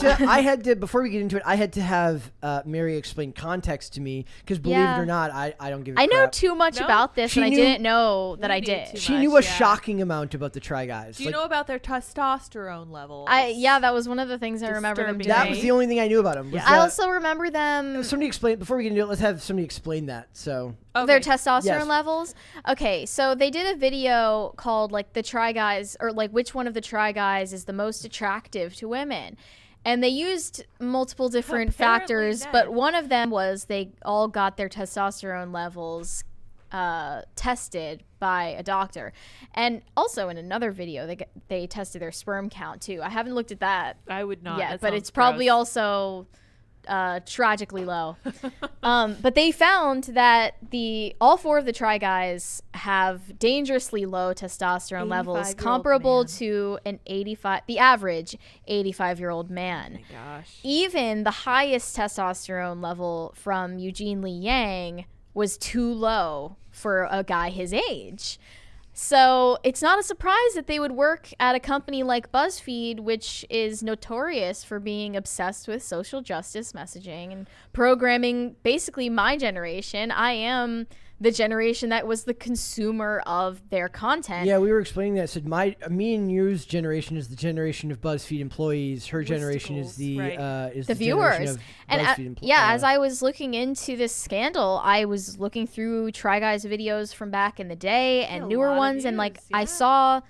[SPEAKER 1] to before we get into it, I had to have Mary explain context to me because believe
[SPEAKER 2] Yeah.
[SPEAKER 1] it or not, I don't give a
[SPEAKER 2] I know
[SPEAKER 1] crap.
[SPEAKER 2] too much
[SPEAKER 3] No?
[SPEAKER 2] about this,
[SPEAKER 1] She
[SPEAKER 2] and I
[SPEAKER 1] knew-
[SPEAKER 2] didn't know that
[SPEAKER 3] We
[SPEAKER 2] I
[SPEAKER 3] knew
[SPEAKER 2] did.
[SPEAKER 3] too
[SPEAKER 1] She
[SPEAKER 3] much,
[SPEAKER 1] knew a
[SPEAKER 3] yeah.
[SPEAKER 1] shocking amount about the Try Guys.
[SPEAKER 3] Do you know about their testosterone levels?
[SPEAKER 2] That was one of the things I remember them
[SPEAKER 3] Disturbing.
[SPEAKER 2] doing.
[SPEAKER 1] that was the only thing I knew about them.
[SPEAKER 2] I also remember them
[SPEAKER 1] somebody explain before we get into it. Let's have somebody explain that. So
[SPEAKER 2] their testosterone
[SPEAKER 1] Yes.
[SPEAKER 2] levels. Okay, so they did a video called like the Try Guys, or like which one of the Try Guys is the most attractive to women. And they used multiple different
[SPEAKER 3] Apparently
[SPEAKER 2] factors,
[SPEAKER 3] Ned.
[SPEAKER 2] but one of them was they all got their testosterone levels tested by a doctor. And also in another video, they tested their sperm count too. I haven't looked at that.
[SPEAKER 3] I would not.
[SPEAKER 2] Yeah,
[SPEAKER 3] That
[SPEAKER 2] but
[SPEAKER 3] sounds
[SPEAKER 2] it's probably
[SPEAKER 3] gross.
[SPEAKER 2] also tragically low. But they found that all 4 of the Try Guys have dangerously low testosterone levels,
[SPEAKER 3] 85-year-old
[SPEAKER 2] comparable
[SPEAKER 3] man.
[SPEAKER 2] to the average 85-year-old man.
[SPEAKER 3] Oh my gosh.
[SPEAKER 2] Even the highest testosterone level from Eugene Lee Yang was too low for a guy his age. So it's not a surprise that they would work at a company like BuzzFeed, which is notorious for being obsessed with social justice messaging and programming basically my generation. I am the generation that was the consumer of their content.
[SPEAKER 1] Yeah, we were explaining that. Said me and you's generation is the generation of BuzzFeed employees. Her generation is the
[SPEAKER 3] Listicles,
[SPEAKER 1] is
[SPEAKER 2] the
[SPEAKER 1] generation
[SPEAKER 2] viewers.
[SPEAKER 1] of
[SPEAKER 2] And
[SPEAKER 1] BuzzFeed
[SPEAKER 2] as I was looking into this scandal, I was looking through Try Guys videos from back in the day and
[SPEAKER 3] a
[SPEAKER 2] newer
[SPEAKER 3] lot of
[SPEAKER 2] ones, and like
[SPEAKER 3] views,
[SPEAKER 2] I
[SPEAKER 3] yeah.
[SPEAKER 2] saw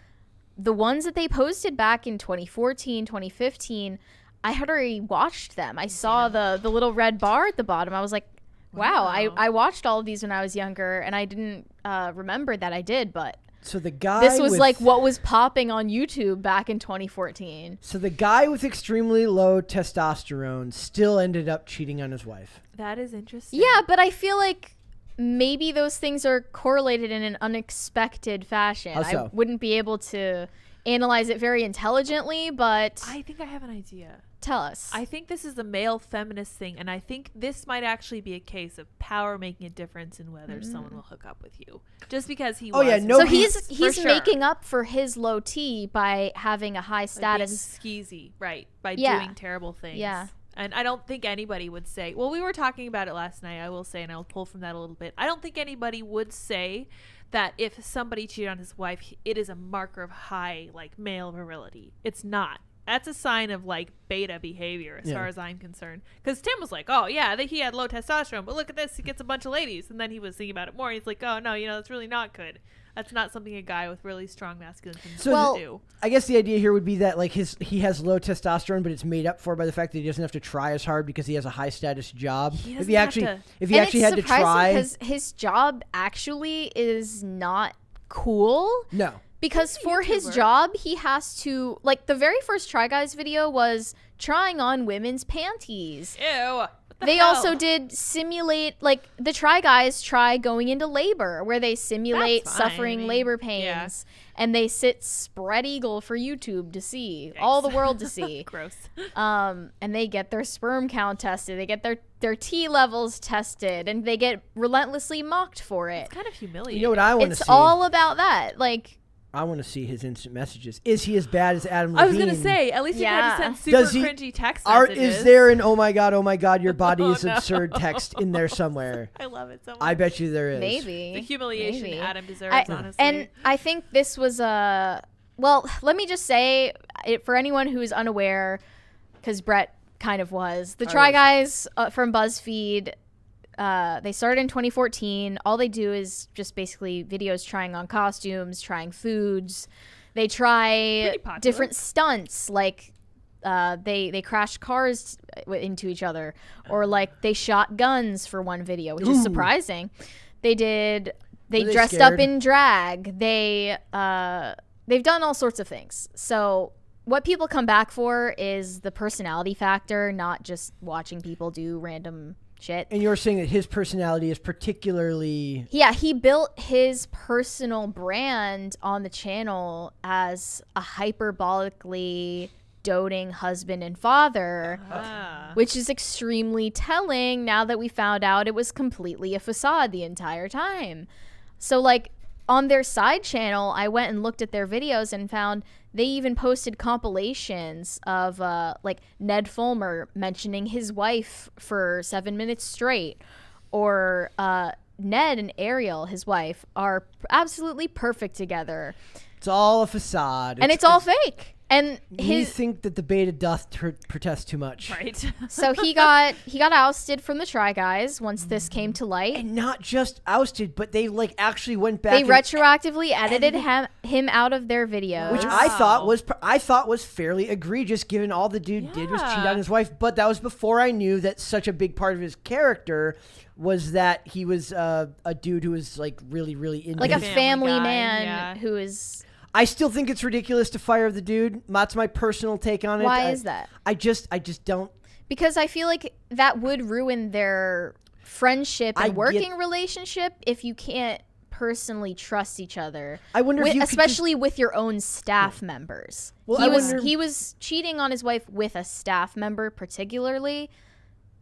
[SPEAKER 2] the ones that they posted back in 2014, 2015. I had already watched them. I saw the little red bar at the bottom. I was like, wow, I watched all of these when I was younger, and I didn't remember that I did, but
[SPEAKER 1] So the guy
[SPEAKER 2] this was
[SPEAKER 1] with,
[SPEAKER 2] like what was popping on YouTube back in 2014.
[SPEAKER 1] So the guy with extremely low testosterone still ended up cheating on his wife.
[SPEAKER 3] That is interesting.
[SPEAKER 2] Yeah, but I feel like maybe those things are correlated in an unexpected fashion.
[SPEAKER 1] How so?
[SPEAKER 2] I wouldn't be able to analyze it very intelligently, but
[SPEAKER 3] I think I have an idea.
[SPEAKER 2] tell us.
[SPEAKER 3] I think this is a male feminist thing, and I think this might actually be a case of power making a difference in whether someone will hook up with you. Just because he was.
[SPEAKER 1] yeah, no-
[SPEAKER 2] So
[SPEAKER 1] he's-
[SPEAKER 2] he's
[SPEAKER 3] for
[SPEAKER 2] making up for his low T by having a high
[SPEAKER 3] By
[SPEAKER 2] status.
[SPEAKER 3] being skeezy, right? By
[SPEAKER 2] Yeah.
[SPEAKER 3] doing terrible things.
[SPEAKER 2] Yeah.
[SPEAKER 3] And I don't think anybody would say, well, we were talking about it last night, I will say, and I'll pull from that a little bit. I don't think anybody would say that if somebody cheated on his wife, it is a marker of high, like, male virility. It's not. That's a sign of, like, beta behavior as far as I'm concerned. Because Tim was like, oh, yeah, he had low testosterone, but look at this, he gets a bunch of ladies. And then he was thinking about it more, and he's like, oh, no, that's really not good. That's not something a guy with really strong masculine things
[SPEAKER 1] So
[SPEAKER 3] would do.
[SPEAKER 1] I guess the idea here would be that like he has low testosterone, but it's made up for by the fact that he doesn't have to try as hard because he has a high status job.
[SPEAKER 3] He
[SPEAKER 1] If
[SPEAKER 3] doesn't
[SPEAKER 1] he
[SPEAKER 3] have
[SPEAKER 1] actually
[SPEAKER 3] to-
[SPEAKER 1] if he
[SPEAKER 2] And
[SPEAKER 1] actually
[SPEAKER 2] it's
[SPEAKER 1] had to
[SPEAKER 2] surprising
[SPEAKER 1] try,
[SPEAKER 2] because his job actually is not cool.
[SPEAKER 1] no.
[SPEAKER 2] Because for his
[SPEAKER 3] YouTuber.
[SPEAKER 2] job, he has to, like, the very first Try Guys video was trying on women's panties.
[SPEAKER 3] Ew. What the
[SPEAKER 2] They
[SPEAKER 3] hell?
[SPEAKER 2] also did simulate, like, the Try Guys try going into labor, where they simulate
[SPEAKER 3] That's fine.
[SPEAKER 2] suffering
[SPEAKER 3] I mean,
[SPEAKER 2] labor
[SPEAKER 3] yeah.
[SPEAKER 2] pains, and they sit spread eagle for YouTube to see, all the world to see.
[SPEAKER 3] Gross.
[SPEAKER 2] And they get their sperm count tested, they get their T levels tested, and they get relentlessly mocked for it.
[SPEAKER 3] It's kind of humiliating.
[SPEAKER 1] You know what I want to
[SPEAKER 2] It's
[SPEAKER 1] see?
[SPEAKER 2] all about that, like.
[SPEAKER 1] I want to see his instant messages. Is he as bad as Adam
[SPEAKER 3] I was
[SPEAKER 1] Levine?
[SPEAKER 3] gonna say, at least you
[SPEAKER 2] Yeah.
[SPEAKER 3] had to send super
[SPEAKER 1] Does he-
[SPEAKER 3] cringy text
[SPEAKER 1] Are
[SPEAKER 3] messages.
[SPEAKER 1] is there an oh my god your body
[SPEAKER 3] Oh,
[SPEAKER 1] is
[SPEAKER 3] no.
[SPEAKER 1] absurd text in there somewhere?
[SPEAKER 3] I love it so much.
[SPEAKER 1] I bet you there is.
[SPEAKER 2] Maybe
[SPEAKER 3] the humiliation
[SPEAKER 2] maybe.
[SPEAKER 3] Adam deserves,
[SPEAKER 2] I-
[SPEAKER 3] honestly.
[SPEAKER 2] And I think this was well, let me just say, for anyone who's unaware, because Brett kind of was, the Try Guys from BuzzFeed, they started in 2014. All they do is just basically videos trying on costumes, trying foods. They try
[SPEAKER 3] Pretty popular.
[SPEAKER 2] different stunts, like they crashed cars into each other, or like they shot guns for one video, which is surprising. They
[SPEAKER 1] Were they
[SPEAKER 2] dressed
[SPEAKER 1] scared?
[SPEAKER 2] up in drag. They've done all sorts of things. So what people come back for is the personality factor, not just watching people do random shit.
[SPEAKER 1] And you're saying that his personality is particularly
[SPEAKER 2] Yeah, he built his personal brand on the channel as a hyperbolically doting husband and father, which is extremely telling now that we found out it was completely a facade the entire time. So, like, on their side channel, I went and looked at their videos and found they even posted compilations of like Ned Fulmer mentioning his wife for 7 minutes straight, or Ned and Ariel, his wife, are absolutely perfect together,
[SPEAKER 1] it's all a facade.
[SPEAKER 2] and it's all fake. And
[SPEAKER 1] we think that the beta doth protest too much.
[SPEAKER 3] Right.
[SPEAKER 2] So he got ousted from the Try Guys once this came to light.
[SPEAKER 1] And not just ousted, but they like actually went back.
[SPEAKER 2] They retroactively edited him out of their videos,
[SPEAKER 1] which I thought was fairly egregious, given all the dude did was cheat on his wife. But that was before I knew that such a big part of his character was that he was a dude who was like really, really into
[SPEAKER 2] like a
[SPEAKER 1] his
[SPEAKER 2] family
[SPEAKER 3] guy,
[SPEAKER 2] man who is.
[SPEAKER 1] I still think it's ridiculous to fire the dude. That's my personal take on it.
[SPEAKER 2] Why is that?
[SPEAKER 1] I just don't.
[SPEAKER 2] Because I feel like that would ruin their friendship and working relationship if you can't personally trust each other.
[SPEAKER 1] I wonder if you
[SPEAKER 2] especially with your own staff members.
[SPEAKER 1] Well,
[SPEAKER 2] he was cheating on his wife with a staff member particularly.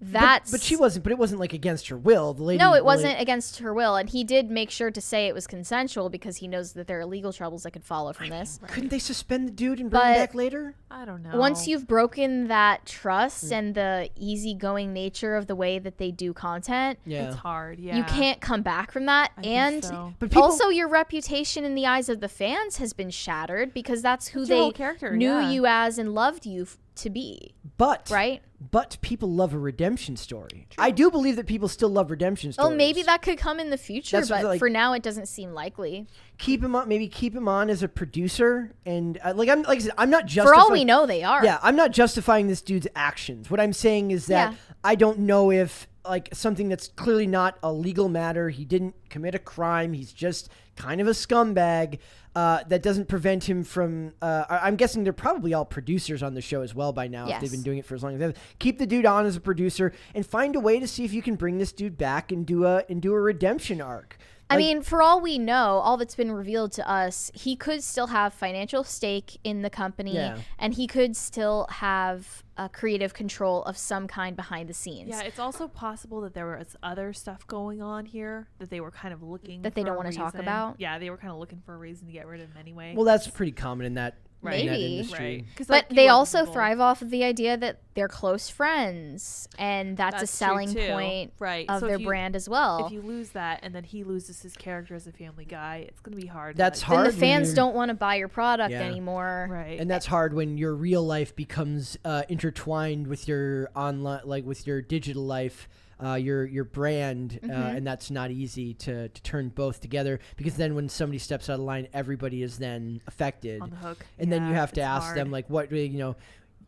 [SPEAKER 1] But she wasn't. But it wasn't like against her will. The lady.
[SPEAKER 2] No, it wasn't against her will, and he did make sure to say it was consensual because he knows that there are legal troubles that could follow from this.
[SPEAKER 1] Couldn't they suspend the dude and bring him back later?
[SPEAKER 3] I don't know.
[SPEAKER 2] Once you've broken that trust and the easygoing nature of the way that they do content,
[SPEAKER 3] it's hard. Yeah,
[SPEAKER 2] you can't come back from that.
[SPEAKER 3] Think so.
[SPEAKER 1] But people,
[SPEAKER 2] also, your reputation in the eyes of the fans has been shattered because that's who they knew you as and loved you to be.
[SPEAKER 1] But
[SPEAKER 2] right.
[SPEAKER 1] But people love a redemption story. True. I do believe that people still love redemption stories.
[SPEAKER 2] Oh, maybe that could come in the future, but for now, it doesn't seem likely.
[SPEAKER 1] Keep him on. Maybe keep him on as a producer, and like I said, I'm not justifying.
[SPEAKER 2] For all we know, they are.
[SPEAKER 1] Yeah, I'm not justifying this dude's actions. What I'm saying is that I don't know if like something that's clearly not a legal matter. He didn't commit a crime. He's just kind of a scumbag. That doesn't prevent him from. I'm guessing they're probably all producers on the show as well by now.
[SPEAKER 2] Yes.
[SPEAKER 1] If they've been doing it for as long as they have. Keep the dude on as a producer and find a way to see if you can bring this dude back and do a redemption arc.
[SPEAKER 2] I mean, for all we know, all that's been revealed to us, he could still have financial stake in the company, and he could still have creative control of some kind behind the scenes.
[SPEAKER 3] Yeah, it's also possible that there was other stuff going on here that they were kind of looking
[SPEAKER 2] that they don't want to talk about.
[SPEAKER 3] Yeah, they were kind of looking for a reason to get rid of him anyway.
[SPEAKER 1] Well, that's pretty common in that.
[SPEAKER 2] Maybe.
[SPEAKER 1] In that industry.
[SPEAKER 3] Right.
[SPEAKER 2] But they also thrive off of the idea that they're close friends, and that's a selling point of their brand as well.
[SPEAKER 3] If you lose that, and then he loses his character as a family guy, it's going to be hard.
[SPEAKER 1] That's hard.
[SPEAKER 2] Then the fans don't want to buy your product anymore.
[SPEAKER 3] Right.
[SPEAKER 1] And that's hard when your real life becomes intertwined with your online, like with your digital life. Your brand, and that's not easy to turn both together, because then when somebody steps out of line, everybody is then affected
[SPEAKER 3] on the hook,
[SPEAKER 1] and then you have to ask them like, what,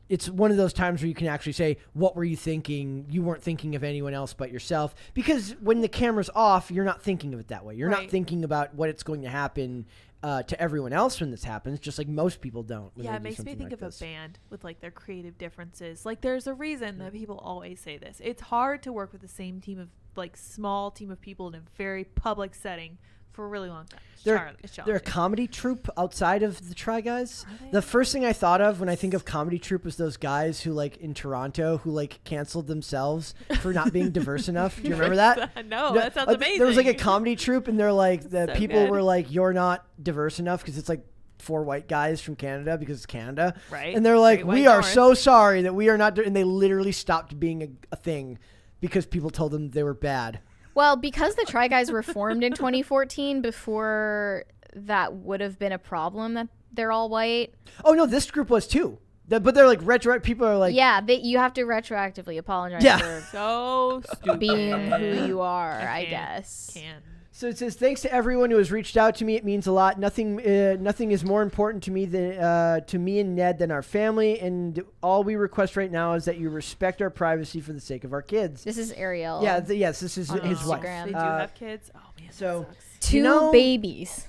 [SPEAKER 1] it's one of those times where you can actually say, what were you thinking? You weren't thinking of anyone else but yourself, because when the camera's off, you're not thinking of it that way. You're not thinking about what it's going to happen to everyone else when this happens, just like most people don't.
[SPEAKER 3] Yeah, it makes me think of a band with like their creative differences. Like there's a reason that people always say this. It's hard to work with the same team of like small team of people in a very public setting for a really long time.
[SPEAKER 1] They're a comedy troupe outside of the Try Guys. The first thing I thought of when I think of comedy troupe was those guys who like in Toronto who like canceled themselves for not being diverse enough. Do you remember that?
[SPEAKER 3] No, that sounds amazing.
[SPEAKER 1] There was like a comedy troupe, and they're like the people
[SPEAKER 3] good.
[SPEAKER 1] were like, "You're not diverse enough," because it's like 4 white guys from Canada, because it's Canada,
[SPEAKER 3] right?
[SPEAKER 1] And they're like, "We are so sorry that we are not," and they literally stopped being a thing because people told them they were bad.
[SPEAKER 2] Well, because the Try Guys were formed in 2014, before that would have been a problem that they're all white.
[SPEAKER 1] Oh no, this group was too. But they're like people are like,
[SPEAKER 2] yeah, you have to retroactively apologize for
[SPEAKER 3] so stupid
[SPEAKER 2] being who you are. I guess.
[SPEAKER 1] So it says, thanks to everyone who has reached out to me. It means a lot. Nothing is more important to me and Ned than our family. And all we request right now is that you respect our privacy for the sake of our kids.
[SPEAKER 2] This is Ariel.
[SPEAKER 1] Yeah. Yes, this is his wife.
[SPEAKER 3] They do have kids. Oh man.
[SPEAKER 1] So
[SPEAKER 3] that sucks.
[SPEAKER 2] 2 babies.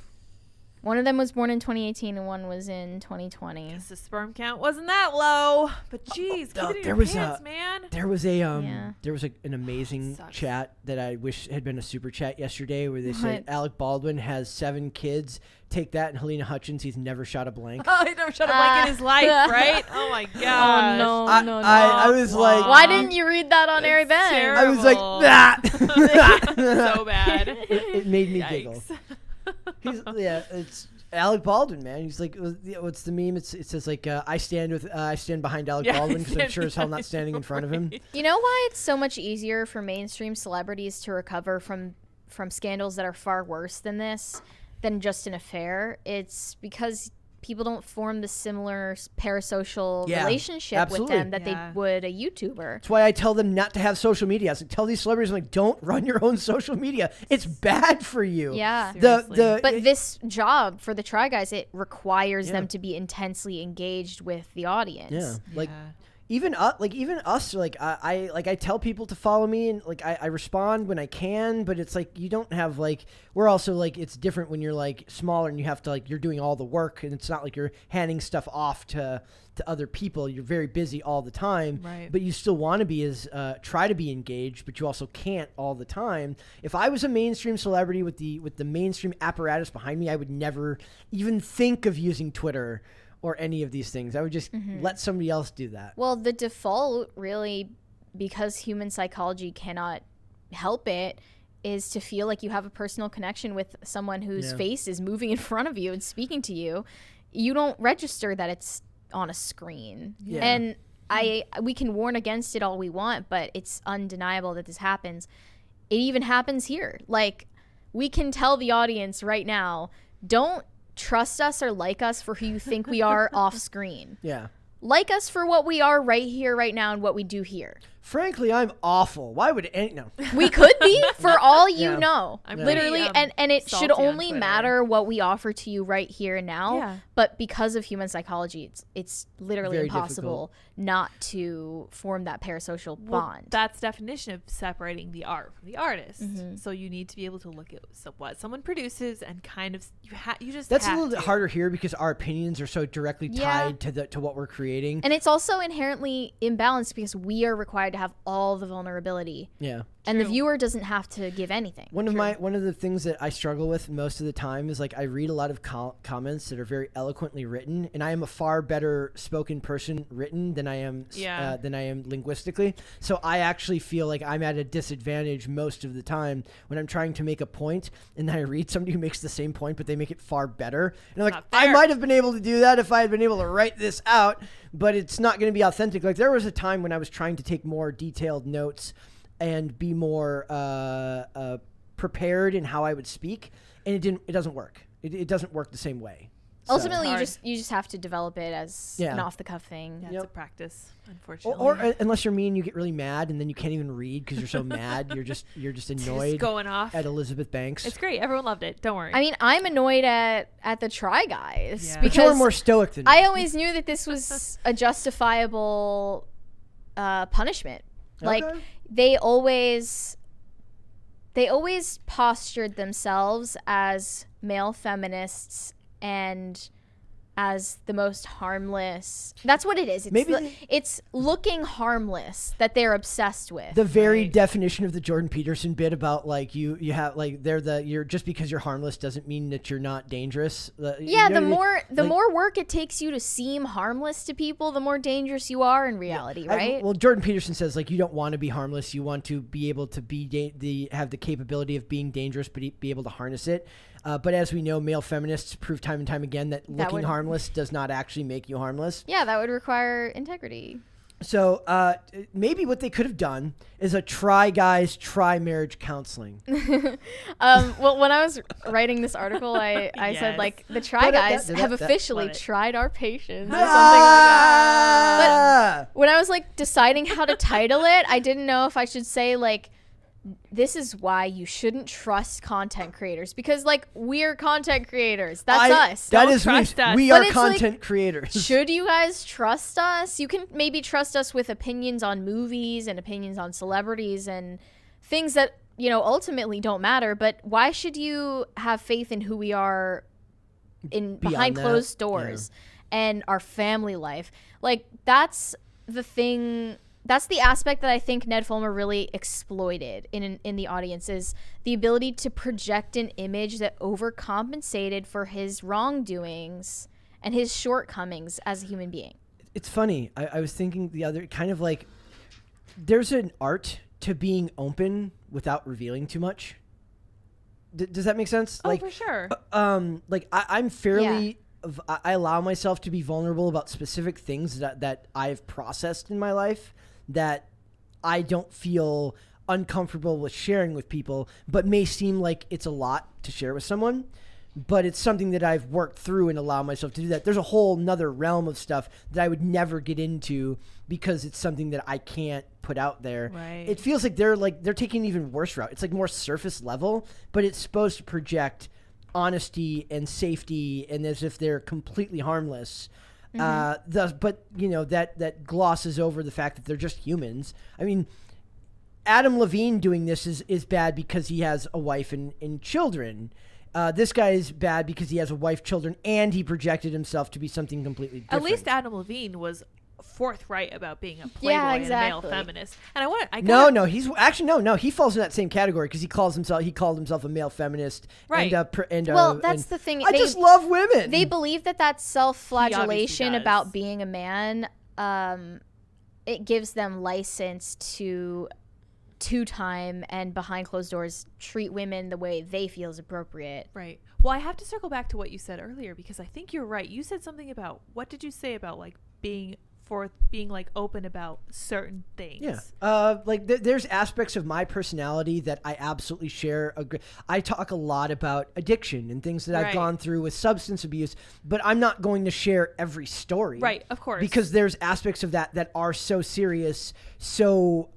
[SPEAKER 2] One of them was born in 2018 and one was in 2020.
[SPEAKER 3] Yes, the sperm count wasn't that low, but geez, keep it in your pants, man.
[SPEAKER 1] There was an amazing chat that I wish had been a super chat yesterday, where they said Alec Baldwin has 7 kids. Take that, and Helena Hutchins, he's never shot a blank.
[SPEAKER 3] Oh, he never shot a blank in his life, right? Oh my gosh.
[SPEAKER 2] Oh no,
[SPEAKER 1] I was like,
[SPEAKER 2] why didn't you read that on Airy Ben?
[SPEAKER 1] I was like, that.
[SPEAKER 3] So bad.
[SPEAKER 1] It made me giggle. It's Alec Baldwin, man. He's like, what's the meme? It says like, I stand behind Alec Baldwin, because I'm sure as hell not standing in front of him.
[SPEAKER 2] You know why it's so much easier for mainstream celebrities to recover from scandals that are far worse than this, than just an affair? It's because people don't form the similar parasocial
[SPEAKER 1] Yeah,
[SPEAKER 2] relationship
[SPEAKER 1] absolutely.
[SPEAKER 2] with them that they would a YouTuber.
[SPEAKER 1] That's why I tell them not to have social media. I like, tell these celebrities, I'm like, don't run your own social media. It's bad for you.
[SPEAKER 2] Yeah.
[SPEAKER 3] Seriously.
[SPEAKER 2] This job for the Try Guys, it requires them to be intensely engaged with the audience.
[SPEAKER 1] Yeah. Like even us, like I tell people to follow me, and like I respond when I can, but it's like you don't have like, we're also like, it's different when you're like smaller and you have to like, you're doing all the work, and it's not like you're handing stuff off to other people. You're very busy all the time,
[SPEAKER 3] Right.
[SPEAKER 1] but you still want to be as try to be engaged, but you also can't all the time. If I was a mainstream celebrity with the mainstream apparatus behind me, I would never even think of using Twitter or any of these things. I would just let somebody else do that.
[SPEAKER 2] Well, the default really, because human psychology cannot help it, is to feel like you have a personal connection with someone whose face is moving in front of you and speaking to you. You don't register that it's on a screen.
[SPEAKER 1] Yeah.
[SPEAKER 2] And we can warn against it all we want, but it's undeniable that this happens. It even happens here. Like, we can tell the audience right now, don't trust us or like us for who you think we are off screen.
[SPEAKER 1] Yeah.
[SPEAKER 2] Like us for what we are right here, right now, and what we do here.
[SPEAKER 1] Frankly, I'm awful. Why would any no?
[SPEAKER 2] We could be, for all you know.
[SPEAKER 3] I'm
[SPEAKER 2] Literally,
[SPEAKER 3] pretty,
[SPEAKER 2] and it should
[SPEAKER 3] salty on
[SPEAKER 2] only
[SPEAKER 3] Twitter.
[SPEAKER 2] matter what we offer to you right here and now.
[SPEAKER 3] Yeah.
[SPEAKER 2] But because of human psychology, it's literally
[SPEAKER 1] Very
[SPEAKER 2] impossible not to form that parasocial bond.
[SPEAKER 3] That's definition of separating the art from the artist.
[SPEAKER 2] Mm-hmm.
[SPEAKER 3] So you need to be able to look at what someone produces and kind of you just
[SPEAKER 1] That's a
[SPEAKER 3] have
[SPEAKER 1] little bit
[SPEAKER 3] to.
[SPEAKER 1] harder here because our opinions are so directly tied to what we're creating.
[SPEAKER 2] And it's also inherently imbalanced because we are required to have all the vulnerability.
[SPEAKER 1] Yeah.
[SPEAKER 2] And the viewer doesn't have to give anything.
[SPEAKER 1] One of the things that I struggle with most of the time is like I read a lot of comments that are very eloquently written, and I am a far better spoken person written than I am linguistically. So I actually feel like I'm at a disadvantage most of the time when I'm trying to make a point, and then I read somebody who makes the same point, but they make it far better. And I'm like,
[SPEAKER 3] Not
[SPEAKER 1] I
[SPEAKER 3] fair.
[SPEAKER 1] might have been able to do that if I had been able to write this out, but it's not going to be authentic. Like there was a time when I was trying to take more detailed notes and be more prepared in how I would speak, and it doesn't work. It doesn't work the same way. So-
[SPEAKER 2] Ultimately, you
[SPEAKER 3] hard.
[SPEAKER 2] just have to develop it as an off the cuff thing.
[SPEAKER 3] Yeah, it's a practice, unfortunately.
[SPEAKER 1] or unless you're me and you get really mad and then you can't even read because you're so mad, you're just annoyed
[SPEAKER 3] just going off.
[SPEAKER 1] at Elizabeth Banks.
[SPEAKER 3] It's great. Everyone loved it. Don't worry.
[SPEAKER 2] I mean, I'm annoyed at the Try Guys
[SPEAKER 3] Yeah.
[SPEAKER 1] But
[SPEAKER 2] because
[SPEAKER 1] you're more stoic than me.
[SPEAKER 2] I always knew that this was a justifiable punishment. Like
[SPEAKER 1] Okay.
[SPEAKER 2] they always postured themselves as male feminists and as the most harmless. That's what it is. It's
[SPEAKER 1] Maybe
[SPEAKER 2] it's looking harmless that they're obsessed with.
[SPEAKER 1] the very
[SPEAKER 3] Right.
[SPEAKER 1] definition of the Jordan Peterson bit about like you have like you're just because you're harmless doesn't mean that you're not dangerous.
[SPEAKER 2] Yeah,
[SPEAKER 1] you know
[SPEAKER 2] the
[SPEAKER 1] what I mean?
[SPEAKER 2] more
[SPEAKER 1] Like-
[SPEAKER 2] more work it takes you to seem harmless to people, the more dangerous you are in reality, right?
[SPEAKER 1] Well, Jordan Peterson says like you don't want to be harmless. You want to be able to have the capability of being dangerous, but be able to harness it. But as we know, male feminists prove time and time again that looking
[SPEAKER 2] would-
[SPEAKER 1] harmless does not actually make you harmless.
[SPEAKER 2] Yeah, that would require integrity.
[SPEAKER 1] So maybe what they could have done is a try marriage counseling.
[SPEAKER 2] Well, when I was writing this article, I said
[SPEAKER 3] Yes.
[SPEAKER 2] like the Try Guys have
[SPEAKER 1] Love
[SPEAKER 2] officially
[SPEAKER 3] it.
[SPEAKER 2] tried our patience or something like that. But when I was like deciding how to title it, I didn't know if I should say like, this is why you shouldn't trust content creators, because like we're content creators. That's us.
[SPEAKER 1] That
[SPEAKER 3] Don't
[SPEAKER 1] is
[SPEAKER 3] trust us.
[SPEAKER 1] we
[SPEAKER 2] But
[SPEAKER 1] are
[SPEAKER 2] it's like-
[SPEAKER 1] content creators.
[SPEAKER 2] Should you guys trust us? You can maybe trust us with opinions on movies and opinions on celebrities and things that, you know, ultimately don't matter. But why should you have faith in who we are behind
[SPEAKER 1] Beyond that,
[SPEAKER 2] closed doors and our family life? Like, that's the thing. That's the aspect that I think Ned Fulmer really exploited in the audience, is the ability to project an image that overcompensated for his wrongdoings and his shortcomings as a human being.
[SPEAKER 1] It's funny. I was thinking the other kind of like there's an art to being open without revealing too much. Does that make sense?
[SPEAKER 3] oh,
[SPEAKER 1] like
[SPEAKER 3] for sure.
[SPEAKER 1] like I'm fairly I allow myself to be vulnerable about specific things that I've processed in my life that I don't feel uncomfortable with sharing with people, but may seem like it's a lot to share with someone. but it's something that I've worked through and allow myself to do that. There's a whole nother realm of stuff that I would never get into because it's something that I can't put out there.
[SPEAKER 3] Right.
[SPEAKER 1] It feels like they're taking an even worse route. It's like more surface level, but it's supposed to project honesty and safety and as if they're completely harmless. But you know, that glosses over the fact that they're just humans. I mean, Adam Levine doing this is bad because he has a wife and children. This guy is bad because he has a wife, children, and he projected himself to be something completely different.
[SPEAKER 3] At least Adam Levine was forthright about being a playboy and a male feminist. And
[SPEAKER 1] No, he's actually no. He falls in that same category because he called himself a male feminist.
[SPEAKER 3] Right.
[SPEAKER 2] Well, that's the thing.
[SPEAKER 1] I just love women.
[SPEAKER 2] They believe that self-flagellation about being a man, it gives them license to two-time and behind closed doors treat women the way they feel is appropriate.
[SPEAKER 3] Right. Well, I have to circle back to what you said earlier because I think you're right. You said something about, what did you say about like being like open about certain things?
[SPEAKER 1] Yeah. There's aspects of my personality that I absolutely share. I talk a lot about addiction and things that I've gone through with substance abuse, but I'm not going to share every story.
[SPEAKER 3] Right, of course.
[SPEAKER 1] Because there's aspects of that are so serious, so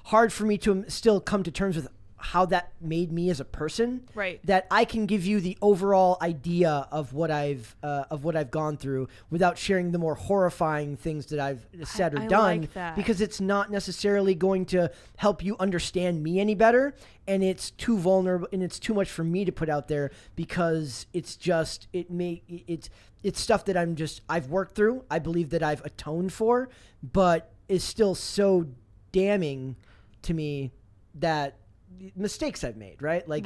[SPEAKER 1] hard for me to still come to terms with how that made me as a person.
[SPEAKER 3] Right.
[SPEAKER 1] That I can give you the overall idea of what I've gone through without sharing the more horrifying things that I've said or done,
[SPEAKER 3] like that.
[SPEAKER 1] because it's not necessarily going to help you understand me any better, and it's too vulnerable and it's too much for me to put out there because it's stuff that I've worked through. I believe that I've atoned for, but is still so damning to me that mistakes I've made, right? Like,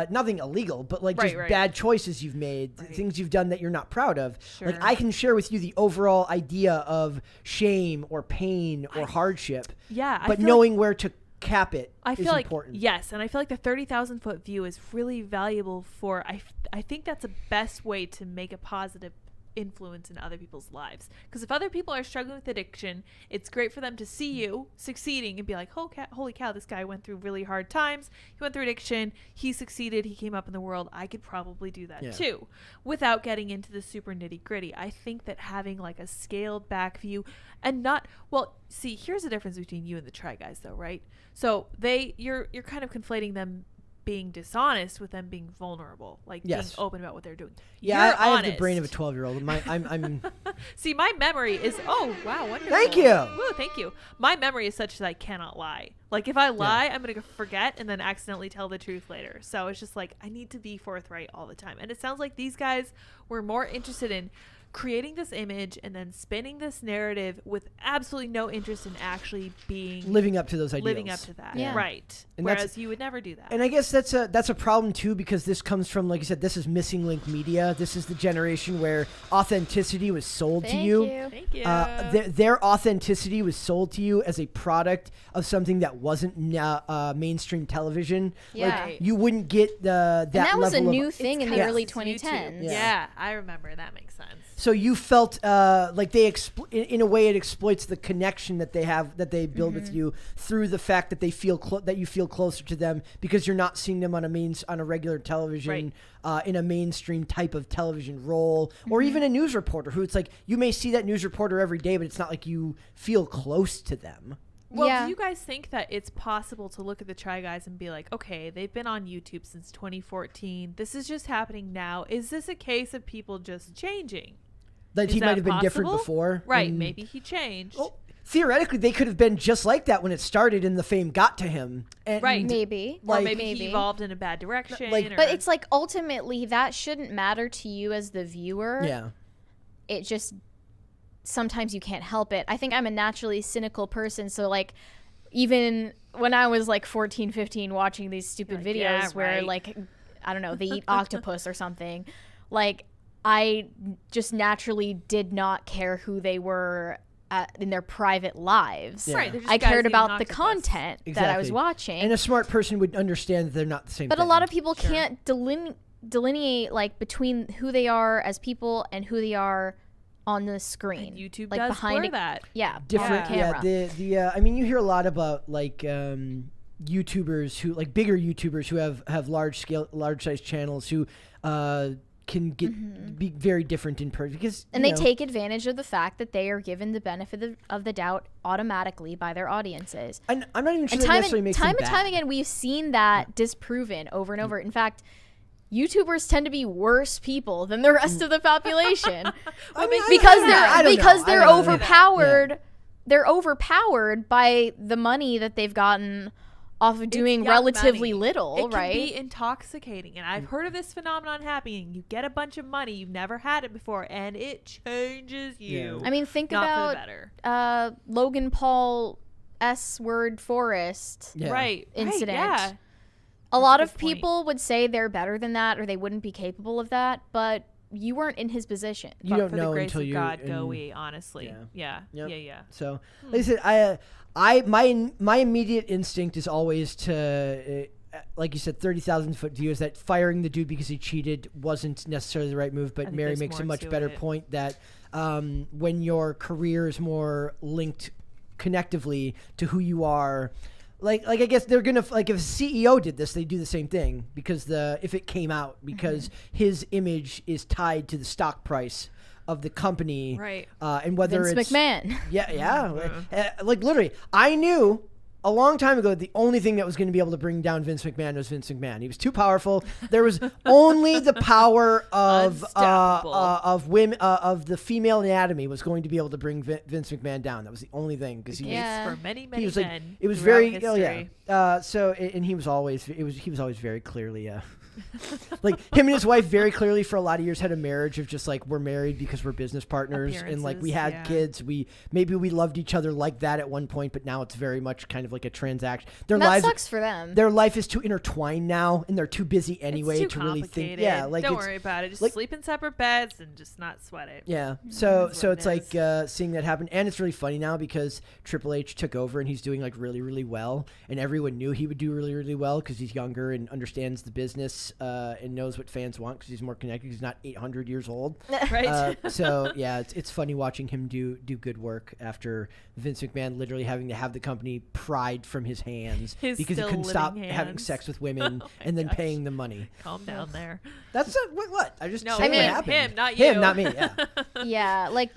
[SPEAKER 1] nothing illegal, but like just bad choices you've made, things you've done that you're not proud of.
[SPEAKER 3] Sure.
[SPEAKER 1] Like, I can share with you the overall idea of shame or pain or hardship.
[SPEAKER 3] Yeah.
[SPEAKER 1] But knowing where to cap it is important.
[SPEAKER 3] Yes, and I feel like the 30,000 foot view is really valuable for, I think that's the best way to make a positive influence in other people's lives, because if other people are struggling with addiction, it's great for them to see you succeeding and be like, holy cow, this guy went through really hard times, he went through addiction, he succeeded, he came up in the world, I could probably do that too, without getting into the super nitty gritty. I think that having like a scaled back view and here's the difference between you and the Try Guys though, right? So you're kind of conflating them being dishonest with them being vulnerable, like being open about what they're doing.
[SPEAKER 1] Yeah, I have the brain of a 12-year-old. I'm
[SPEAKER 3] See, my memory is, oh wow, wonderful.
[SPEAKER 1] Thank you.
[SPEAKER 3] Woo, thank you. My memory is such that I cannot lie. Like if I lie, I'm gonna forget and then accidentally tell the truth later. So it's just like I need to be forthright all the time. And it sounds like these guys were more interested in creating this image and then spinning this narrative with absolutely no interest in actually
[SPEAKER 1] living up to those ideals.
[SPEAKER 3] Living up to that. Yeah. Right. And whereas you would never do that.
[SPEAKER 1] And I guess that's a problem too, because this comes from, like you said, this is missing link media. This is the generation where authenticity was sold to you.
[SPEAKER 3] Thank you.
[SPEAKER 1] Their authenticity was sold to you as a product of something that wasn't mainstream television.
[SPEAKER 2] Yeah.
[SPEAKER 1] Like, you wouldn't get that level of...
[SPEAKER 2] And that was a new thing in the early 2010s.
[SPEAKER 3] Yeah, I remember. That makes sense.
[SPEAKER 1] So you felt like in a way it exploits the connection that they have, that they build with you through the fact that they feel that you feel closer to them because you're not seeing them on a regular television, in a mainstream type of television role, or even a news reporter who it's like you may see that news reporter every day, but it's not like you feel close to them.
[SPEAKER 3] Well, do you guys think that it's possible to look at the Try Guys and be like, okay, they've been on YouTube since 2014. This is just happening now. Is this a case of people just changing?
[SPEAKER 1] That he might have been different before.
[SPEAKER 3] Right. Maybe he changed.
[SPEAKER 1] Well, theoretically, they could have been just like that when it started and the fame got to him. And
[SPEAKER 2] maybe.
[SPEAKER 3] Or maybe he evolved in a bad direction.
[SPEAKER 2] But it's like ultimately that shouldn't matter to you as the viewer.
[SPEAKER 1] Yeah.
[SPEAKER 2] It just... sometimes you can't help it. I think I'm a naturally cynical person, so like even when I was like 14, 15 watching these stupid videos where like, I don't know, they eat octopus or something, like I just naturally did not care who they were in their private lives.
[SPEAKER 1] Yeah.
[SPEAKER 3] Right,
[SPEAKER 2] I cared about the content that I was watching.
[SPEAKER 1] And a smart person would understand that they're not the same
[SPEAKER 2] but
[SPEAKER 1] thing.
[SPEAKER 2] a lot of people can't delineate like between who they are as people and who they are on the screen.
[SPEAKER 3] And YouTube
[SPEAKER 2] like
[SPEAKER 3] does
[SPEAKER 2] behind
[SPEAKER 3] blur that.
[SPEAKER 2] Yeah,
[SPEAKER 1] different.
[SPEAKER 2] camera.
[SPEAKER 1] I mean, you hear a lot about like YouTubers who like bigger YouTubers who have large size channels who can be very different in person because
[SPEAKER 2] they take advantage of the fact that they are given the benefit of the doubt automatically by their audiences.
[SPEAKER 1] And I'm not even sure that necessarily makes them bad.
[SPEAKER 2] Time and time again, we've seen that disproven over and over. In fact, YouTubers tend to be worse people than the rest of the population because they're overpowered. Yeah. They're overpowered by the money that they've gotten off of doing relatively little, right?
[SPEAKER 3] It can be intoxicating. And I've heard of this phenomenon happening. You get a bunch of money, you've never had it before, and it changes you.
[SPEAKER 2] I mean, think about Logan Paul S-word Forrest incident.
[SPEAKER 3] Yeah.
[SPEAKER 2] A lot of people would say they're better than that or they wouldn't be capable of that, but you weren't in his position.
[SPEAKER 1] You don't know
[SPEAKER 3] the grace
[SPEAKER 1] until
[SPEAKER 3] of
[SPEAKER 1] you
[SPEAKER 3] God go we, honestly. Yeah.
[SPEAKER 1] So, like I said, my immediate instinct is always to, like you said, 30,000-foot view is that firing the dude because he cheated wasn't necessarily the right move. But Mary makes a much better point that when your career is more linked connectively to who you are. Like I guess they're gonna like if a CEO did this, they do the same thing because if it came out because his image is tied to the stock price of the company,
[SPEAKER 3] right?
[SPEAKER 1] And whether
[SPEAKER 2] Vince McMahon,
[SPEAKER 1] like literally, I knew a long time ago the only thing that was going to be able to bring down Vince McMahon was Vince McMahon. He was too powerful. There was only the power of women of the female anatomy was going to be able to bring Vince McMahon down. That was the only thing because
[SPEAKER 3] for many
[SPEAKER 1] he was
[SPEAKER 3] men.
[SPEAKER 1] It was very and he was always very clearly like him and his wife very clearly for a lot of years had a marriage of just like we're married because we're business partners and like we had kids. Maybe we loved each other like that at one point, but now it's very much kind of like a transaction.
[SPEAKER 2] That sucks for them.
[SPEAKER 1] Their life is too intertwined now, and they're too busy anyway
[SPEAKER 3] to really think.
[SPEAKER 1] Yeah, like
[SPEAKER 3] don't worry about it. Just sleep in separate beds and just not sweat it.
[SPEAKER 1] Yeah. So it's like seeing that happen, and it's really funny now because Triple H took over and he's doing like really really well, and everyone knew he would do really really well because he's younger and understands the business. And knows what fans want because he's more connected. He's not 800 years old,
[SPEAKER 3] right?
[SPEAKER 1] So yeah, it's funny watching him do good work after Vince McMahon literally having to have the company pried from his hands because he couldn't stop having sex with women and then paying them money.
[SPEAKER 3] Calm down there.
[SPEAKER 1] That's what I just
[SPEAKER 3] no.
[SPEAKER 1] I mean, what happened.
[SPEAKER 3] Him, not you.
[SPEAKER 1] Him, not me. Yeah.
[SPEAKER 2] Yeah, like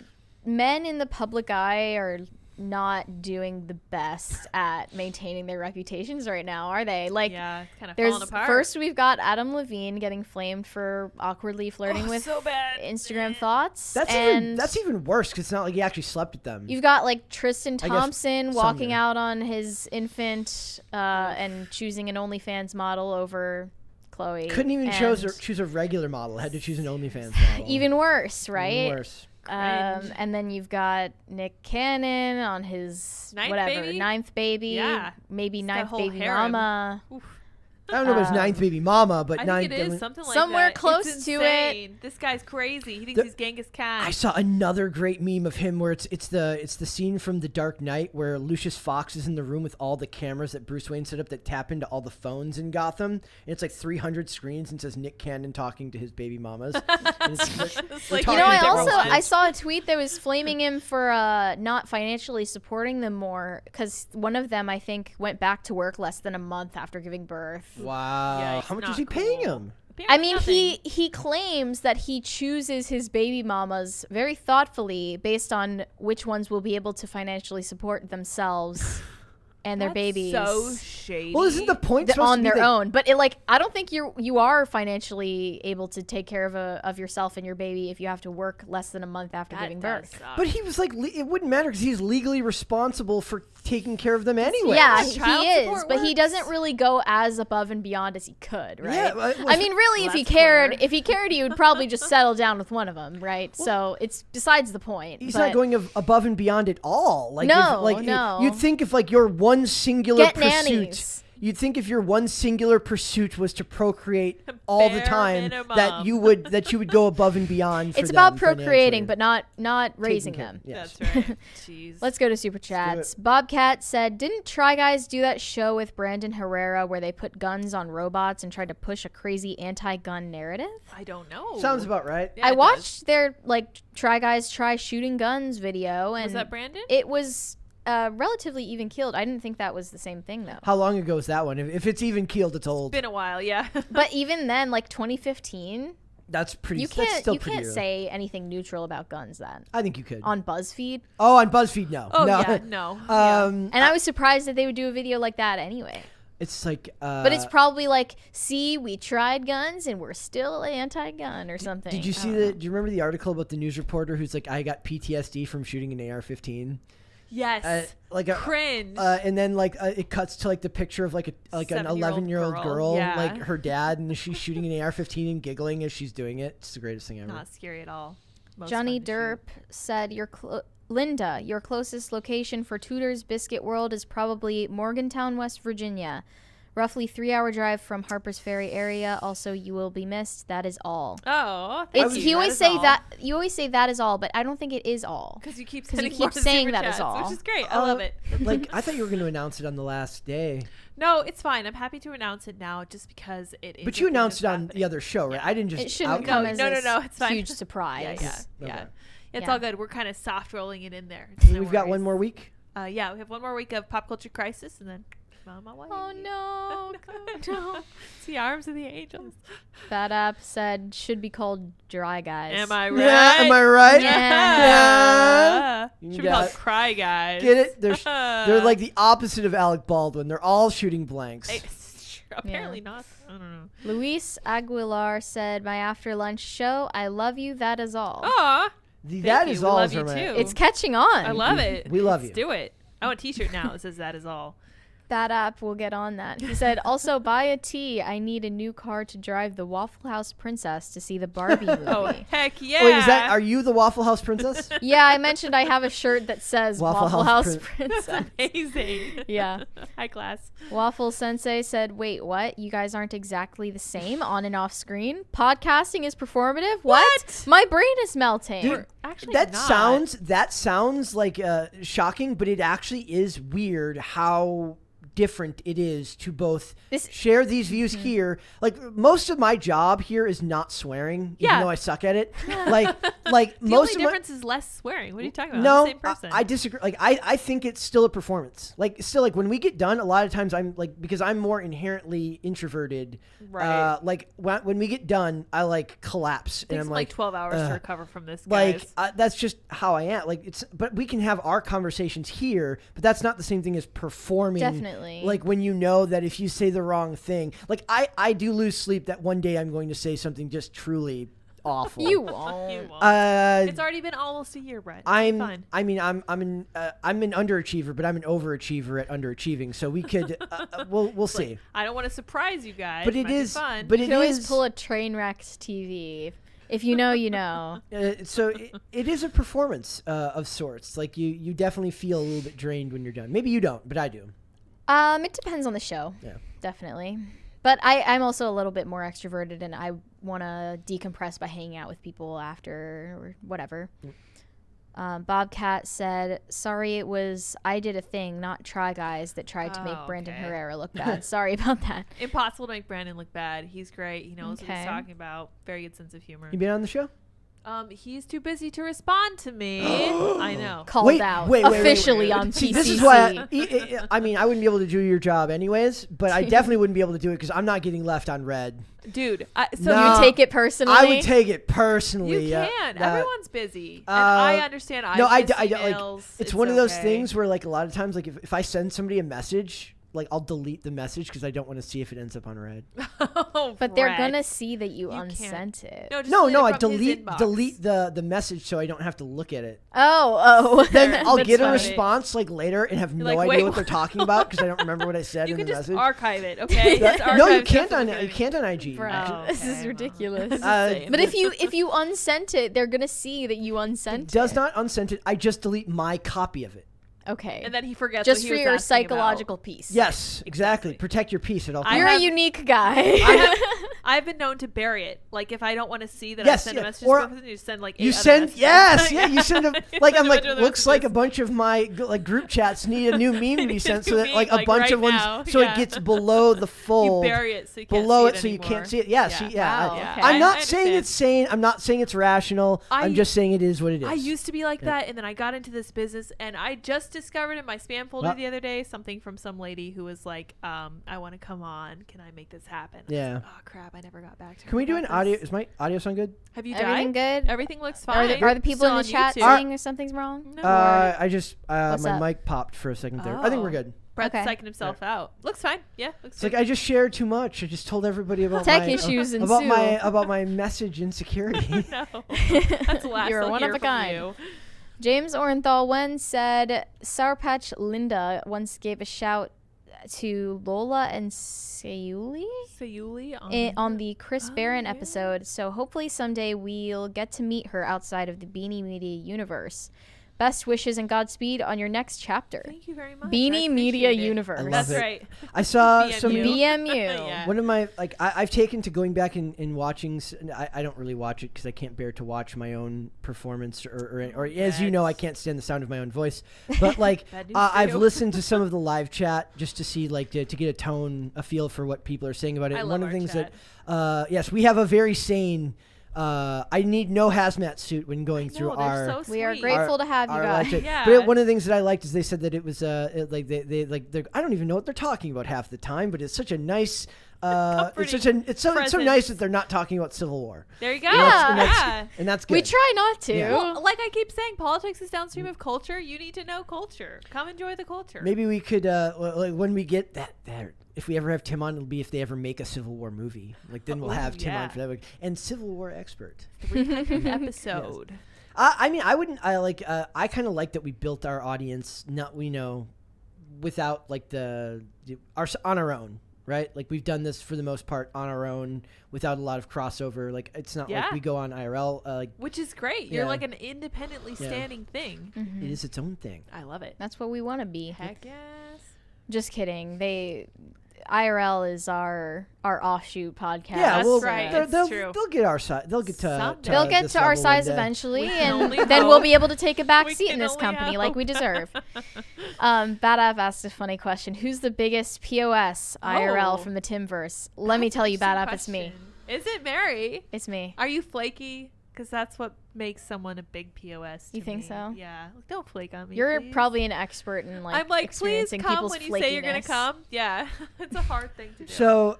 [SPEAKER 2] men in the public eye are not doing the best at maintaining their reputations right now, are they? Like,
[SPEAKER 3] yeah, it's kind of falling apart.
[SPEAKER 2] First, we've got Adam Levine getting flamed for awkwardly flirting with Instagram thoughts.
[SPEAKER 1] That's even worse because it's not like he actually slept with them.
[SPEAKER 2] You've got like Tristan Thompson walking out on his infant and choosing an OnlyFans model over Chloe.
[SPEAKER 1] Couldn't even choose a regular model. Had to choose an OnlyFans model.
[SPEAKER 2] Even worse, right?
[SPEAKER 1] Even worse.
[SPEAKER 2] And then you've got Nick Cannon on his ninth baby.
[SPEAKER 3] Yeah.
[SPEAKER 2] Maybe ninth baby harem. Mama.
[SPEAKER 3] Oof.
[SPEAKER 1] I don't know about his ninth baby mama, but
[SPEAKER 3] I
[SPEAKER 1] ninth.
[SPEAKER 3] think it is something like
[SPEAKER 2] somewhere
[SPEAKER 3] that.
[SPEAKER 2] close
[SPEAKER 3] it's
[SPEAKER 2] to
[SPEAKER 3] insane.
[SPEAKER 2] it.
[SPEAKER 3] This guy's crazy. He thinks he's Genghis Khan.
[SPEAKER 1] I saw another great meme of him where it's the scene from The Dark Knight where Lucius Fox is in the room with all the cameras that Bruce Wayne set up that tap into all the phones in Gotham. And it's like 300 screens and says Nick Cannon talking to his baby mamas.
[SPEAKER 2] I saw a tweet that was flaming him for not financially supporting them more because one of them I think went back to work less than a month after giving birth.
[SPEAKER 1] Wow.
[SPEAKER 3] Yeah,
[SPEAKER 1] how much is he paying him?
[SPEAKER 2] I mean, he claims that he chooses his baby mamas very thoughtfully based on which ones will be able to financially support themselves and their babies.
[SPEAKER 3] So shady.
[SPEAKER 1] Well, isn't the point
[SPEAKER 2] on their own? But I don't think you are financially able to take care of yourself and your baby if you have to work less than a month after giving birth.
[SPEAKER 1] But he was like, it wouldn't matter because he's legally responsible for taking care of them anyway.
[SPEAKER 2] Yeah, he is, but he doesn't really go as above and beyond as he could, right? Yeah, I mean, really, if he cared, he would probably just settle down with one of them, right? Well, so it's besides the point.
[SPEAKER 1] He's not going above and beyond at all. Like,
[SPEAKER 2] no.
[SPEAKER 1] You'd think if like your one singular
[SPEAKER 2] Get
[SPEAKER 1] pursuit.
[SPEAKER 2] Nannies.
[SPEAKER 1] You'd think if your one singular pursuit was to procreate all the time,
[SPEAKER 3] minimum.
[SPEAKER 1] that you would go above and beyond.
[SPEAKER 2] It's about procreating, but not raising them.
[SPEAKER 1] Yes.
[SPEAKER 3] That's right. Jeez.
[SPEAKER 2] Let's go to super chats. Bobcat said, "Didn't Try Guys do that show with Brandon Herrera where they put guns on robots and tried to push a crazy anti-gun narrative?"
[SPEAKER 3] I don't know.
[SPEAKER 1] Sounds about right.
[SPEAKER 2] Yeah, I watched their Try Guys Try Shooting Guns video, and
[SPEAKER 3] was that Brandon?
[SPEAKER 2] It was relatively even keeled. I didn't think that was the same thing though.
[SPEAKER 1] How long ago was that one? If it's even keeled, it's old.
[SPEAKER 3] Been a while, yeah.
[SPEAKER 2] But even then, like 202015,
[SPEAKER 1] That's pretty.
[SPEAKER 2] you
[SPEAKER 1] That's still
[SPEAKER 2] can't
[SPEAKER 1] pretty early.
[SPEAKER 2] say anything neutral about guns then.
[SPEAKER 1] I think you could.
[SPEAKER 2] On BuzzFeed.
[SPEAKER 1] Oh, on BuzzFeed, no.
[SPEAKER 3] Oh,
[SPEAKER 1] no.
[SPEAKER 3] yeah, no. Yeah.
[SPEAKER 2] And I was surprised that they would do a video like that anyway.
[SPEAKER 1] It's like.
[SPEAKER 2] But it's probably like, see, we tried guns and we're still anti-gun or something.
[SPEAKER 1] Did you see the? Do you remember the article about the news reporter who's like, I got PTSD from shooting an AR-15?
[SPEAKER 3] Yes.
[SPEAKER 1] Like a
[SPEAKER 3] Cringe.
[SPEAKER 1] and then like it cuts to like the picture of like an
[SPEAKER 3] 7-year-old
[SPEAKER 1] 11-year-old girl,
[SPEAKER 3] yeah.
[SPEAKER 1] like her dad, and she's shooting an AR-15 and giggling as she's doing it. It's the greatest thing ever.
[SPEAKER 3] Not scary at all. Most
[SPEAKER 2] Johnny
[SPEAKER 3] fun to
[SPEAKER 2] Derp
[SPEAKER 3] shoot.
[SPEAKER 2] said, Linda, your closest location for Tudor's Biscuit World is probably Morgantown, West Virginia. Roughly 3-hour drive from Harper's Ferry area. Also, you will be missed. That is all.
[SPEAKER 3] Oh, thank you.
[SPEAKER 2] You always
[SPEAKER 3] That is
[SPEAKER 2] say
[SPEAKER 3] all.
[SPEAKER 2] that. You always say that is all, but I don't think it is all.
[SPEAKER 3] Because you keep
[SPEAKER 2] you
[SPEAKER 3] sending
[SPEAKER 2] keep
[SPEAKER 3] more
[SPEAKER 2] saying
[SPEAKER 3] super
[SPEAKER 2] that is
[SPEAKER 3] chats,
[SPEAKER 2] all.
[SPEAKER 3] which is great. I love it.
[SPEAKER 1] Like I thought you were going to announce it on the last day,
[SPEAKER 3] No, it's fine. I'm happy to announce it now, just because it is.
[SPEAKER 1] but
[SPEAKER 3] a
[SPEAKER 1] you
[SPEAKER 3] thing
[SPEAKER 1] announced it
[SPEAKER 3] that's
[SPEAKER 1] on
[SPEAKER 3] happening.
[SPEAKER 1] the other show, right? I didn't just.
[SPEAKER 2] It shouldn't
[SPEAKER 1] out-
[SPEAKER 2] come
[SPEAKER 3] No,
[SPEAKER 2] as
[SPEAKER 3] no,
[SPEAKER 2] a
[SPEAKER 3] no, it's fine.
[SPEAKER 2] huge surprise.
[SPEAKER 3] Yeah.
[SPEAKER 1] Okay.
[SPEAKER 3] It's
[SPEAKER 2] Yeah.
[SPEAKER 3] all good. We're kind of soft rolling it in there. It's no
[SPEAKER 1] We've got one
[SPEAKER 3] worries.
[SPEAKER 1] more week.
[SPEAKER 3] Yeah, we have one more week of Pop Culture Crisis, and then I'm on my way.
[SPEAKER 2] Oh no!
[SPEAKER 3] no. It's the arms of the angels.
[SPEAKER 2] That app said should be called Dry Guys.
[SPEAKER 3] Am I right?
[SPEAKER 1] Yeah, am I right?
[SPEAKER 2] Yeah.
[SPEAKER 1] You
[SPEAKER 3] Should be
[SPEAKER 1] got
[SPEAKER 3] called
[SPEAKER 1] it.
[SPEAKER 3] Cry Guys.
[SPEAKER 1] Get it? They're like the opposite of Alec Baldwin. They're all shooting blanks.
[SPEAKER 3] Apparently not. I don't know.
[SPEAKER 2] Luis Aguilar said, "My after lunch show. I love you. That is all."
[SPEAKER 3] Aw,
[SPEAKER 1] That
[SPEAKER 3] you.
[SPEAKER 1] is
[SPEAKER 3] We
[SPEAKER 1] all
[SPEAKER 3] love you
[SPEAKER 1] from it.
[SPEAKER 3] too.
[SPEAKER 2] It's catching on.
[SPEAKER 3] I love it.
[SPEAKER 1] We love
[SPEAKER 3] Let's
[SPEAKER 1] you.
[SPEAKER 3] do it. I want a T-shirt now that says "That is all."
[SPEAKER 2] That app will get on that. He said, "Also buy a tea. I need a new car to drive the Waffle House Princess to see the Barbie movie."
[SPEAKER 3] Oh heck yeah!
[SPEAKER 1] Wait, are you the Waffle House princess?
[SPEAKER 2] Yeah, I mentioned I have a shirt that says Waffle House Princess.
[SPEAKER 3] Amazing.
[SPEAKER 2] Yeah.
[SPEAKER 3] High class.
[SPEAKER 2] Waffle Sensei said, "Wait, what? You guys aren't exactly the same on and off screen? Podcasting is performative? What? My brain is melting."
[SPEAKER 1] Dude,
[SPEAKER 3] Actually,
[SPEAKER 1] that
[SPEAKER 3] not.
[SPEAKER 1] sounds like shocking, but it actually is weird how different it is to both share these views here. Like most of my job here is not swearing, even though I suck at it. like
[SPEAKER 3] The
[SPEAKER 1] most
[SPEAKER 3] only
[SPEAKER 1] of
[SPEAKER 3] difference is less swearing. What are you talking about?
[SPEAKER 1] No,
[SPEAKER 3] I'm the same person.
[SPEAKER 1] I disagree. Like I think it's still a performance. Like still, like when we get done, a lot of times I'm like, because I'm more inherently introverted.
[SPEAKER 3] Right.
[SPEAKER 1] Like when we get done, I like collapse and
[SPEAKER 3] Takes
[SPEAKER 1] I'm
[SPEAKER 3] like
[SPEAKER 1] like
[SPEAKER 3] 12 hours to recover from this, guys.
[SPEAKER 1] like that's just how I am. Like but we can have our conversations here, but that's not the same thing as performing.
[SPEAKER 2] Definitely.
[SPEAKER 1] Like when you know that if you say the wrong thing, like I do lose sleep that one day I'm going to say something just truly awful.
[SPEAKER 2] You won't.
[SPEAKER 3] You won't.
[SPEAKER 1] It's
[SPEAKER 3] It's already been almost a year, Brett.
[SPEAKER 1] I'm
[SPEAKER 3] fine.
[SPEAKER 1] I'm an underachiever, but I'm an overachiever at underachieving. So we could we'll see.
[SPEAKER 3] I don't want to surprise you guys.
[SPEAKER 1] But
[SPEAKER 3] Might
[SPEAKER 1] it
[SPEAKER 3] be
[SPEAKER 1] is
[SPEAKER 3] fun.
[SPEAKER 1] but
[SPEAKER 2] You
[SPEAKER 1] it
[SPEAKER 2] can always
[SPEAKER 1] is
[SPEAKER 2] pull a Trainwreck's TV. If you know, you know.
[SPEAKER 1] so it is a performance of sorts. Like you definitely feel a little bit drained when you're done. Maybe you don't, but I do.
[SPEAKER 2] It depends on the show.
[SPEAKER 1] Yeah.
[SPEAKER 2] Definitely. But I'm also a little bit more extroverted, and I want to decompress by hanging out with people after or whatever. Bobcat said, "Sorry, I did a thing, not Try Guys, that tried to make Brandon
[SPEAKER 3] okay.
[SPEAKER 2] Herrera look bad. Sorry about that."
[SPEAKER 3] Impossible to make Brandon look bad. He's great. He knows what
[SPEAKER 2] Okay.
[SPEAKER 3] he's talking about. Very good sense of humor.
[SPEAKER 1] You been on the show?
[SPEAKER 3] He's too busy to respond to me. I know.
[SPEAKER 2] Called out officially on
[SPEAKER 1] See,
[SPEAKER 2] PCC.
[SPEAKER 1] this is why I mean I wouldn't be able to do your job anyways, but I definitely wouldn't be able to do it because I'm not getting left on red.
[SPEAKER 3] Dude,
[SPEAKER 2] So you take it personally?
[SPEAKER 1] I would take it personally.
[SPEAKER 3] You can.
[SPEAKER 1] Yeah.
[SPEAKER 3] Everyone's busy. And I understand.
[SPEAKER 1] No, I
[SPEAKER 3] miss
[SPEAKER 1] like
[SPEAKER 3] emails.
[SPEAKER 1] it's one of those
[SPEAKER 3] okay.
[SPEAKER 1] things where like a lot of times like if I send somebody a message, like I'll delete the message because I don't want to see if it ends up on red.
[SPEAKER 3] Oh,
[SPEAKER 2] But they're
[SPEAKER 3] Brett.
[SPEAKER 2] gonna see that you
[SPEAKER 3] can't.
[SPEAKER 2] unsent it.
[SPEAKER 3] No, just
[SPEAKER 1] No,
[SPEAKER 3] delete it
[SPEAKER 1] I
[SPEAKER 3] from his inbox.
[SPEAKER 1] delete the message so I don't have to look at it.
[SPEAKER 2] Oh.
[SPEAKER 1] Then I'll
[SPEAKER 2] That's
[SPEAKER 1] get a
[SPEAKER 2] funny.
[SPEAKER 1] response like later and have
[SPEAKER 3] You're
[SPEAKER 1] no
[SPEAKER 3] like,
[SPEAKER 1] idea
[SPEAKER 3] wait,
[SPEAKER 1] what they're talking about because I don't remember what I said
[SPEAKER 3] You
[SPEAKER 1] in
[SPEAKER 3] can
[SPEAKER 1] the
[SPEAKER 3] just
[SPEAKER 1] message.
[SPEAKER 3] archive it, okay? Just
[SPEAKER 1] no,
[SPEAKER 3] archive
[SPEAKER 1] you can't
[SPEAKER 3] stuff
[SPEAKER 1] on
[SPEAKER 3] that
[SPEAKER 1] you can't on IG.
[SPEAKER 2] Bro,
[SPEAKER 3] Oh,
[SPEAKER 2] this is
[SPEAKER 3] okay,
[SPEAKER 2] ridiculous.
[SPEAKER 1] Uh,
[SPEAKER 2] But if you unsent it, they're gonna see that you unsent it.
[SPEAKER 1] Does not unsent it. I just delete my copy of it.
[SPEAKER 2] Okay.
[SPEAKER 3] And then he forgets
[SPEAKER 2] just
[SPEAKER 3] what he
[SPEAKER 2] for
[SPEAKER 3] was
[SPEAKER 2] your
[SPEAKER 3] asking
[SPEAKER 2] psychological
[SPEAKER 3] about.
[SPEAKER 2] peace.
[SPEAKER 1] Yes, exactly. Protect your peace at all
[SPEAKER 3] I
[SPEAKER 1] times.
[SPEAKER 2] You're
[SPEAKER 3] have-
[SPEAKER 2] a unique guy.
[SPEAKER 3] I've been known to bury it. Like if I don't want to see that I
[SPEAKER 1] Yes,
[SPEAKER 3] send
[SPEAKER 1] yeah.
[SPEAKER 3] a message,
[SPEAKER 1] Or
[SPEAKER 3] you send like
[SPEAKER 1] You
[SPEAKER 3] 8 other
[SPEAKER 1] send,
[SPEAKER 3] messages.
[SPEAKER 1] yes, yeah, you send them, like, I'm
[SPEAKER 3] Send a
[SPEAKER 1] like,
[SPEAKER 3] bunch of
[SPEAKER 1] looks like a
[SPEAKER 3] messages.
[SPEAKER 1] bunch of my like group chats need a new meme to be sent, so
[SPEAKER 3] new
[SPEAKER 1] that like
[SPEAKER 3] meme,
[SPEAKER 1] a bunch
[SPEAKER 3] right
[SPEAKER 1] of ones,
[SPEAKER 3] now.
[SPEAKER 1] so
[SPEAKER 3] Yeah.
[SPEAKER 1] it gets below the fold.
[SPEAKER 3] You bury it so you can't
[SPEAKER 1] below
[SPEAKER 3] see
[SPEAKER 1] it, so you
[SPEAKER 3] anymore.
[SPEAKER 1] can't see it. Yeah,
[SPEAKER 2] Wow,
[SPEAKER 1] yeah.
[SPEAKER 2] okay.
[SPEAKER 1] I'm not
[SPEAKER 3] I
[SPEAKER 1] saying
[SPEAKER 3] understand.
[SPEAKER 1] it's sane. I'm not saying it's rational. I'm
[SPEAKER 3] I-
[SPEAKER 1] just saying it is what it is.
[SPEAKER 3] I used to be like that, and then I got into this business, and I just discovered in my spam folder
[SPEAKER 1] Well-
[SPEAKER 3] the other day something from some lady who was like, "I want to come on. Can I make this happen?" I was
[SPEAKER 1] Yeah.
[SPEAKER 3] like, oh crap! I never got back to her.
[SPEAKER 1] Can we do an
[SPEAKER 3] about
[SPEAKER 1] audio?
[SPEAKER 3] this.
[SPEAKER 1] Is my audio sound good?
[SPEAKER 3] Have you
[SPEAKER 2] Everything
[SPEAKER 3] died?
[SPEAKER 2] good?
[SPEAKER 3] Everything looks
[SPEAKER 2] Are
[SPEAKER 3] fine.
[SPEAKER 2] the people
[SPEAKER 3] Still
[SPEAKER 2] in the
[SPEAKER 3] on
[SPEAKER 2] chat
[SPEAKER 3] YouTube.
[SPEAKER 2] saying there's something's wrong?
[SPEAKER 3] No.
[SPEAKER 1] I just
[SPEAKER 2] What's
[SPEAKER 1] my
[SPEAKER 2] up?
[SPEAKER 1] mic popped for a second there. I think we're
[SPEAKER 3] Oh.
[SPEAKER 1] good.
[SPEAKER 3] Brett's
[SPEAKER 2] Okay.
[SPEAKER 3] psyching himself out. Looks fine. Yeah, looks
[SPEAKER 1] It's
[SPEAKER 3] good.
[SPEAKER 1] like I just shared too much. I just told everybody about
[SPEAKER 2] Tech
[SPEAKER 1] my,
[SPEAKER 2] issues
[SPEAKER 1] about
[SPEAKER 2] ensue.
[SPEAKER 1] about my message insecurity.
[SPEAKER 3] no, that's the last
[SPEAKER 2] You're
[SPEAKER 3] I'll
[SPEAKER 2] one
[SPEAKER 3] hear
[SPEAKER 2] of a
[SPEAKER 3] from
[SPEAKER 2] kind.
[SPEAKER 3] you.
[SPEAKER 2] James Orenthal once said, Sour Patch Linda once gave a shout to Lola and Sayuli
[SPEAKER 3] Sayuli
[SPEAKER 2] on the Chris
[SPEAKER 3] Oh,
[SPEAKER 2] Barron
[SPEAKER 3] yeah.
[SPEAKER 2] episode, so hopefully someday we'll get to meet her outside of the Beanie Media universe. Best wishes and Godspeed on your next chapter.
[SPEAKER 3] Thank you very much. I
[SPEAKER 2] Beanie Media
[SPEAKER 3] appreciate it.
[SPEAKER 2] Universe.
[SPEAKER 1] I love
[SPEAKER 3] That's
[SPEAKER 1] it.
[SPEAKER 3] right.
[SPEAKER 1] I saw
[SPEAKER 3] BMU.
[SPEAKER 1] some
[SPEAKER 2] BMU.
[SPEAKER 3] Yeah.
[SPEAKER 1] one of my like I've taken to going back and watching. I don't really watch it because I can't bear to watch my own performance or as you know, I can't stand the sound of my own voice. But like
[SPEAKER 3] Bad news
[SPEAKER 1] I've
[SPEAKER 3] for you.
[SPEAKER 1] listened to some of the live chat just to see like to get a tone, a feel for what people are saying about it.
[SPEAKER 3] I
[SPEAKER 1] And
[SPEAKER 3] love
[SPEAKER 1] one of the
[SPEAKER 3] our
[SPEAKER 1] things
[SPEAKER 3] chat.
[SPEAKER 1] that yes, we have a very sane. I need no hazmat suit when going through
[SPEAKER 3] No, they're
[SPEAKER 1] our.
[SPEAKER 3] so
[SPEAKER 2] We are
[SPEAKER 3] sweet.
[SPEAKER 2] grateful to have you
[SPEAKER 1] our
[SPEAKER 2] guys.
[SPEAKER 1] live chat.
[SPEAKER 3] Yeah.
[SPEAKER 1] But one of the things that I liked is they said that it was like they I don't even know what they're talking about half the time, but it's such a nice it's so
[SPEAKER 3] presence.
[SPEAKER 1] nice that they're not talking about Civil War.
[SPEAKER 3] There you go.
[SPEAKER 2] Yeah.
[SPEAKER 1] And that's good.
[SPEAKER 2] We try not to.
[SPEAKER 1] Yeah.
[SPEAKER 3] Well, like I keep saying, politics is downstream of culture. You need to know culture. Come enjoy the culture.
[SPEAKER 1] Maybe we could like when we get that if we ever have Tim on, it'll be if they ever make a Civil War movie. Like then we'll have Tim on for that. And Civil War expert.
[SPEAKER 3] episode.
[SPEAKER 1] I mean, I wouldn't. I like. I kind of like that we built our audience. Without like on our own, right? Like we've done this for the most part on our own, without a lot of crossover. Like it's not like
[SPEAKER 3] Yeah.
[SPEAKER 1] we go on IRL. Like
[SPEAKER 3] Which is great. You're
[SPEAKER 1] Yeah.
[SPEAKER 3] like an independently standing thing.
[SPEAKER 1] it is its own thing.
[SPEAKER 3] I love it.
[SPEAKER 2] That's what we want to be.
[SPEAKER 3] Heck yes.
[SPEAKER 2] Just kidding. IRL is our offshoot podcast.
[SPEAKER 1] Yeah,
[SPEAKER 3] That's
[SPEAKER 1] well,
[SPEAKER 3] right.
[SPEAKER 1] they'll
[SPEAKER 3] It's true.
[SPEAKER 1] they'll get our size. They'll get to.
[SPEAKER 3] Someday.
[SPEAKER 2] They'll get
[SPEAKER 1] this
[SPEAKER 2] to our
[SPEAKER 1] level
[SPEAKER 2] size
[SPEAKER 1] one day.
[SPEAKER 2] eventually,
[SPEAKER 3] can only
[SPEAKER 2] and then we'll
[SPEAKER 3] hope.
[SPEAKER 2] be able to take a back
[SPEAKER 3] We
[SPEAKER 2] seat
[SPEAKER 3] can
[SPEAKER 2] in this
[SPEAKER 3] only
[SPEAKER 2] company like
[SPEAKER 3] hope.
[SPEAKER 2] we deserve. Badav asked a funny question. Who's the biggest POS IRL
[SPEAKER 3] Oh.
[SPEAKER 2] from the Timverse? Let me tell you, Badav, it's me.
[SPEAKER 3] Is it Mary?
[SPEAKER 2] It's me.
[SPEAKER 3] Are you flaky? Because that's what makes someone a big POS.
[SPEAKER 2] You
[SPEAKER 3] to
[SPEAKER 2] think
[SPEAKER 3] me.
[SPEAKER 2] so?
[SPEAKER 3] Yeah. Don't flake on me.
[SPEAKER 2] You're
[SPEAKER 3] please.
[SPEAKER 2] probably an expert in
[SPEAKER 3] I'm like, please
[SPEAKER 2] experiencing
[SPEAKER 3] come
[SPEAKER 2] people's
[SPEAKER 3] when you say you're gonna
[SPEAKER 2] flakiness.
[SPEAKER 3] come. Yeah, it's a hard thing to do.
[SPEAKER 1] So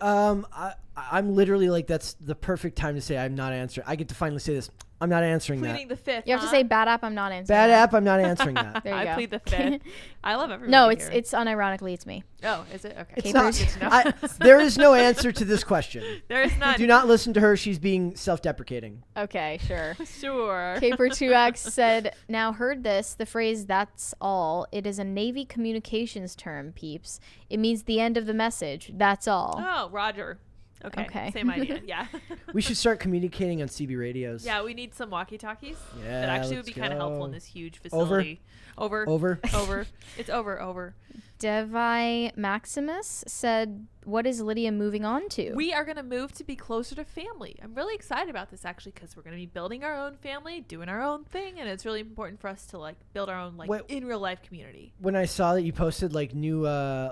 [SPEAKER 1] I'm literally like that's the perfect time to say I'm not answering. I get to finally say this. I'm not answering
[SPEAKER 3] pleading
[SPEAKER 1] that.
[SPEAKER 3] the fifth.
[SPEAKER 2] You have to
[SPEAKER 3] huh?
[SPEAKER 2] say bad app. I'm not answering.
[SPEAKER 1] Bad
[SPEAKER 2] that.
[SPEAKER 1] app. I'm not answering that.
[SPEAKER 2] There you
[SPEAKER 3] I
[SPEAKER 2] go.
[SPEAKER 3] plead the fifth. I love everyone.
[SPEAKER 2] No,
[SPEAKER 3] here.
[SPEAKER 2] it's unironically it's me.
[SPEAKER 3] Oh, is it? Okay.
[SPEAKER 1] It's
[SPEAKER 2] Capers.
[SPEAKER 1] not. There is no answer to this question.
[SPEAKER 3] There is none.
[SPEAKER 1] Do not listen to her. She's being self-deprecating.
[SPEAKER 2] Okay, sure.
[SPEAKER 3] Sure.
[SPEAKER 2] Caper2X said, now heard this, the phrase that's all. It is a Navy communications term, peeps. It means the end of the message. That's all.
[SPEAKER 3] Oh, Roger. Okay.
[SPEAKER 2] Okay.
[SPEAKER 3] Same idea. Yeah.
[SPEAKER 1] We should start communicating on CB radios.
[SPEAKER 3] Yeah, we need some walkie-talkies.
[SPEAKER 1] Yeah,
[SPEAKER 3] That actually would
[SPEAKER 1] let's
[SPEAKER 3] be kind of helpful
[SPEAKER 1] go.
[SPEAKER 3] in this huge
[SPEAKER 1] Over?
[SPEAKER 3] facility. Over.
[SPEAKER 1] Over.
[SPEAKER 3] It's over.
[SPEAKER 2] Devi Maximus said, what is Lydia moving on to?
[SPEAKER 3] We are going to move to be closer to family. I'm really excited about this actually because we're going to be building our own family, doing our own thing, and it's really important for us to like build our own like
[SPEAKER 1] Wait.
[SPEAKER 3] in real life community.
[SPEAKER 1] When I saw that you posted like new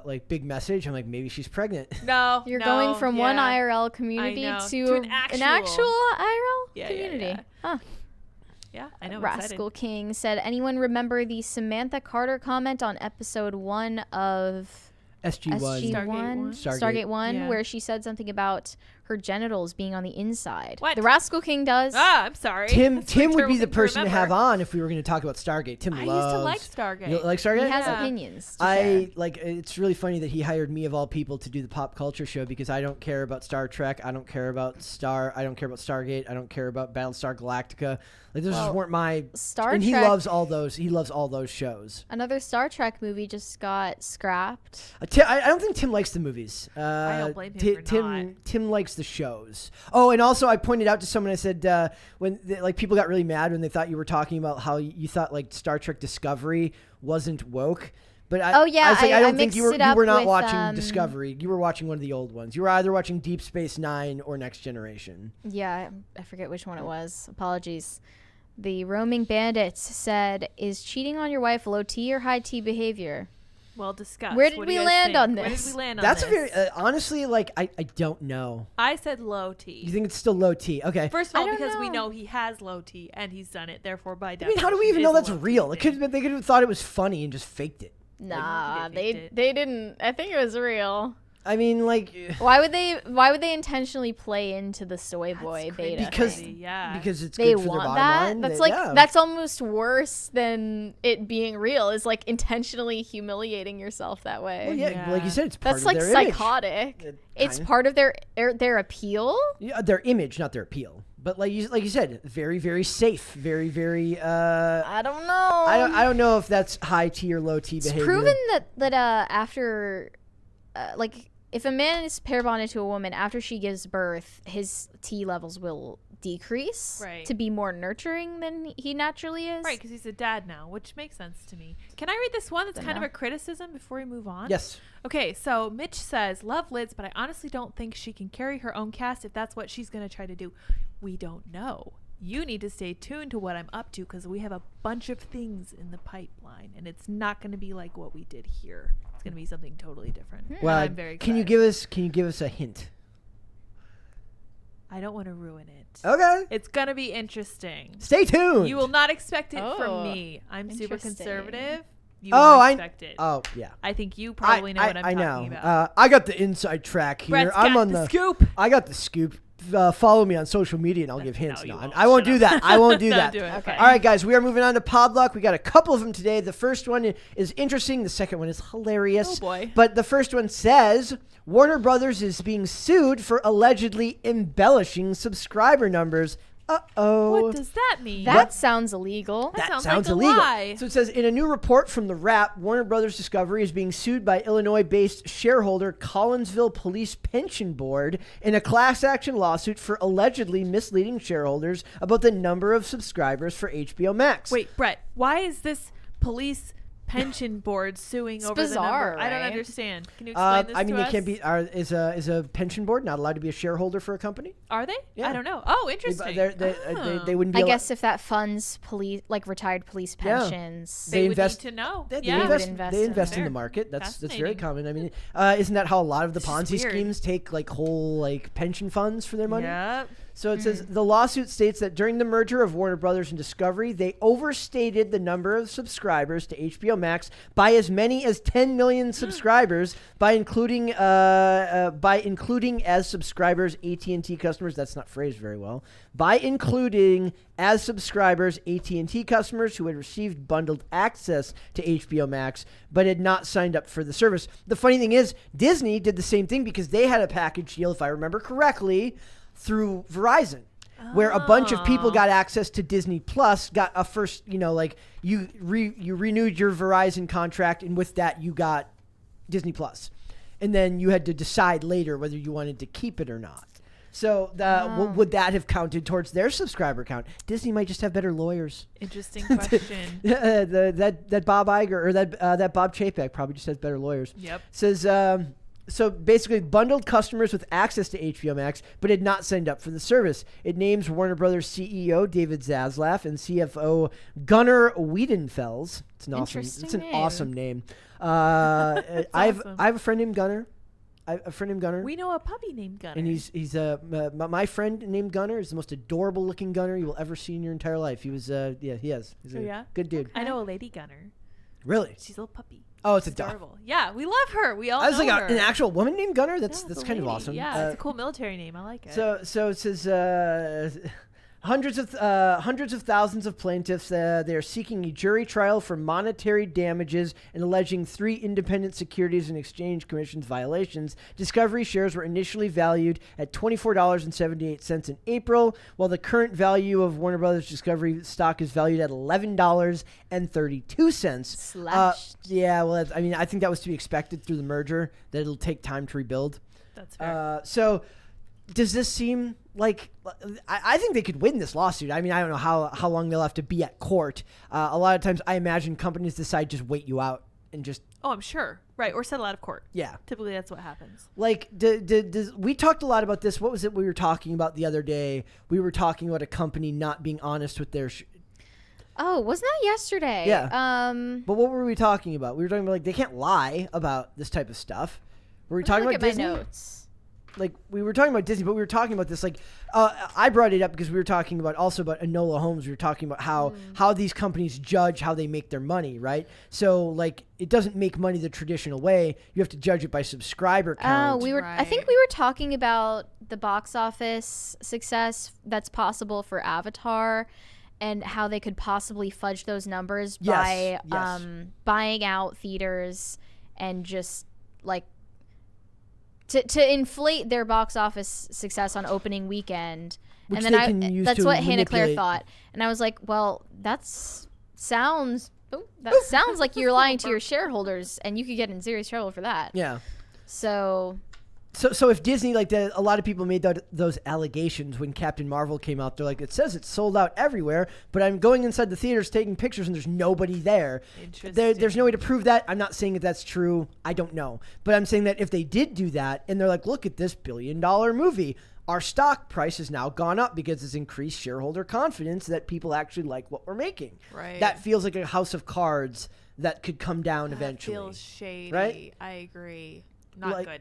[SPEAKER 1] like big message, I'm like maybe she's pregnant.
[SPEAKER 3] No,
[SPEAKER 2] You're
[SPEAKER 3] no,
[SPEAKER 2] going from one
[SPEAKER 3] yeah.
[SPEAKER 2] IRL community
[SPEAKER 3] know,
[SPEAKER 2] to,
[SPEAKER 3] to an
[SPEAKER 2] an
[SPEAKER 3] actual
[SPEAKER 2] actual IRL
[SPEAKER 3] Yeah,
[SPEAKER 2] community.
[SPEAKER 3] yeah.
[SPEAKER 2] Huh.
[SPEAKER 3] Yeah, I know. I'm
[SPEAKER 2] Rascal
[SPEAKER 3] excited.
[SPEAKER 2] King said, anyone remember the Samantha Carter comment on episode 1 of
[SPEAKER 1] SG1.
[SPEAKER 2] SG1?
[SPEAKER 1] Stargate.
[SPEAKER 2] Stargate 1,
[SPEAKER 3] Yeah.
[SPEAKER 2] where she said something about her genitals being on the inside.
[SPEAKER 3] What?
[SPEAKER 2] The Rascal King does.
[SPEAKER 3] Ah, I'm sorry.
[SPEAKER 1] Tim
[SPEAKER 3] That's a
[SPEAKER 1] would be
[SPEAKER 3] terrible
[SPEAKER 1] the
[SPEAKER 3] thing to
[SPEAKER 1] person to have
[SPEAKER 3] remember.
[SPEAKER 1] on if we were going to talk about Stargate. Tim
[SPEAKER 3] I
[SPEAKER 1] loves.
[SPEAKER 3] used to like Stargate.
[SPEAKER 1] You like Stargate?
[SPEAKER 2] He has
[SPEAKER 3] Yeah.
[SPEAKER 2] opinions. To share.
[SPEAKER 1] I like. It's really funny that he hired me of all people to do the pop culture show because I don't care about Star Trek. I don't care about I don't care about Stargate. I don't care about Battlestar Galactica. Like those just
[SPEAKER 2] Well,
[SPEAKER 1] weren't my.
[SPEAKER 2] Star
[SPEAKER 1] and
[SPEAKER 2] Trek.
[SPEAKER 1] he loves all those. He loves all those shows.
[SPEAKER 2] Another Star Trek movie just got scrapped.
[SPEAKER 1] I don't think Tim likes the movies.
[SPEAKER 3] I don't blame him for
[SPEAKER 1] Tim
[SPEAKER 3] not.
[SPEAKER 1] Tim likes the shows. Oh, and also I pointed out to someone. I said when like people got really mad when they thought you were talking about how you thought like Star Trek Discovery wasn't woke But
[SPEAKER 2] Oh, yeah,
[SPEAKER 1] I don't think
[SPEAKER 2] mixed
[SPEAKER 1] you
[SPEAKER 2] it up
[SPEAKER 1] were not
[SPEAKER 2] with,
[SPEAKER 1] watching Discovery. You were watching one of the old ones. You were either watching Deep Space Nine or Next Generation.
[SPEAKER 2] Yeah, I forget which one it was. Apologies. The Roaming Bandits said, "Is cheating on your wife low T or high T behavior?"
[SPEAKER 3] Well discussed.
[SPEAKER 2] Where did
[SPEAKER 3] What do
[SPEAKER 2] we
[SPEAKER 3] you guys
[SPEAKER 2] land
[SPEAKER 3] think?
[SPEAKER 2] on
[SPEAKER 3] Where
[SPEAKER 2] this?
[SPEAKER 3] did we land on
[SPEAKER 1] That's
[SPEAKER 3] this?
[SPEAKER 1] a very honestly, like I don't know.
[SPEAKER 3] I said low T.
[SPEAKER 1] You think it's still low T? Okay.
[SPEAKER 3] First of
[SPEAKER 2] I
[SPEAKER 3] all,
[SPEAKER 2] don't
[SPEAKER 3] because we
[SPEAKER 2] know.
[SPEAKER 3] know he has low T and he's done it, therefore by
[SPEAKER 1] I
[SPEAKER 3] definition,
[SPEAKER 1] mean, how do we even
[SPEAKER 3] it
[SPEAKER 1] know
[SPEAKER 3] is a
[SPEAKER 1] that's
[SPEAKER 3] low T
[SPEAKER 1] real? It
[SPEAKER 3] thing.
[SPEAKER 1] could have been they could have thought it was funny and just faked it.
[SPEAKER 2] Nah,
[SPEAKER 3] they faked it.
[SPEAKER 2] they didn't. I think it was real.
[SPEAKER 1] I mean, like
[SPEAKER 2] Why would they intentionally play into the soy boy beta
[SPEAKER 1] because
[SPEAKER 2] thing?
[SPEAKER 3] Yeah.
[SPEAKER 1] because it's
[SPEAKER 2] They
[SPEAKER 1] good for their
[SPEAKER 2] want
[SPEAKER 1] bottom
[SPEAKER 2] that?
[SPEAKER 1] line.
[SPEAKER 2] That's
[SPEAKER 1] They-
[SPEAKER 2] like
[SPEAKER 1] yeah.
[SPEAKER 2] that's almost worse than it being real. Is like intentionally humiliating yourself that way.
[SPEAKER 1] Well, yeah, like you said, it's part
[SPEAKER 2] That's
[SPEAKER 1] of
[SPEAKER 2] like
[SPEAKER 1] their image.
[SPEAKER 2] psychotic. It's
[SPEAKER 1] kinda.
[SPEAKER 2] part of their appeal.
[SPEAKER 1] Yeah, their image, not their appeal. But like you said, very very safe, very very.
[SPEAKER 2] I don't know.
[SPEAKER 1] I don't know if that's high T or low T
[SPEAKER 2] It's
[SPEAKER 1] behavior.
[SPEAKER 2] proven that after, like, if a man is pair bonded to a woman after she gives birth, his T levels will decrease
[SPEAKER 3] Right.
[SPEAKER 2] to be more nurturing than he naturally is.
[SPEAKER 3] Right, because he's a dad now, which makes sense to me. Can I read this one that's
[SPEAKER 2] Don't
[SPEAKER 3] kind of
[SPEAKER 2] know.
[SPEAKER 3] a criticism before we move on?
[SPEAKER 1] Yes.
[SPEAKER 3] Okay, so Mitch says, love Liz, but I honestly don't think she can carry her own cast if that's what she's going to try to do. We don't know. You need to stay tuned to what I'm up to because we have a bunch of things in the pipeline, and it's not going to be like what we did here. It's going to be something totally different. And
[SPEAKER 1] Well,
[SPEAKER 3] I'm very
[SPEAKER 1] can you give us a hint?
[SPEAKER 3] I don't want to ruin it.
[SPEAKER 1] Okay.
[SPEAKER 3] It's going to be interesting.
[SPEAKER 1] Stay tuned.
[SPEAKER 3] You will not expect it
[SPEAKER 2] Oh,
[SPEAKER 3] from me. I'm super
[SPEAKER 2] interesting.
[SPEAKER 3] conservative. You
[SPEAKER 1] Oh,
[SPEAKER 3] won't expect it.
[SPEAKER 1] Oh yeah.
[SPEAKER 3] I think you probably know what I'm
[SPEAKER 1] I
[SPEAKER 3] talking
[SPEAKER 1] know.
[SPEAKER 3] about.
[SPEAKER 1] I got the inside track here.
[SPEAKER 3] Brett's
[SPEAKER 1] I'm
[SPEAKER 3] got
[SPEAKER 1] on
[SPEAKER 3] the scoop.
[SPEAKER 1] I got the scoop. Follow me on social media and I'll give hints.
[SPEAKER 3] you
[SPEAKER 1] No,
[SPEAKER 3] won't.
[SPEAKER 1] I won't
[SPEAKER 3] Shut
[SPEAKER 1] do
[SPEAKER 3] up.
[SPEAKER 1] that. I won't do
[SPEAKER 3] Don't
[SPEAKER 1] that.
[SPEAKER 3] do it. Okay.
[SPEAKER 1] All right, guys, we are moving on to Podluck. We got a couple of them today. The first one is interesting. The second one is hilarious.
[SPEAKER 3] Oh, boy.
[SPEAKER 1] But the first one says Warner Brothers is being sued for allegedly embellishing subscriber numbers. Uh-oh.
[SPEAKER 3] What does that mean?
[SPEAKER 2] That sounds illegal.
[SPEAKER 3] That sounds like a
[SPEAKER 1] illegal.
[SPEAKER 3] lie.
[SPEAKER 1] So it says, in a new report from The Wrap, Warner Brothers Discovery is being sued by Illinois-based shareholder Collinsville Police Pension Board in a class action lawsuit for allegedly misleading shareholders about the number of subscribers for HBO Max.
[SPEAKER 3] Wait, Brett, why is this police pension board suing over
[SPEAKER 2] bizarre,
[SPEAKER 3] the number? I don't
[SPEAKER 2] right?
[SPEAKER 3] understand. Can you explain this
[SPEAKER 1] I mean,
[SPEAKER 3] to
[SPEAKER 1] they
[SPEAKER 3] us?
[SPEAKER 1] can't be. Is a pension board not allowed to be a shareholder for a company?
[SPEAKER 3] Are they?
[SPEAKER 1] Yeah.
[SPEAKER 3] I don't know. Oh, interesting.
[SPEAKER 1] They wouldn't be.
[SPEAKER 2] I guess if that funds police, like retired police
[SPEAKER 1] Yeah.
[SPEAKER 2] pensions.
[SPEAKER 3] they would
[SPEAKER 1] invest-
[SPEAKER 3] need to know.
[SPEAKER 1] They
[SPEAKER 3] yeah.
[SPEAKER 2] invest
[SPEAKER 1] They
[SPEAKER 2] in
[SPEAKER 1] invest in
[SPEAKER 3] Fair.
[SPEAKER 1] the market. That's very
[SPEAKER 3] Fascinating.
[SPEAKER 1] common. I mean, isn't that how a lot of the
[SPEAKER 3] This is
[SPEAKER 1] Ponzi
[SPEAKER 3] weird.
[SPEAKER 1] schemes take like whole like pension funds for their money?
[SPEAKER 3] Yep.
[SPEAKER 1] So it says the lawsuit states that during the merger of Warner Brothers and Discovery, they overstated the number of subscribers to HBO Max by as many as 10 million subscribers by including as subscribers AT&T customers. That's not phrased very well. By including as subscribers AT&T customers who had received bundled access to HBO Max but had not signed up for the service. The funny thing is, Disney did the same thing because they had a package deal, if I remember correctly, through Verizon, where a bunch of people got access to Disney Plus, got a first, like you renewed your Verizon contract, and with that you got Disney Plus, and then you had to decide later whether you wanted to keep it or not. So would that have counted towards their subscriber count? Disney might just have better lawyers.
[SPEAKER 3] Interesting question.
[SPEAKER 1] That Bob Iger or that Bob Chapek probably just has better lawyers.
[SPEAKER 3] Yep.
[SPEAKER 1] Says so basically bundled customers with access to HBO Max but had not signed up for the service. It names Warner Brothers CEO David Zaslav and CFO Gunnar Wiedenfels. It's an
[SPEAKER 2] Interesting name.
[SPEAKER 1] awesome name. I have
[SPEAKER 3] awesome.
[SPEAKER 1] a friend named Gunnar. A friend named Gunnar.
[SPEAKER 3] We know a puppy named Gunner.
[SPEAKER 1] And he's my friend named Gunnar is the most adorable looking Gunnar you will ever see in your entire life. He was he is. He's a
[SPEAKER 3] yeah?
[SPEAKER 1] good dude.
[SPEAKER 3] I know a lady Gunner.
[SPEAKER 1] Really?
[SPEAKER 3] She's a little puppy.
[SPEAKER 1] Oh, it's a
[SPEAKER 3] She's
[SPEAKER 1] dog.
[SPEAKER 3] adorable. Yeah, we love her. We all
[SPEAKER 1] I was
[SPEAKER 3] know
[SPEAKER 1] like
[SPEAKER 3] her.
[SPEAKER 1] an actual woman named Gunnar. That's
[SPEAKER 3] Yeah, it's a
[SPEAKER 1] kind of
[SPEAKER 3] lady.
[SPEAKER 1] awesome.
[SPEAKER 3] Yeah, it's a cool military name. I like it.
[SPEAKER 1] So it says hundreds of thousands of plaintiffs. They are seeking a jury trial for monetary damages and alleging 3 independent Securities and Exchange Commission's violations. Discovery shares were initially valued at $24.78 in April, while the current value of Warner Brothers Discovery stock is valued at $11.32.
[SPEAKER 2] Slashed.
[SPEAKER 1] Yeah, well, I think that was to be expected through the merger, that it'll take time to rebuild.
[SPEAKER 3] That's fair.
[SPEAKER 1] So does this seem like I think they could win this lawsuit? I mean, I don't know how long they'll have to be at court. A lot of times I imagine companies decide just wait you out and just
[SPEAKER 3] Oh, I'm sure. Right. Or settle out of court.
[SPEAKER 1] Yeah.
[SPEAKER 3] Typically, that's what happens.
[SPEAKER 1] Like, we talked a lot about this. What was it we were talking about the other day? We were talking about a company not being honest with their...
[SPEAKER 2] Oh, wasn't that yesterday?
[SPEAKER 1] Yeah. But what were we talking about? We were talking about, like, they can't lie about this type of stuff. Were we talking about Disney?
[SPEAKER 2] My notes.
[SPEAKER 1] Like, we were talking about Disney, but we were talking about this, like, I brought it up because we were talking about also about Enola Holmes. We were talking about how these companies judge how they make their money, right? So, like, it doesn't make money the traditional way. You have to judge it by subscriber count.
[SPEAKER 2] I think we were talking about the box office success that's possible for Avatar and how they could possibly fudge those numbers by buying out theaters and just, like, to inflate their box office success on opening weekend.
[SPEAKER 1] Which
[SPEAKER 2] and then that's what Hannah Claire thought. And I was like, well, that sounds like you're lying to your shareholders, and you could get in serious trouble for that.
[SPEAKER 1] Yeah.
[SPEAKER 2] So
[SPEAKER 1] if Disney, like, a lot of people made those allegations when Captain Marvel came out. They're like, it says it's sold out everywhere, but I'm going inside the theaters taking pictures and there's nobody there. There's no way to prove that. I'm not saying that that's true. I don't know. But I'm saying that if they did do that and they're like, look at this $1 billion movie, our stock price has now gone up because it's increased shareholder confidence that people actually like what we're making.
[SPEAKER 3] Right.
[SPEAKER 1] That feels like a house of cards that could come down eventually.
[SPEAKER 3] Feels shady.
[SPEAKER 1] Right?
[SPEAKER 3] I agree. Not good.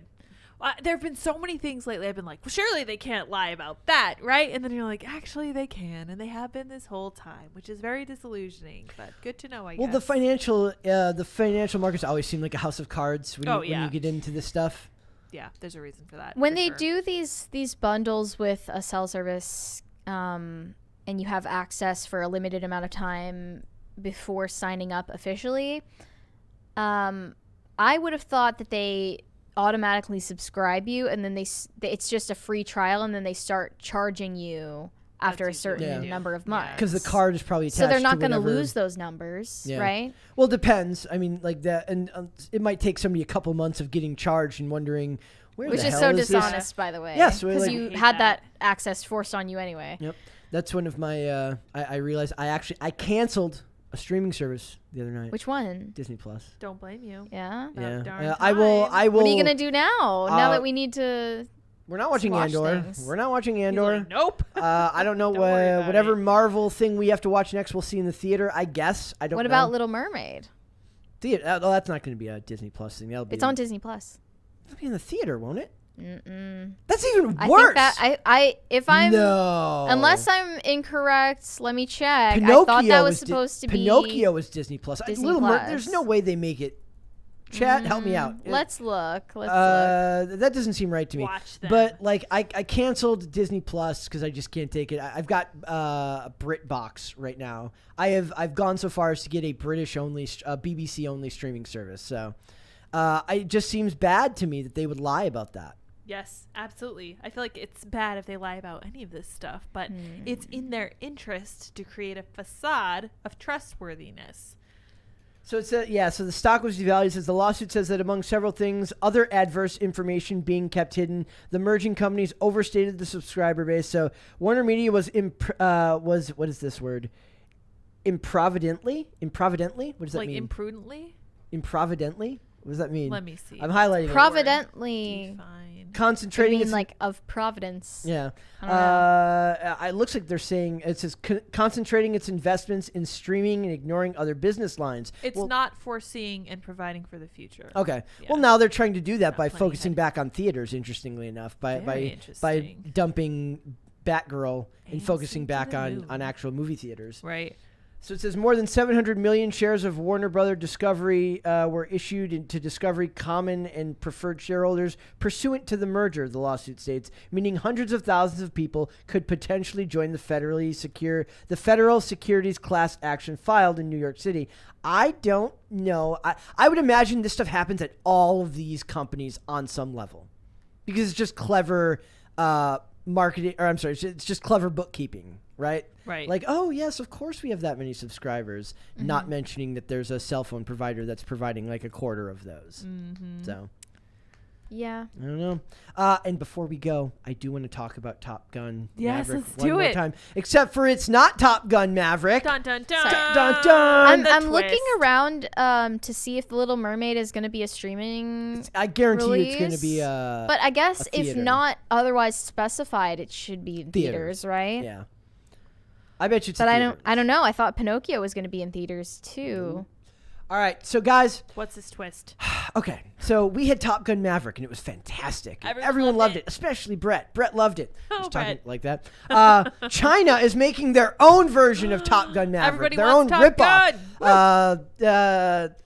[SPEAKER 3] There have been so many things lately I've been like, well, surely they can't lie about that, right? And then you're like, actually they can, and they have been this whole time, which is very disillusioning, but good to know, I guess.
[SPEAKER 1] Well, the financial markets always seem like a house of cards when you get into this stuff.
[SPEAKER 3] Yeah, there's a reason for that.
[SPEAKER 2] When they do these bundles with a cell service, and you have access for a limited amount of time before signing up officially, I would have thought that they automatically subscribe you, and then it's just a free trial, and then they start charging you after a certain number of months.
[SPEAKER 1] Because the card is probably attached.
[SPEAKER 2] So they're not
[SPEAKER 1] going to
[SPEAKER 2] lose those numbers, right?
[SPEAKER 1] Well, it depends. I mean, like that, and it might take somebody a couple months of getting charged and wondering where
[SPEAKER 2] Which
[SPEAKER 1] the
[SPEAKER 2] is
[SPEAKER 1] hell
[SPEAKER 2] so
[SPEAKER 1] is
[SPEAKER 2] dishonest, by the way.
[SPEAKER 1] Yes,
[SPEAKER 2] because you had that access forced on you anyway.
[SPEAKER 1] Yep, that's one of my. I realized I canceled a streaming service the other night.
[SPEAKER 2] Which one?
[SPEAKER 1] Disney Plus.
[SPEAKER 3] Don't blame you.
[SPEAKER 2] Yeah.
[SPEAKER 1] I will.
[SPEAKER 2] What are you gonna do now? Now that we need to.
[SPEAKER 1] We're not watching Andor. We're not watching Andor.
[SPEAKER 3] Like, nope.
[SPEAKER 1] I don't know whatever Marvel thing we have to watch next. We'll see in the theater. I guess. I don't.
[SPEAKER 2] What about Little Mermaid?
[SPEAKER 1] Theater. Oh, that's not going to be a Disney Plus thing.
[SPEAKER 2] It's on Disney Plus.
[SPEAKER 1] It'll be in the theater, won't it?
[SPEAKER 2] Mm-mm.
[SPEAKER 1] That's even worse.
[SPEAKER 2] Unless I'm incorrect, let me check.
[SPEAKER 1] Pinocchio
[SPEAKER 2] I thought that was supposed to be
[SPEAKER 1] Pinocchio was Disney Plus.
[SPEAKER 2] Disney Plus.
[SPEAKER 1] There's no way they make it. Chat, help me out.
[SPEAKER 2] Let's look.
[SPEAKER 1] That doesn't seem right to me.
[SPEAKER 3] Watch them.
[SPEAKER 1] But like, I canceled Disney Plus because I just can't take it. I've got a BritBox right now. I've gone so far as to get a British only, BBC only streaming service. So, it just seems bad to me that they would lie about that.
[SPEAKER 3] Yes, absolutely. I feel like it's bad if they lie about any of this stuff, but it's in their interest to create a facade of trustworthiness.
[SPEAKER 1] So so the stock was devalued. It says the lawsuit says that among several things, other adverse information being kept hidden, the merging companies overstated the subscriber base. So Warner Media was what is this word? Improvidently? What does that mean?
[SPEAKER 3] Imprudently?
[SPEAKER 1] Improvidently? What does that mean?
[SPEAKER 3] Let me see.
[SPEAKER 1] I'm highlighting
[SPEAKER 2] Providently.
[SPEAKER 1] Concentrating
[SPEAKER 2] its like of Providence.
[SPEAKER 1] Yeah. It looks like they're saying it says concentrating its investments in streaming and ignoring other business lines.
[SPEAKER 3] It's not foreseeing and providing for the future.
[SPEAKER 1] Okay.
[SPEAKER 3] Yeah.
[SPEAKER 1] Well, now they're trying to do that by focusing back on theaters. Interestingly enough, by dumping Batgirl and focusing back on actual movie theaters.
[SPEAKER 3] Right.
[SPEAKER 1] So it says more than 700 million shares of Warner Brother Discovery were issued to Discovery common and preferred shareholders pursuant to the merger, the lawsuit states, meaning hundreds of thousands of people could potentially join the federal securities class action filed in New York City. I don't know. I would imagine this stuff happens at all of these companies on some level because it's just clever marketing, or I'm sorry, it's just clever bookkeeping. Right?
[SPEAKER 3] Right.
[SPEAKER 1] Like, oh, yes, of course we have that many subscribers, not mentioning that there's a cell phone provider that's providing like a quarter of those. So,
[SPEAKER 2] Yeah.
[SPEAKER 1] I don't know. And before we go, I do want to talk about Top Gun
[SPEAKER 3] Yes,
[SPEAKER 1] Maverick
[SPEAKER 3] let's
[SPEAKER 1] one
[SPEAKER 3] do
[SPEAKER 1] more
[SPEAKER 3] it.
[SPEAKER 1] time. Except for it's not Top Gun Maverick.
[SPEAKER 3] Dun dun dun.
[SPEAKER 1] Dun dun.
[SPEAKER 2] I'm looking around to see if The Little Mermaid is going to be a streaming
[SPEAKER 1] I guarantee you
[SPEAKER 2] release,
[SPEAKER 1] it's going to be
[SPEAKER 2] but I guess if
[SPEAKER 1] theater.
[SPEAKER 2] not otherwise specified, it should be in
[SPEAKER 1] Theaters.
[SPEAKER 2] theaters, right?
[SPEAKER 1] Yeah. I bet you it's
[SPEAKER 2] But
[SPEAKER 1] a
[SPEAKER 2] I
[SPEAKER 1] theater.
[SPEAKER 2] don't know. I thought Pinocchio was going to be in theaters too.
[SPEAKER 1] All right, so guys,
[SPEAKER 3] What's this twist?
[SPEAKER 1] okay, so we had Top Gun Maverick, and it was fantastic.
[SPEAKER 3] Everyone
[SPEAKER 1] loved
[SPEAKER 3] loved
[SPEAKER 1] it, especially Brett. Brett loved it.
[SPEAKER 3] Oh,
[SPEAKER 1] Just talking
[SPEAKER 3] Brett.
[SPEAKER 1] like that. China is making their own version of Top Gun Maverick.
[SPEAKER 3] Everybody
[SPEAKER 1] their
[SPEAKER 3] wants
[SPEAKER 1] own
[SPEAKER 3] Top
[SPEAKER 1] ripoff.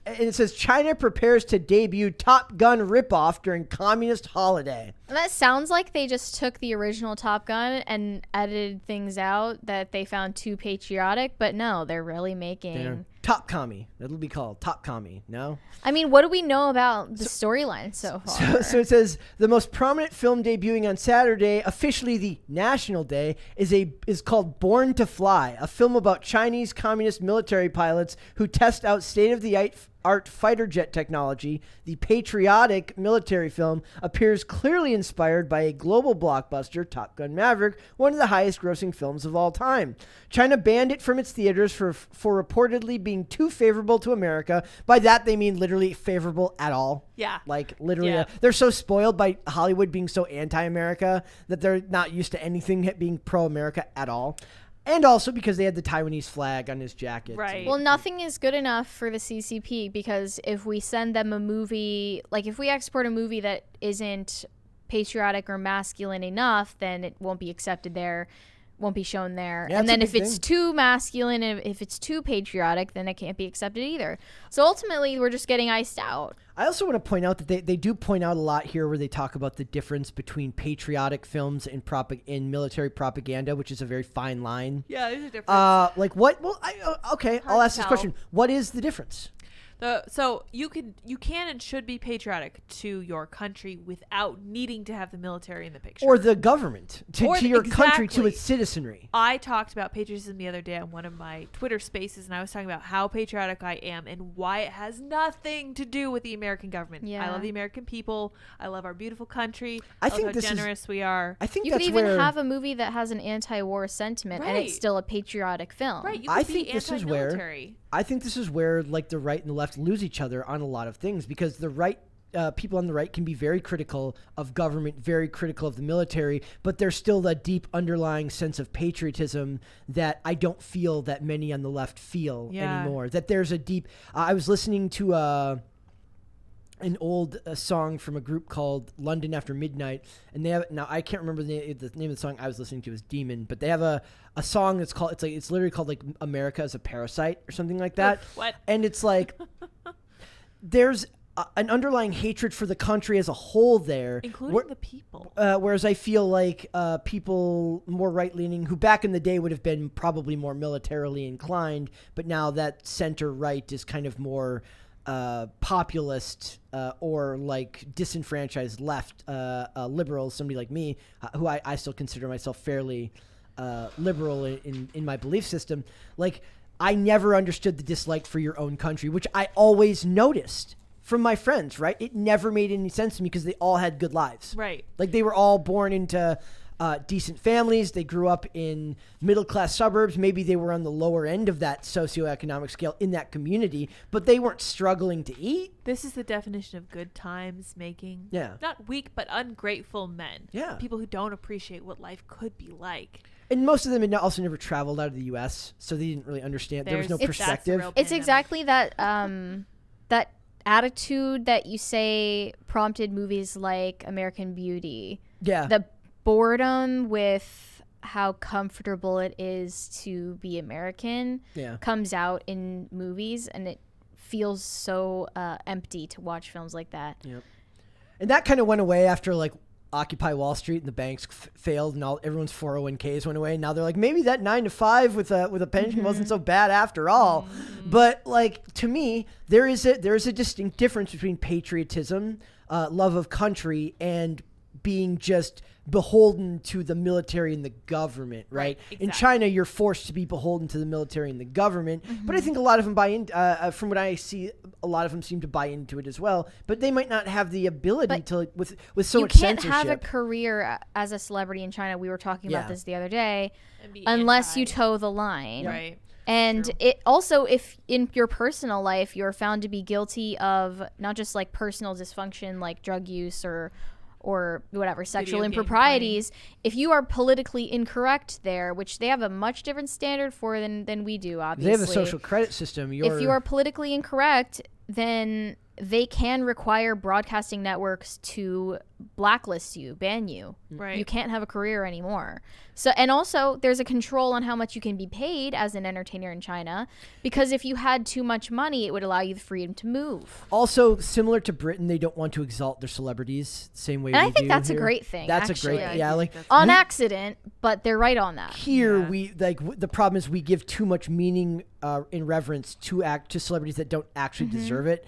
[SPEAKER 1] And it says China prepares to debut Top Gun ripoff during communist holiday.
[SPEAKER 2] That sounds like they just took the original Top Gun and edited things out that they found too patriotic, but no, they're really making...
[SPEAKER 1] Top Commie. That'll be called Top Commie. No?
[SPEAKER 2] I mean, what do we know about the storyline so far?
[SPEAKER 1] So it says the most prominent film debuting on Saturday, officially the National Day, is called Born to Fly, a film about Chinese communist military pilots who test out state-of-the-art fighter jet technology. The patriotic military film appears clearly inspired by a global blockbuster, Top Gun Maverick, one of the highest-grossing films of all time. China banned it from its theaters for reportedly being too favorable to America. By that, they mean literally favorable at all.
[SPEAKER 3] Yeah.
[SPEAKER 1] Like, literally,
[SPEAKER 3] Yeah.
[SPEAKER 1] they're so spoiled by Hollywood being so anti-America that they're not used to anything being pro-America at all. And also because they had the Taiwanese flag on his jacket.
[SPEAKER 3] Right.
[SPEAKER 2] Well, nothing is good enough for the CCP because if we send them a movie, like if we export a movie that isn't patriotic or masculine enough, then it won't be accepted there, won't be shown there.
[SPEAKER 1] Yeah,
[SPEAKER 2] and
[SPEAKER 1] that's a
[SPEAKER 2] then if
[SPEAKER 1] big
[SPEAKER 2] it's
[SPEAKER 1] thing.
[SPEAKER 2] too masculine and if it's too patriotic, then it can't be accepted either. So ultimately, we're just getting iced out.
[SPEAKER 1] I also want to point out that they do point out a lot here where they talk about the difference between patriotic films and military propaganda, which is a very fine line.
[SPEAKER 3] Yeah, there's a difference.
[SPEAKER 1] Like what? Well, okay, I'll
[SPEAKER 3] to
[SPEAKER 1] ask this
[SPEAKER 3] tell.
[SPEAKER 1] question. What is the difference?
[SPEAKER 3] So you can and should be patriotic to your country without needing to have the military in the picture.
[SPEAKER 1] Or the government to your country, to
[SPEAKER 3] exactly.
[SPEAKER 1] its citizenry.
[SPEAKER 3] I talked about patriotism the other day on one of my Twitter spaces, and I was talking about how patriotic I am and why it has nothing to do with the American government.
[SPEAKER 2] Yeah.
[SPEAKER 3] I love the American people. I love our beautiful country.
[SPEAKER 1] I
[SPEAKER 3] love
[SPEAKER 1] think
[SPEAKER 3] how
[SPEAKER 1] this is-
[SPEAKER 3] generous we are.
[SPEAKER 1] I think
[SPEAKER 2] You could
[SPEAKER 1] that's
[SPEAKER 2] even
[SPEAKER 1] where
[SPEAKER 2] have a movie that has an anti-war sentiment and
[SPEAKER 3] Right.
[SPEAKER 2] it's still a patriotic film.
[SPEAKER 3] Right, you
[SPEAKER 1] I
[SPEAKER 3] could be
[SPEAKER 1] think this is where
[SPEAKER 3] anti-military.
[SPEAKER 1] I think this is where like the right and the left lose each other on a lot of things because the right people on the right can be very critical of government, very critical of the military, but there's still a deep underlying sense of patriotism that I don't feel that many on the left feel anymore. That there's a deep. I was listening to an old song from a group called London After Midnight, and they have now I can't remember the name of the song I was listening to is Demon, but they have a song that's called it's literally called like America as a Parasite or something like that.
[SPEAKER 3] What?
[SPEAKER 1] And it's like there's an underlying hatred for the country as a whole there,
[SPEAKER 3] Including the people.
[SPEAKER 1] whereas I feel like people more right-leaning who back in the day would have been probably more militarily inclined, but now that center-right is kind of more populist or like disenfranchised left liberals, somebody like me, who I still consider myself fairly liberal in my belief system. Like, I never understood the dislike for your own country, which I always noticed from my friends, right? It never made any sense to me because they all had good lives.
[SPEAKER 3] Right.
[SPEAKER 1] Like, they were all born into decent families. They grew up in middle-class suburbs. Maybe they were on the lower end of that socioeconomic scale in that community, but they weren't struggling to eat.
[SPEAKER 3] This is the definition of good times making.
[SPEAKER 1] Yeah.
[SPEAKER 3] Not weak, but ungrateful men.
[SPEAKER 1] Yeah.
[SPEAKER 3] People who don't appreciate what life could be like.
[SPEAKER 1] And most of them had also never traveled out of the U.S., so they didn't really understand. There was no
[SPEAKER 3] That's the
[SPEAKER 1] perspective.
[SPEAKER 3] real
[SPEAKER 2] It's
[SPEAKER 3] pandemic.
[SPEAKER 2] exactly that that attitude that you say prompted movies like American Beauty.
[SPEAKER 1] Yeah.
[SPEAKER 2] The boredom with how comfortable it is to be American
[SPEAKER 1] Yeah.
[SPEAKER 2] comes out in movies, and it feels so empty to watch films like that.
[SPEAKER 1] Yep. And that kind of went away after like Occupy Wall Street and the banks failed and everyone's 401ks went away. Now they're like, maybe that 9 to 5 with a pension wasn't so bad after all. But like, to me, there is a distinct difference between patriotism, love of country, and being just beholden to the military and the government, right?
[SPEAKER 3] Exactly.
[SPEAKER 1] In China, you're forced to be beholden to the military and the government. But I think a lot of them buy in. From what I see, a lot of them seem to buy into it as well. But they might not have the ability to, with so much censorship.
[SPEAKER 2] You can't have a career as a celebrity in China. We were talking about this the other day,
[SPEAKER 3] And be
[SPEAKER 2] unless you
[SPEAKER 3] anti.
[SPEAKER 2] toe the line.
[SPEAKER 3] Right.
[SPEAKER 2] And
[SPEAKER 3] True.
[SPEAKER 2] it also, if in your personal life you're found to be guilty of not just like personal dysfunction, like drug use or whatever, sexual
[SPEAKER 3] Video game
[SPEAKER 2] improprieties, if you are politically incorrect there, which they have a much different standard for than we do, obviously.
[SPEAKER 1] They have a social credit system.
[SPEAKER 2] If you are politically incorrect, then they can require broadcasting networks to blacklist you, ban you.
[SPEAKER 3] Right.
[SPEAKER 2] You can't have a career anymore. So, and also there's a control on how much you can be paid as an entertainer in China, because if you had too much money, it would allow you the freedom to move.
[SPEAKER 1] Also, similar to Britain, they don't want to exalt their celebrities the same way
[SPEAKER 2] And
[SPEAKER 1] we
[SPEAKER 2] I think
[SPEAKER 1] do
[SPEAKER 2] that's a
[SPEAKER 1] here.
[SPEAKER 2] great thing.
[SPEAKER 1] That's
[SPEAKER 2] actually.
[SPEAKER 1] a great, yeah. Like
[SPEAKER 2] On accident, but they're right on that.
[SPEAKER 1] here,
[SPEAKER 3] Yeah.
[SPEAKER 1] we the problem is we give too much meaning in reverence to celebrities that don't actually deserve it.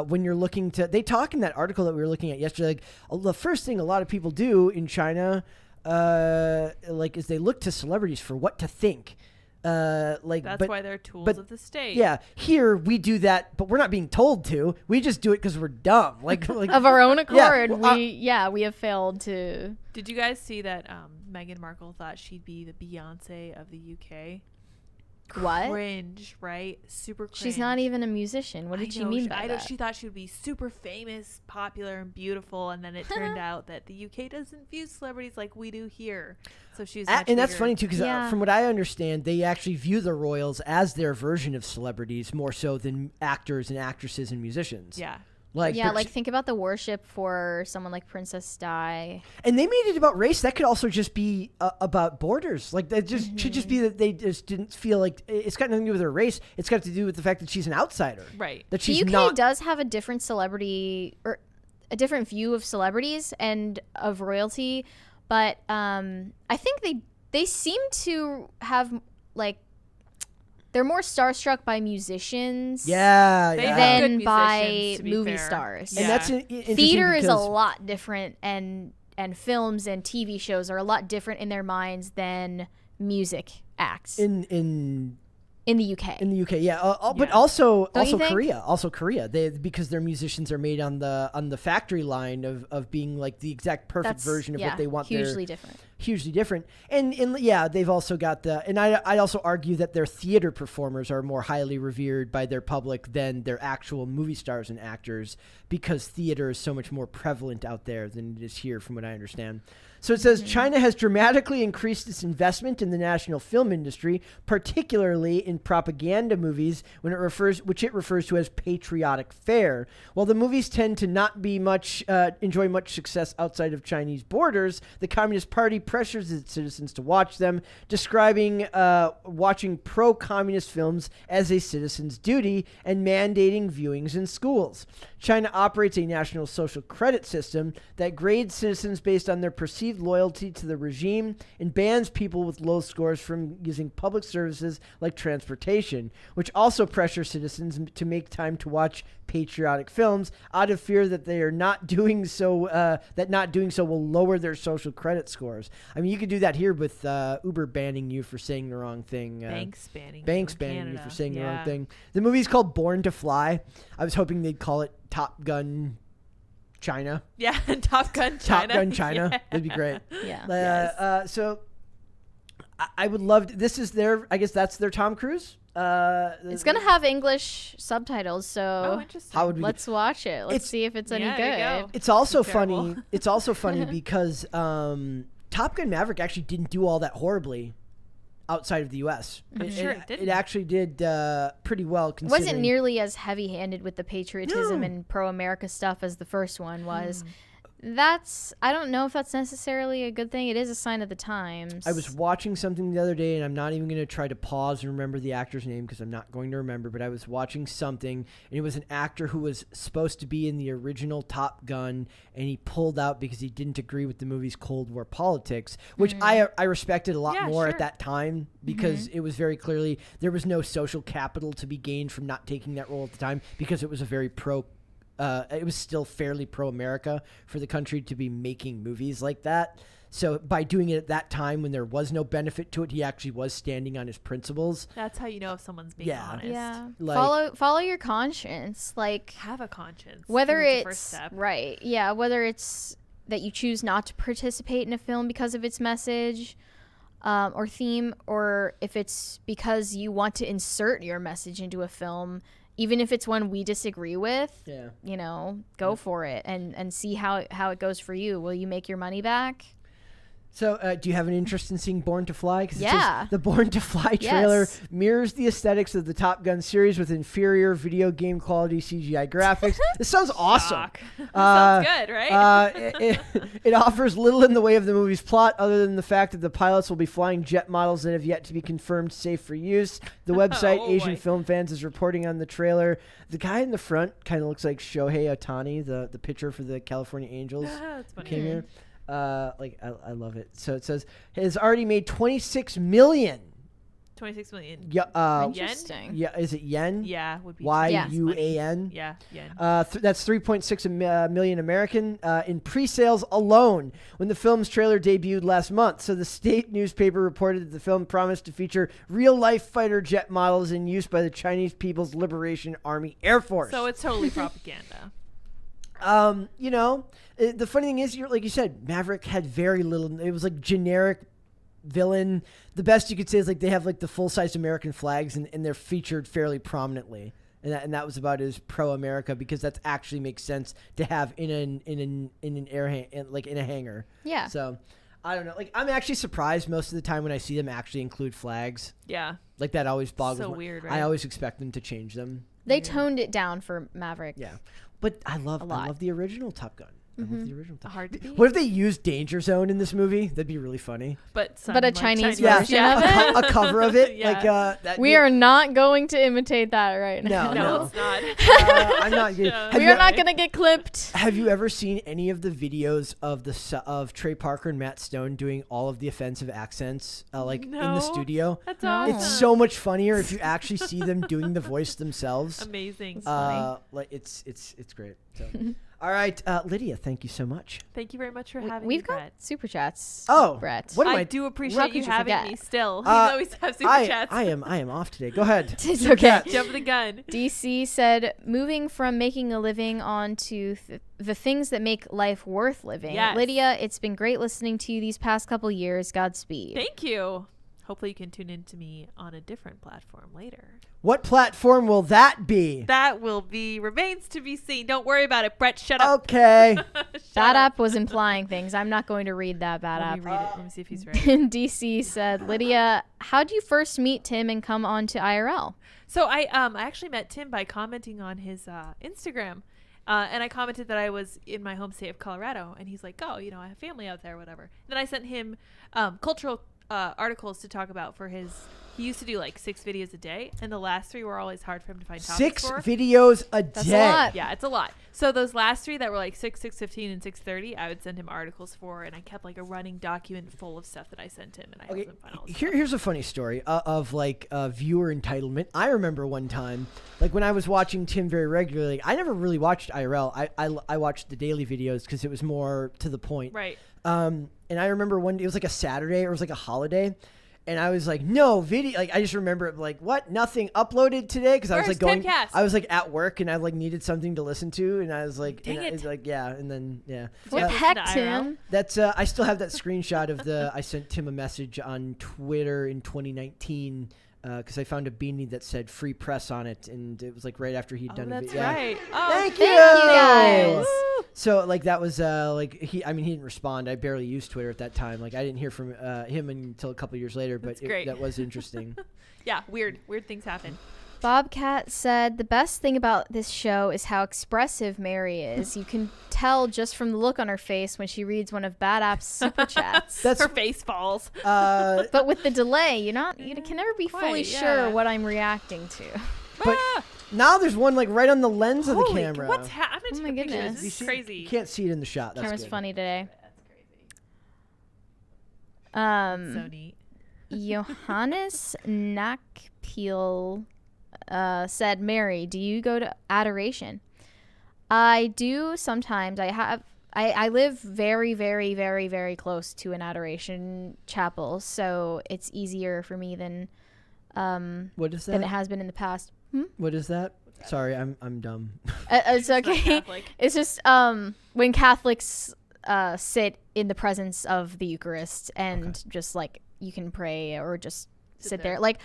[SPEAKER 1] When you're looking to, they talk in that article that we were looking at yesterday. Like the first thing a lot of people do in China, is they look to celebrities for what to think.
[SPEAKER 3] That's why they're tools
[SPEAKER 1] but-
[SPEAKER 3] of the state.
[SPEAKER 1] Yeah, here we do that, but we're not being told to. We just do it because we're dumb. Like
[SPEAKER 2] Of our own accord,
[SPEAKER 1] well,
[SPEAKER 2] we have failed to.
[SPEAKER 3] Did you guys see that Meghan Markle thought she'd be the Beyonce of the UK?
[SPEAKER 2] What?
[SPEAKER 3] Cringe, right? Super cringe.
[SPEAKER 2] She's not even a musician. What did she mean by that?
[SPEAKER 3] She thought she would be super famous, popular, and beautiful, and then it turned out that the UK doesn't view celebrities like we do here. So she's much
[SPEAKER 1] and that's
[SPEAKER 3] bigger.
[SPEAKER 1] funny too, because
[SPEAKER 2] Yeah.
[SPEAKER 1] from what I understand, they actually view the royals as their version of celebrities more so than actors and actresses and musicians.
[SPEAKER 3] Yeah.
[SPEAKER 1] Like
[SPEAKER 2] Think about the worship for someone like Princess Di.
[SPEAKER 1] and they made it about race. That could also just be about borders. Like that just should just be that they just didn't feel like it's got nothing to do with her race. It's got to do with the fact that she's an outsider.
[SPEAKER 3] Right.
[SPEAKER 1] That she's
[SPEAKER 2] The UK
[SPEAKER 1] not.
[SPEAKER 2] does have a different celebrity or a different view of celebrities and of royalty, but I think they seem to have like they're more starstruck by musicians
[SPEAKER 1] Yeah,
[SPEAKER 3] They
[SPEAKER 1] yeah.
[SPEAKER 3] have good
[SPEAKER 2] than
[SPEAKER 3] musicians,
[SPEAKER 2] by
[SPEAKER 3] to be
[SPEAKER 2] movie
[SPEAKER 3] fair.
[SPEAKER 2] stars.
[SPEAKER 1] And
[SPEAKER 3] Yeah.
[SPEAKER 1] that's interesting
[SPEAKER 2] Theater is a
[SPEAKER 1] because-
[SPEAKER 2] lot different, and films and TV shows are a lot different in their minds than music acts
[SPEAKER 1] in
[SPEAKER 2] the UK.
[SPEAKER 1] In the UK, yeah, but
[SPEAKER 3] Yeah.
[SPEAKER 1] also
[SPEAKER 2] Don't you think?
[SPEAKER 1] Korea, because their musicians are made on the factory line of being like the exact perfect version of what they want.
[SPEAKER 2] Hugely different.
[SPEAKER 1] Hugely different, and yeah, they've also got and I'd also argue that their theater performers are more highly revered by their public than their actual movie stars and actors, because theater is so much more prevalent out there than it is here, from what I understand. So it says China has dramatically increased its investment in the national film industry, particularly in propaganda movies, which it refers to as patriotic fare. While the movies tend to not be enjoy much success outside of Chinese borders, the Communist Party pressures its citizens to watch them, describing watching pro-communist films as a citizen's duty and mandating viewings in schools. China operates a national social credit system that grades citizens based on their perceived loyalty to the regime and bans people with low scores from using public services like transportation, which also pressures citizens to make time to watch patriotic films out of fear that they are not doing so, that not doing so will lower their social credit scores. I mean, you could do that here with Uber banning you for saying the wrong thing.
[SPEAKER 3] Banks banning
[SPEAKER 1] You for saying the wrong thing. The movie's called Born to Fly. I was hoping they'd call it Top Gun China.
[SPEAKER 3] Yeah, Top Gun China.
[SPEAKER 1] Top Gun China.
[SPEAKER 3] Yeah.
[SPEAKER 1] That'd be great.
[SPEAKER 2] Yeah.
[SPEAKER 1] So I would love to, this is their, I guess that's their Tom Cruise.
[SPEAKER 2] It's gonna have English subtitles, so
[SPEAKER 3] Oh, interesting.
[SPEAKER 1] How would we
[SPEAKER 2] let's watch it. Let's
[SPEAKER 1] It's-
[SPEAKER 2] see if it's any
[SPEAKER 3] Yeah, there you
[SPEAKER 2] good.
[SPEAKER 3] go.
[SPEAKER 1] It's also
[SPEAKER 3] Terrible.
[SPEAKER 1] funny. It's also funny because Top Gun Maverick actually didn't do all that horribly outside of the U.S.
[SPEAKER 3] I'm sure it didn't.
[SPEAKER 1] It actually did pretty well.
[SPEAKER 2] It
[SPEAKER 1] Considering
[SPEAKER 2] wasn't nearly as heavy-handed with the patriotism and pro-America stuff as the first one was. I don't know if that's necessarily a good thing. It is a sign of the times.
[SPEAKER 1] I was watching something the other day, and I'm not even going to try to pause and remember the actor's name because I'm not going to remember, but I was watching something, and it was an actor who was supposed to be in the original Top Gun, and he pulled out because he didn't agree with the movie's Cold War politics, which I respected a lot
[SPEAKER 3] Yeah,
[SPEAKER 1] more
[SPEAKER 3] sure.
[SPEAKER 1] at that time because it was very clearly there was no social capital to be gained from not taking that role at the time because it was a very it was still fairly pro-America for the country to be making movies like that. So by doing it at that time when there was no benefit to it, he actually was standing on his principles.
[SPEAKER 3] That's how you know if someone's being honest.
[SPEAKER 2] Yeah.
[SPEAKER 1] Like-
[SPEAKER 2] Follow your conscience. Like,
[SPEAKER 3] Have a conscience.
[SPEAKER 2] whether
[SPEAKER 3] I think
[SPEAKER 2] it's
[SPEAKER 3] the first step.
[SPEAKER 2] right. Yeah. Whether it's that you choose not to participate in a film because of its message or theme, or if it's because you want to insert your message into a film, even if it's one we disagree with, you know, go for it and see how it goes for you. Will you make your money back?
[SPEAKER 1] So, do you have an interest in seeing Born to Fly? 'Cause it
[SPEAKER 2] Yeah.
[SPEAKER 1] says the Born to Fly trailer
[SPEAKER 2] Yes.
[SPEAKER 1] mirrors the aesthetics of the Top Gun series with inferior video game quality CGI graphics. This sounds awesome.
[SPEAKER 3] Shock. Sounds good, right?
[SPEAKER 1] It offers little in the way of the movie's plot other than the fact that the pilots will be flying jet models that have yet to be confirmed safe for use. The website
[SPEAKER 3] Oh,
[SPEAKER 1] Asian
[SPEAKER 3] boy.
[SPEAKER 1] Film Fans is reporting on the trailer. The guy in the front kind of looks like Shohei Ohtani, the pitcher for the California Angels.
[SPEAKER 3] That's funny.
[SPEAKER 1] Came here. I love it. So it says has already made 26 million.
[SPEAKER 3] 26 million.
[SPEAKER 1] Yeah.
[SPEAKER 3] Yen?
[SPEAKER 2] Interesting.
[SPEAKER 1] Yeah. Is it yen?
[SPEAKER 3] Yeah, would be
[SPEAKER 1] YUAN.
[SPEAKER 3] Yeah, yen.
[SPEAKER 1] That's 3.6 million American in pre-sales alone when the film's trailer debuted last month. So the state newspaper reported that the film promised to feature real-life fighter jet models in use by the Chinese People's Liberation Army Air Force.
[SPEAKER 3] So it's totally propaganda.
[SPEAKER 1] You know, the funny thing is, like you said, Maverick had very little. It was like generic villain. The best you could say is like they have like the full-size American flags and they're featured fairly prominently. And that was about as pro-America because that actually makes sense to have in an like in a hangar.
[SPEAKER 2] Yeah.
[SPEAKER 1] So I don't know. Like I'm actually surprised most of the time when I see them actually include flags.
[SPEAKER 3] Yeah.
[SPEAKER 1] Like that always boggles.
[SPEAKER 3] So
[SPEAKER 1] my-
[SPEAKER 3] weird, right?
[SPEAKER 1] I always expect them to change them.
[SPEAKER 2] They toned it down for Maverick.
[SPEAKER 1] Yeah. But I love
[SPEAKER 2] lot.
[SPEAKER 1] the original Top Gun. I love the original Top Gun.
[SPEAKER 3] Hard to beat.
[SPEAKER 1] What if they used Danger Zone in this movie? That'd be really funny.
[SPEAKER 3] But
[SPEAKER 2] a Chinese
[SPEAKER 1] Yeah,
[SPEAKER 2] version of it?
[SPEAKER 1] a cover of it.
[SPEAKER 3] Yeah.
[SPEAKER 1] Like that.
[SPEAKER 2] We are not going to imitate that right now.
[SPEAKER 3] No,
[SPEAKER 1] No.
[SPEAKER 3] it's not.
[SPEAKER 1] I'm not.
[SPEAKER 3] Yeah.
[SPEAKER 1] Have
[SPEAKER 2] We
[SPEAKER 1] you-
[SPEAKER 2] are not going to get clipped.
[SPEAKER 1] Have you ever seen any of the videos of Trey Parker and Matt Stone doing all of the offensive accents, like in the
[SPEAKER 3] No.
[SPEAKER 1] studio?
[SPEAKER 3] That's
[SPEAKER 2] No.
[SPEAKER 3] awesome.
[SPEAKER 1] It's so much funnier if you actually see them doing the voice themselves.
[SPEAKER 3] amazing.
[SPEAKER 1] Like it's great. So. All right, Lydia, thank you so much.
[SPEAKER 3] Thank you very much for having
[SPEAKER 2] We've
[SPEAKER 3] me,
[SPEAKER 2] got
[SPEAKER 3] Brett.
[SPEAKER 2] super chats.
[SPEAKER 1] Oh,
[SPEAKER 2] Brett.
[SPEAKER 1] what am
[SPEAKER 3] I
[SPEAKER 1] I
[SPEAKER 3] do
[SPEAKER 2] How
[SPEAKER 3] appreciate
[SPEAKER 2] could
[SPEAKER 3] you
[SPEAKER 2] you
[SPEAKER 3] having
[SPEAKER 2] forget?
[SPEAKER 3] me still.
[SPEAKER 1] Uh,
[SPEAKER 3] You always have super chats.
[SPEAKER 1] I am off today. Go ahead.
[SPEAKER 2] It's
[SPEAKER 1] Super
[SPEAKER 2] okay.
[SPEAKER 1] chats.
[SPEAKER 3] Jump the gun.
[SPEAKER 2] DC said, moving from making a living on to the things that make life worth living.
[SPEAKER 3] Yes.
[SPEAKER 2] Lydia, it's been great listening to you these past couple years. Godspeed.
[SPEAKER 3] Thank you. Hopefully you can tune in to me on a different platform later.
[SPEAKER 1] What platform will that be?
[SPEAKER 3] That will be remains to be seen. Don't worry about it, Brett. Shut up.
[SPEAKER 1] Okay.
[SPEAKER 2] Bad app was implying things. I'm not going to read that bad
[SPEAKER 3] Let
[SPEAKER 2] app.
[SPEAKER 3] me read it. Let me see if he's right.
[SPEAKER 2] DC said, Lydia, how'd you first meet Tim and come on to IRL?
[SPEAKER 3] So I actually met Tim by commenting on his Instagram. And I commented that I was in my home state of Colorado. And he's like, oh, you know, I have family out there, whatever. Then I sent him cultural articles to talk about for his... He used to do like 6 videos a day. And the last 3 were always hard for him to find topics
[SPEAKER 1] 6
[SPEAKER 3] for.
[SPEAKER 1] videos a
[SPEAKER 2] That's
[SPEAKER 1] day.
[SPEAKER 2] a lot.
[SPEAKER 3] Yeah, it's a lot. So those last 3 that were like 6, 6:15, and 6:30, I would send him articles for, and I kept like a running document full of stuff that I sent him, and I
[SPEAKER 1] Okay,
[SPEAKER 3] helped him find all this
[SPEAKER 1] here's a funny story of like viewer entitlement. I remember one time, like when I was watching Tim very regularly, I never really watched IRL. I watched the daily videos because it was more to the point.
[SPEAKER 3] Right.
[SPEAKER 1] And I remember one day, it was like a Saturday or it was like a holiday. And I was like, no video. Like, I just remember like, what? Nothing uploaded today? Because I was
[SPEAKER 3] Where's
[SPEAKER 1] like going,
[SPEAKER 3] Timcast?
[SPEAKER 1] I was like at work and I like needed something to listen to. And I was like,
[SPEAKER 3] Dang
[SPEAKER 1] and
[SPEAKER 3] it.
[SPEAKER 1] it's like, yeah. And then, yeah.
[SPEAKER 2] What
[SPEAKER 3] Yeah.
[SPEAKER 2] the heck,
[SPEAKER 3] Listen to IRL?
[SPEAKER 2] Tim?
[SPEAKER 1] That's, I still have that screenshot of I sent Tim a message on Twitter in 2019 because I found a beanie that said free press on it. And it was like right after he'd
[SPEAKER 3] Oh,
[SPEAKER 1] done
[SPEAKER 3] that's
[SPEAKER 1] a video.
[SPEAKER 3] right. Oh,
[SPEAKER 1] Thank
[SPEAKER 2] Thank you guys.
[SPEAKER 3] Woo!
[SPEAKER 1] So like that was like he didn't respond. I barely used Twitter at that time. Like I didn't hear from him until a couple years later. But
[SPEAKER 3] That's great.
[SPEAKER 1] that was interesting.
[SPEAKER 3] Yeah, weird things happen.
[SPEAKER 2] Bobcat said, the best thing about this show is how expressive Mary is. You can tell just from the look on her face when she reads one of Bad App's super chats.
[SPEAKER 1] That's
[SPEAKER 3] Her face falls.
[SPEAKER 2] But with the delay, you can never be
[SPEAKER 3] Quite,
[SPEAKER 2] fully
[SPEAKER 3] yeah.
[SPEAKER 2] sure what I'm reacting to.
[SPEAKER 1] But now there's one like right on the lens of the
[SPEAKER 3] Holy,
[SPEAKER 1] camera.
[SPEAKER 3] what's I'm
[SPEAKER 2] Oh
[SPEAKER 3] gonna
[SPEAKER 2] my
[SPEAKER 3] take a picture.
[SPEAKER 2] goodness.
[SPEAKER 3] This
[SPEAKER 1] You
[SPEAKER 3] is
[SPEAKER 1] see-
[SPEAKER 3] crazy.
[SPEAKER 1] You can't see it in the shot. That's
[SPEAKER 2] Camera's
[SPEAKER 1] good.
[SPEAKER 2] funny today.
[SPEAKER 3] So neat.
[SPEAKER 2] Johannes Nakpil said, Mary, do you go to adoration? I do sometimes. I I live very, very, very, very close to an adoration chapel, so it's easier for me than
[SPEAKER 1] what is that?
[SPEAKER 2] than it has been in the past.
[SPEAKER 1] What is that? Sorry, I'm dumb.
[SPEAKER 2] It's okay. It's just when Catholics sit in the presence of the Eucharist and just like you can pray or just sit there. Like,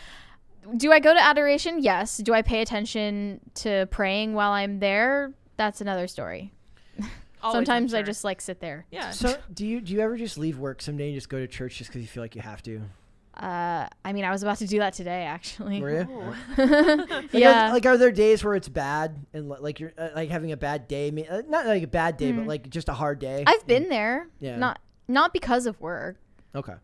[SPEAKER 2] do I go to adoration? Yes. Do I pay attention to praying while I'm there? That's another story. Sometimes I just like sit there.
[SPEAKER 3] Yeah.
[SPEAKER 1] So do you ever just leave work someday and just go to church just because you feel like you have to?
[SPEAKER 2] I mean, I was about to do that today, actually.
[SPEAKER 1] Were you?
[SPEAKER 2] Yeah.
[SPEAKER 1] Like, are there days where it's bad and like you're like having a bad day? Not like a bad day, but like just a hard day.
[SPEAKER 2] I've been there.
[SPEAKER 1] Yeah.
[SPEAKER 2] Not because of work.
[SPEAKER 1] Okay.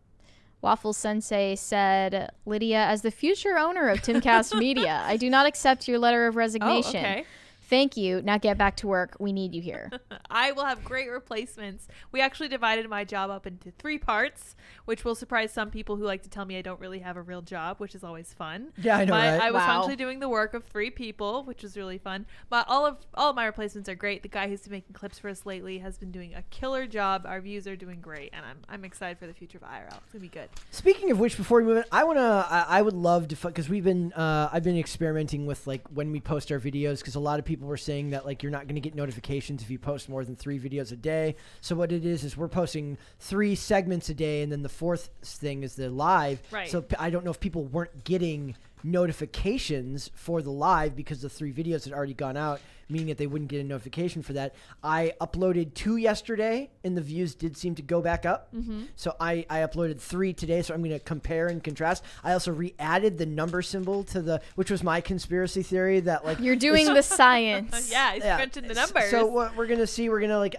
[SPEAKER 2] Waffle Sensei said, Lydia, as the future owner of Timcast Media, I do not accept your letter of resignation.
[SPEAKER 3] Oh, okay.
[SPEAKER 2] Thank you. Now get back to work. We need you here.
[SPEAKER 3] I will have great replacements. We actually divided my job up into 3 parts, which will surprise some people who like to tell me I don't really have a real job, which is always fun.
[SPEAKER 1] Yeah, I know, right?
[SPEAKER 3] I was
[SPEAKER 2] Wow.
[SPEAKER 3] functionally doing the work of 3 people, which was really fun. But all of my replacements are great. The guy who's been making clips for us lately has been doing a killer job. Our views are doing great, and I'm excited for the future of IRL. It's gonna be good.
[SPEAKER 1] Speaking of which, before we move on, I would love to, because I've been experimenting with like when we post our videos, because a lot of people were saying that like you're not going to get notifications if you post more than 3 videos a day. So what it is we're posting 3 segments a day, and then the 4th thing is the live.
[SPEAKER 3] Right.
[SPEAKER 1] So I don't know if people weren't getting notifications for the live because the 3 videos had already gone out, meaning that they wouldn't get a notification for that. I uploaded 2 yesterday, and the views did seem to go back up. So I uploaded 3 today, so I'm going to compare and contrast. I also re-added the number symbol to which was my conspiracy theory that like
[SPEAKER 2] You're doing the science.
[SPEAKER 3] Yeah, he's crunching the numbers.
[SPEAKER 1] So what we're gonna see,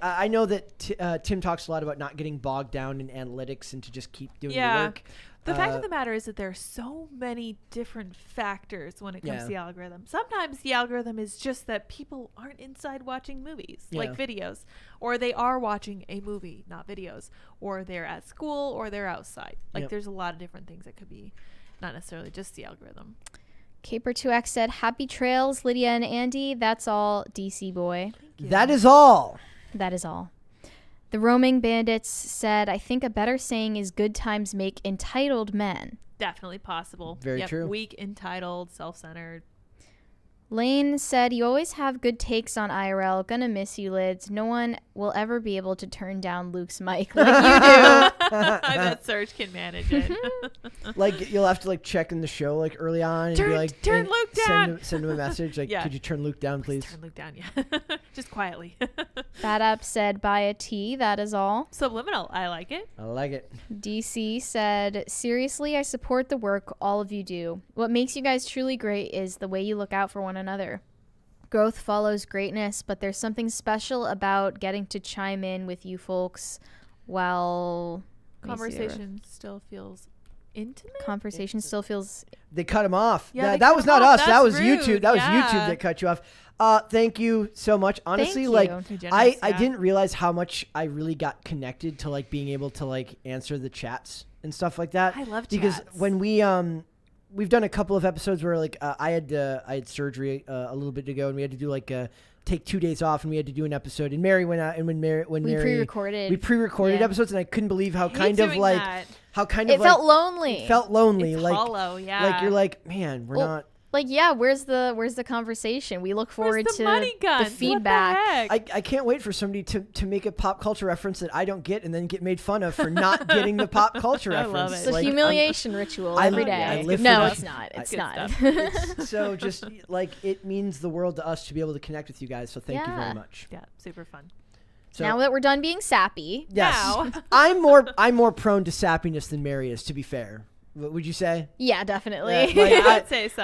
[SPEAKER 1] I know that Tim talks a lot about not getting bogged down in analytics and to just keep doing the work.
[SPEAKER 3] The fact of the matter is that there are so many different factors when it comes to the algorithm. Sometimes the algorithm is just that people aren't inside watching movies, like videos, or they are watching a movie, not videos, or they're at school, or they're outside. Like there's a lot of different things that could be, not necessarily just the algorithm.
[SPEAKER 2] Caper2X said, happy trails, Lydia and Andy. That's all, DC boy.
[SPEAKER 1] That is all.
[SPEAKER 2] That is all. The Roaming Bandits said, I think a better saying is good times make entitled men.
[SPEAKER 3] Definitely possible.
[SPEAKER 1] Very true.
[SPEAKER 3] Weak, entitled, self-centered.
[SPEAKER 2] Lane said, you always have good takes on IRL. Gonna miss you, Lids. No one will ever be able to turn down Luke's mic like you do.
[SPEAKER 3] I bet Serge can manage it.
[SPEAKER 1] Like you'll have to like check in the show like early on and
[SPEAKER 3] Turn-
[SPEAKER 1] be like,
[SPEAKER 3] turn Luke down.
[SPEAKER 1] Send him a message like, could you turn Luke down, please?
[SPEAKER 3] Turn Luke down, yeah. Just quietly.
[SPEAKER 2] That up said, buy a tea. That is all.
[SPEAKER 3] Subliminal. I like it.
[SPEAKER 1] I like it.
[SPEAKER 2] DC said, seriously, I support the work all of you do. What makes you guys truly great is the way you look out for one another. Growth follows greatness, but there's something special about getting to chime in with you folks while
[SPEAKER 3] Conversation still feels intimate.
[SPEAKER 2] Conversation still feels.
[SPEAKER 1] They cut him off.
[SPEAKER 3] Yeah, they
[SPEAKER 1] that
[SPEAKER 3] cut
[SPEAKER 1] was
[SPEAKER 3] him
[SPEAKER 1] not
[SPEAKER 3] off.
[SPEAKER 1] us. That
[SPEAKER 3] That's
[SPEAKER 1] was
[SPEAKER 3] rude.
[SPEAKER 1] YouTube. That was
[SPEAKER 3] Yeah.
[SPEAKER 1] YouTube that cut you off. Thank you so much. Honestly,
[SPEAKER 2] you.
[SPEAKER 1] like
[SPEAKER 3] You're generous,
[SPEAKER 1] I
[SPEAKER 3] yeah.
[SPEAKER 1] didn't realize how much I really got connected to like being able to like answer the chats and stuff like that.
[SPEAKER 3] I love
[SPEAKER 1] because
[SPEAKER 3] chats.
[SPEAKER 1] when we've done a couple of episodes where like I had surgery a little bit ago, and we had to do like take 2 days off, and we had to do an episode. And Mary went out, and when Mary
[SPEAKER 2] pre-recorded.
[SPEAKER 1] we pre-recorded
[SPEAKER 2] Yeah.
[SPEAKER 1] episodes, and I couldn't believe how
[SPEAKER 3] Hate
[SPEAKER 1] kind of
[SPEAKER 3] doing
[SPEAKER 1] like
[SPEAKER 3] that.
[SPEAKER 1] how kind
[SPEAKER 2] It
[SPEAKER 1] of
[SPEAKER 2] felt
[SPEAKER 1] like
[SPEAKER 2] lonely.
[SPEAKER 1] it felt lonely,
[SPEAKER 3] It's
[SPEAKER 1] like
[SPEAKER 3] hollow, yeah.
[SPEAKER 1] like you're like, man, we're
[SPEAKER 2] Well,
[SPEAKER 1] not.
[SPEAKER 2] Like, yeah, where's the conversation? We look forward
[SPEAKER 3] Where's the
[SPEAKER 2] to
[SPEAKER 3] money guns?
[SPEAKER 2] the feedback.
[SPEAKER 3] What the heck?
[SPEAKER 1] I can't wait for somebody to make a pop culture reference that I don't get and then get made fun of for not getting the pop culture
[SPEAKER 3] I
[SPEAKER 1] reference.
[SPEAKER 3] love it.
[SPEAKER 2] It's a
[SPEAKER 1] Like,
[SPEAKER 2] humiliation ritual
[SPEAKER 1] I-
[SPEAKER 2] every
[SPEAKER 1] yeah, I
[SPEAKER 2] day.
[SPEAKER 1] live
[SPEAKER 2] No,
[SPEAKER 1] for
[SPEAKER 2] it's
[SPEAKER 1] that.
[SPEAKER 2] not. It's
[SPEAKER 3] Good
[SPEAKER 2] not.
[SPEAKER 3] stuff.
[SPEAKER 1] So just like it means the world to us to be able to connect with you guys. So thank you
[SPEAKER 2] Yeah.
[SPEAKER 1] very much.
[SPEAKER 3] Yeah, super fun.
[SPEAKER 1] So,
[SPEAKER 2] Now that we're done being sappy,
[SPEAKER 1] yes,
[SPEAKER 3] now-
[SPEAKER 1] I'm more prone to sappiness than Mary is. To be fair, would you say?
[SPEAKER 2] yeah, definitely.
[SPEAKER 1] Yeah, like,
[SPEAKER 3] I'd say so.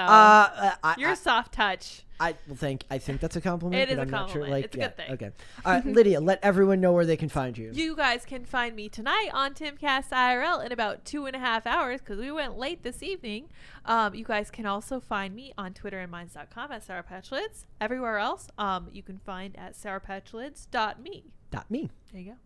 [SPEAKER 3] You're a soft touch.
[SPEAKER 1] I think that's a compliment.
[SPEAKER 3] It is
[SPEAKER 1] but
[SPEAKER 3] a
[SPEAKER 1] I'm not sure.
[SPEAKER 3] compliment.
[SPEAKER 1] Like,
[SPEAKER 3] It's a
[SPEAKER 1] yeah,
[SPEAKER 3] good thing.
[SPEAKER 1] Okay. All right, Lydia, let everyone know where they can find you.
[SPEAKER 3] You guys can find me tonight on Timcast IRL in about 2.5 hours because we went late this evening. You guys can also find me on Twitter and Minds.com at SourPatchLids. Everywhere else, you can find at SourPatchLids.me.
[SPEAKER 1] Me.
[SPEAKER 3] There you go.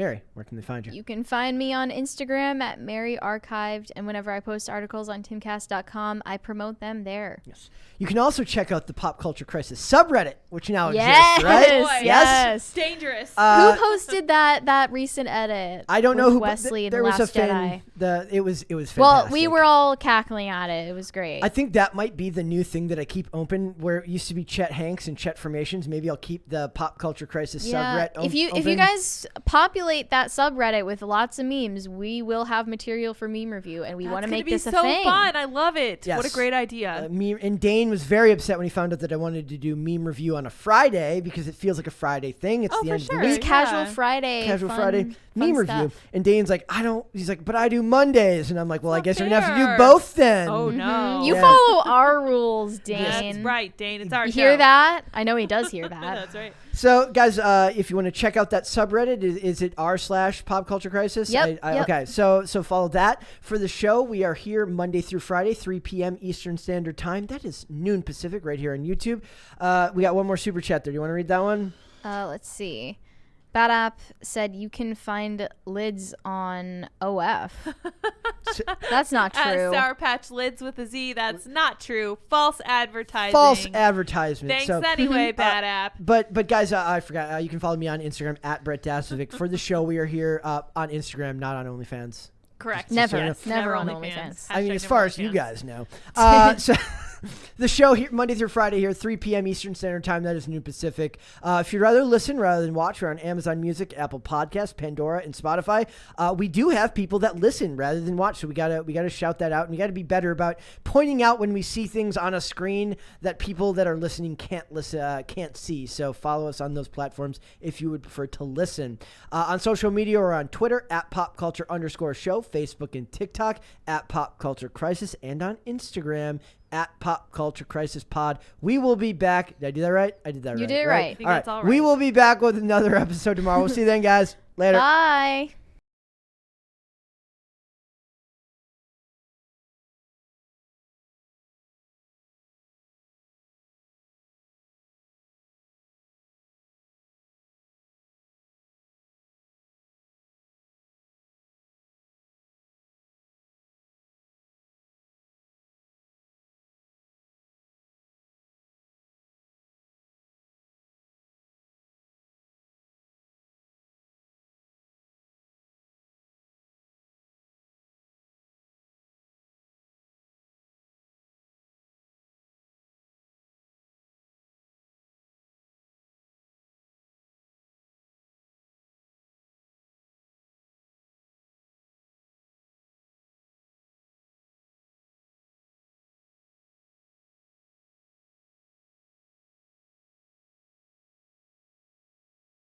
[SPEAKER 1] Mary, where can they find you?
[SPEAKER 2] You can find me on Instagram at Mary Archived, and whenever I post articles on timcast.com, I promote them there.
[SPEAKER 1] Yes. You can also check out the Pop Culture Crisis subreddit, which now
[SPEAKER 2] Yes,
[SPEAKER 1] exists, right?
[SPEAKER 3] Boy,
[SPEAKER 2] yes.
[SPEAKER 3] Dangerous.
[SPEAKER 2] Who posted that recent edit?
[SPEAKER 1] I don't know
[SPEAKER 2] with
[SPEAKER 1] who.
[SPEAKER 2] Wesley in
[SPEAKER 1] there
[SPEAKER 2] The
[SPEAKER 1] was
[SPEAKER 2] Last
[SPEAKER 1] a fan.
[SPEAKER 2] Jedi.
[SPEAKER 1] It was fantastic.
[SPEAKER 2] Well, we were all cackling at it. It was great.
[SPEAKER 1] I think that might be the new thing that I keep open, where it used to be Chet Hanks and Chet Formations. Maybe I'll keep the Pop Culture Crisis subreddit
[SPEAKER 2] if you guys populate that subreddit with lots of memes, we will have material for meme review, and we want to make this a
[SPEAKER 3] so
[SPEAKER 2] thing.
[SPEAKER 3] Fun. I love it.
[SPEAKER 1] Yes.
[SPEAKER 3] What a great idea.
[SPEAKER 1] And Dane was very upset when he found out that I wanted to do meme review on a Friday because it feels like a Friday thing. It's the end of the
[SPEAKER 2] It's
[SPEAKER 1] week.
[SPEAKER 2] casual Friday.
[SPEAKER 1] Casual
[SPEAKER 2] fun,
[SPEAKER 1] Friday
[SPEAKER 2] fun
[SPEAKER 1] meme review.
[SPEAKER 2] stuff.
[SPEAKER 1] And Dane's like, he's like, but I do Mondays. And I'm like, well, I
[SPEAKER 3] not
[SPEAKER 1] guess you're going to have to do
[SPEAKER 3] fair.
[SPEAKER 1] both then.
[SPEAKER 3] Oh, no.
[SPEAKER 2] You
[SPEAKER 1] Yeah.
[SPEAKER 2] follow our rules, Dane.
[SPEAKER 3] That's right, Dane. It's our
[SPEAKER 2] You
[SPEAKER 3] show.
[SPEAKER 2] hear that? I know he does hear that.
[SPEAKER 3] That's right.
[SPEAKER 1] So, guys, if you want to check out that subreddit, is it r/Pop Culture Crisis?
[SPEAKER 2] Yep, yep.
[SPEAKER 1] Okay, so follow that. For the show, we are here Monday through Friday, 3 p.m. Eastern Standard Time. That is noon Pacific right here on YouTube. We got one more super chat there. Do you want to read that one?
[SPEAKER 2] Let's see. Bad App said you can find lids on OF. That's not true.
[SPEAKER 3] Sour Patch Lids with a Z. That's not true. False advertising.
[SPEAKER 1] False advertisement.
[SPEAKER 3] Thanks
[SPEAKER 1] So,
[SPEAKER 3] anyway, Bad App.
[SPEAKER 1] But guys, I forgot. You can follow me on Instagram at Brett Dasovic. For the show, we are here on Instagram, not on OnlyFans.
[SPEAKER 3] Correct.
[SPEAKER 2] Never.
[SPEAKER 3] Yes,
[SPEAKER 2] Never on
[SPEAKER 3] OnlyFans.
[SPEAKER 2] OnlyFans.
[SPEAKER 1] I mean,
[SPEAKER 3] Hashtag
[SPEAKER 1] as far
[SPEAKER 3] never
[SPEAKER 1] as you
[SPEAKER 3] OnlyFans.
[SPEAKER 1] guys know. So the show here Monday through Friday here, 3 p.m. Eastern Standard Time. That is noon Pacific. If you'd rather listen rather than watch, we're on Amazon Music, Apple Podcasts, Pandora, and Spotify. We do have people that listen rather than watch, so we gotta shout that out, and we gotta be better about pointing out when we see things on a screen that people that are listening can't see. So follow us on those platforms if you would prefer to listen. On social media, or on Twitter at popculture_show, Facebook and TikTok at Pop Culture Crisis, and on Instagram at Pop Culture Crisis Pod. We will be back. Did I do that right? I did that right.
[SPEAKER 2] You did it right. I
[SPEAKER 3] think that's all
[SPEAKER 1] We
[SPEAKER 3] right.
[SPEAKER 1] will be back with another episode tomorrow. We'll see you then, guys. Later.
[SPEAKER 2] Bye.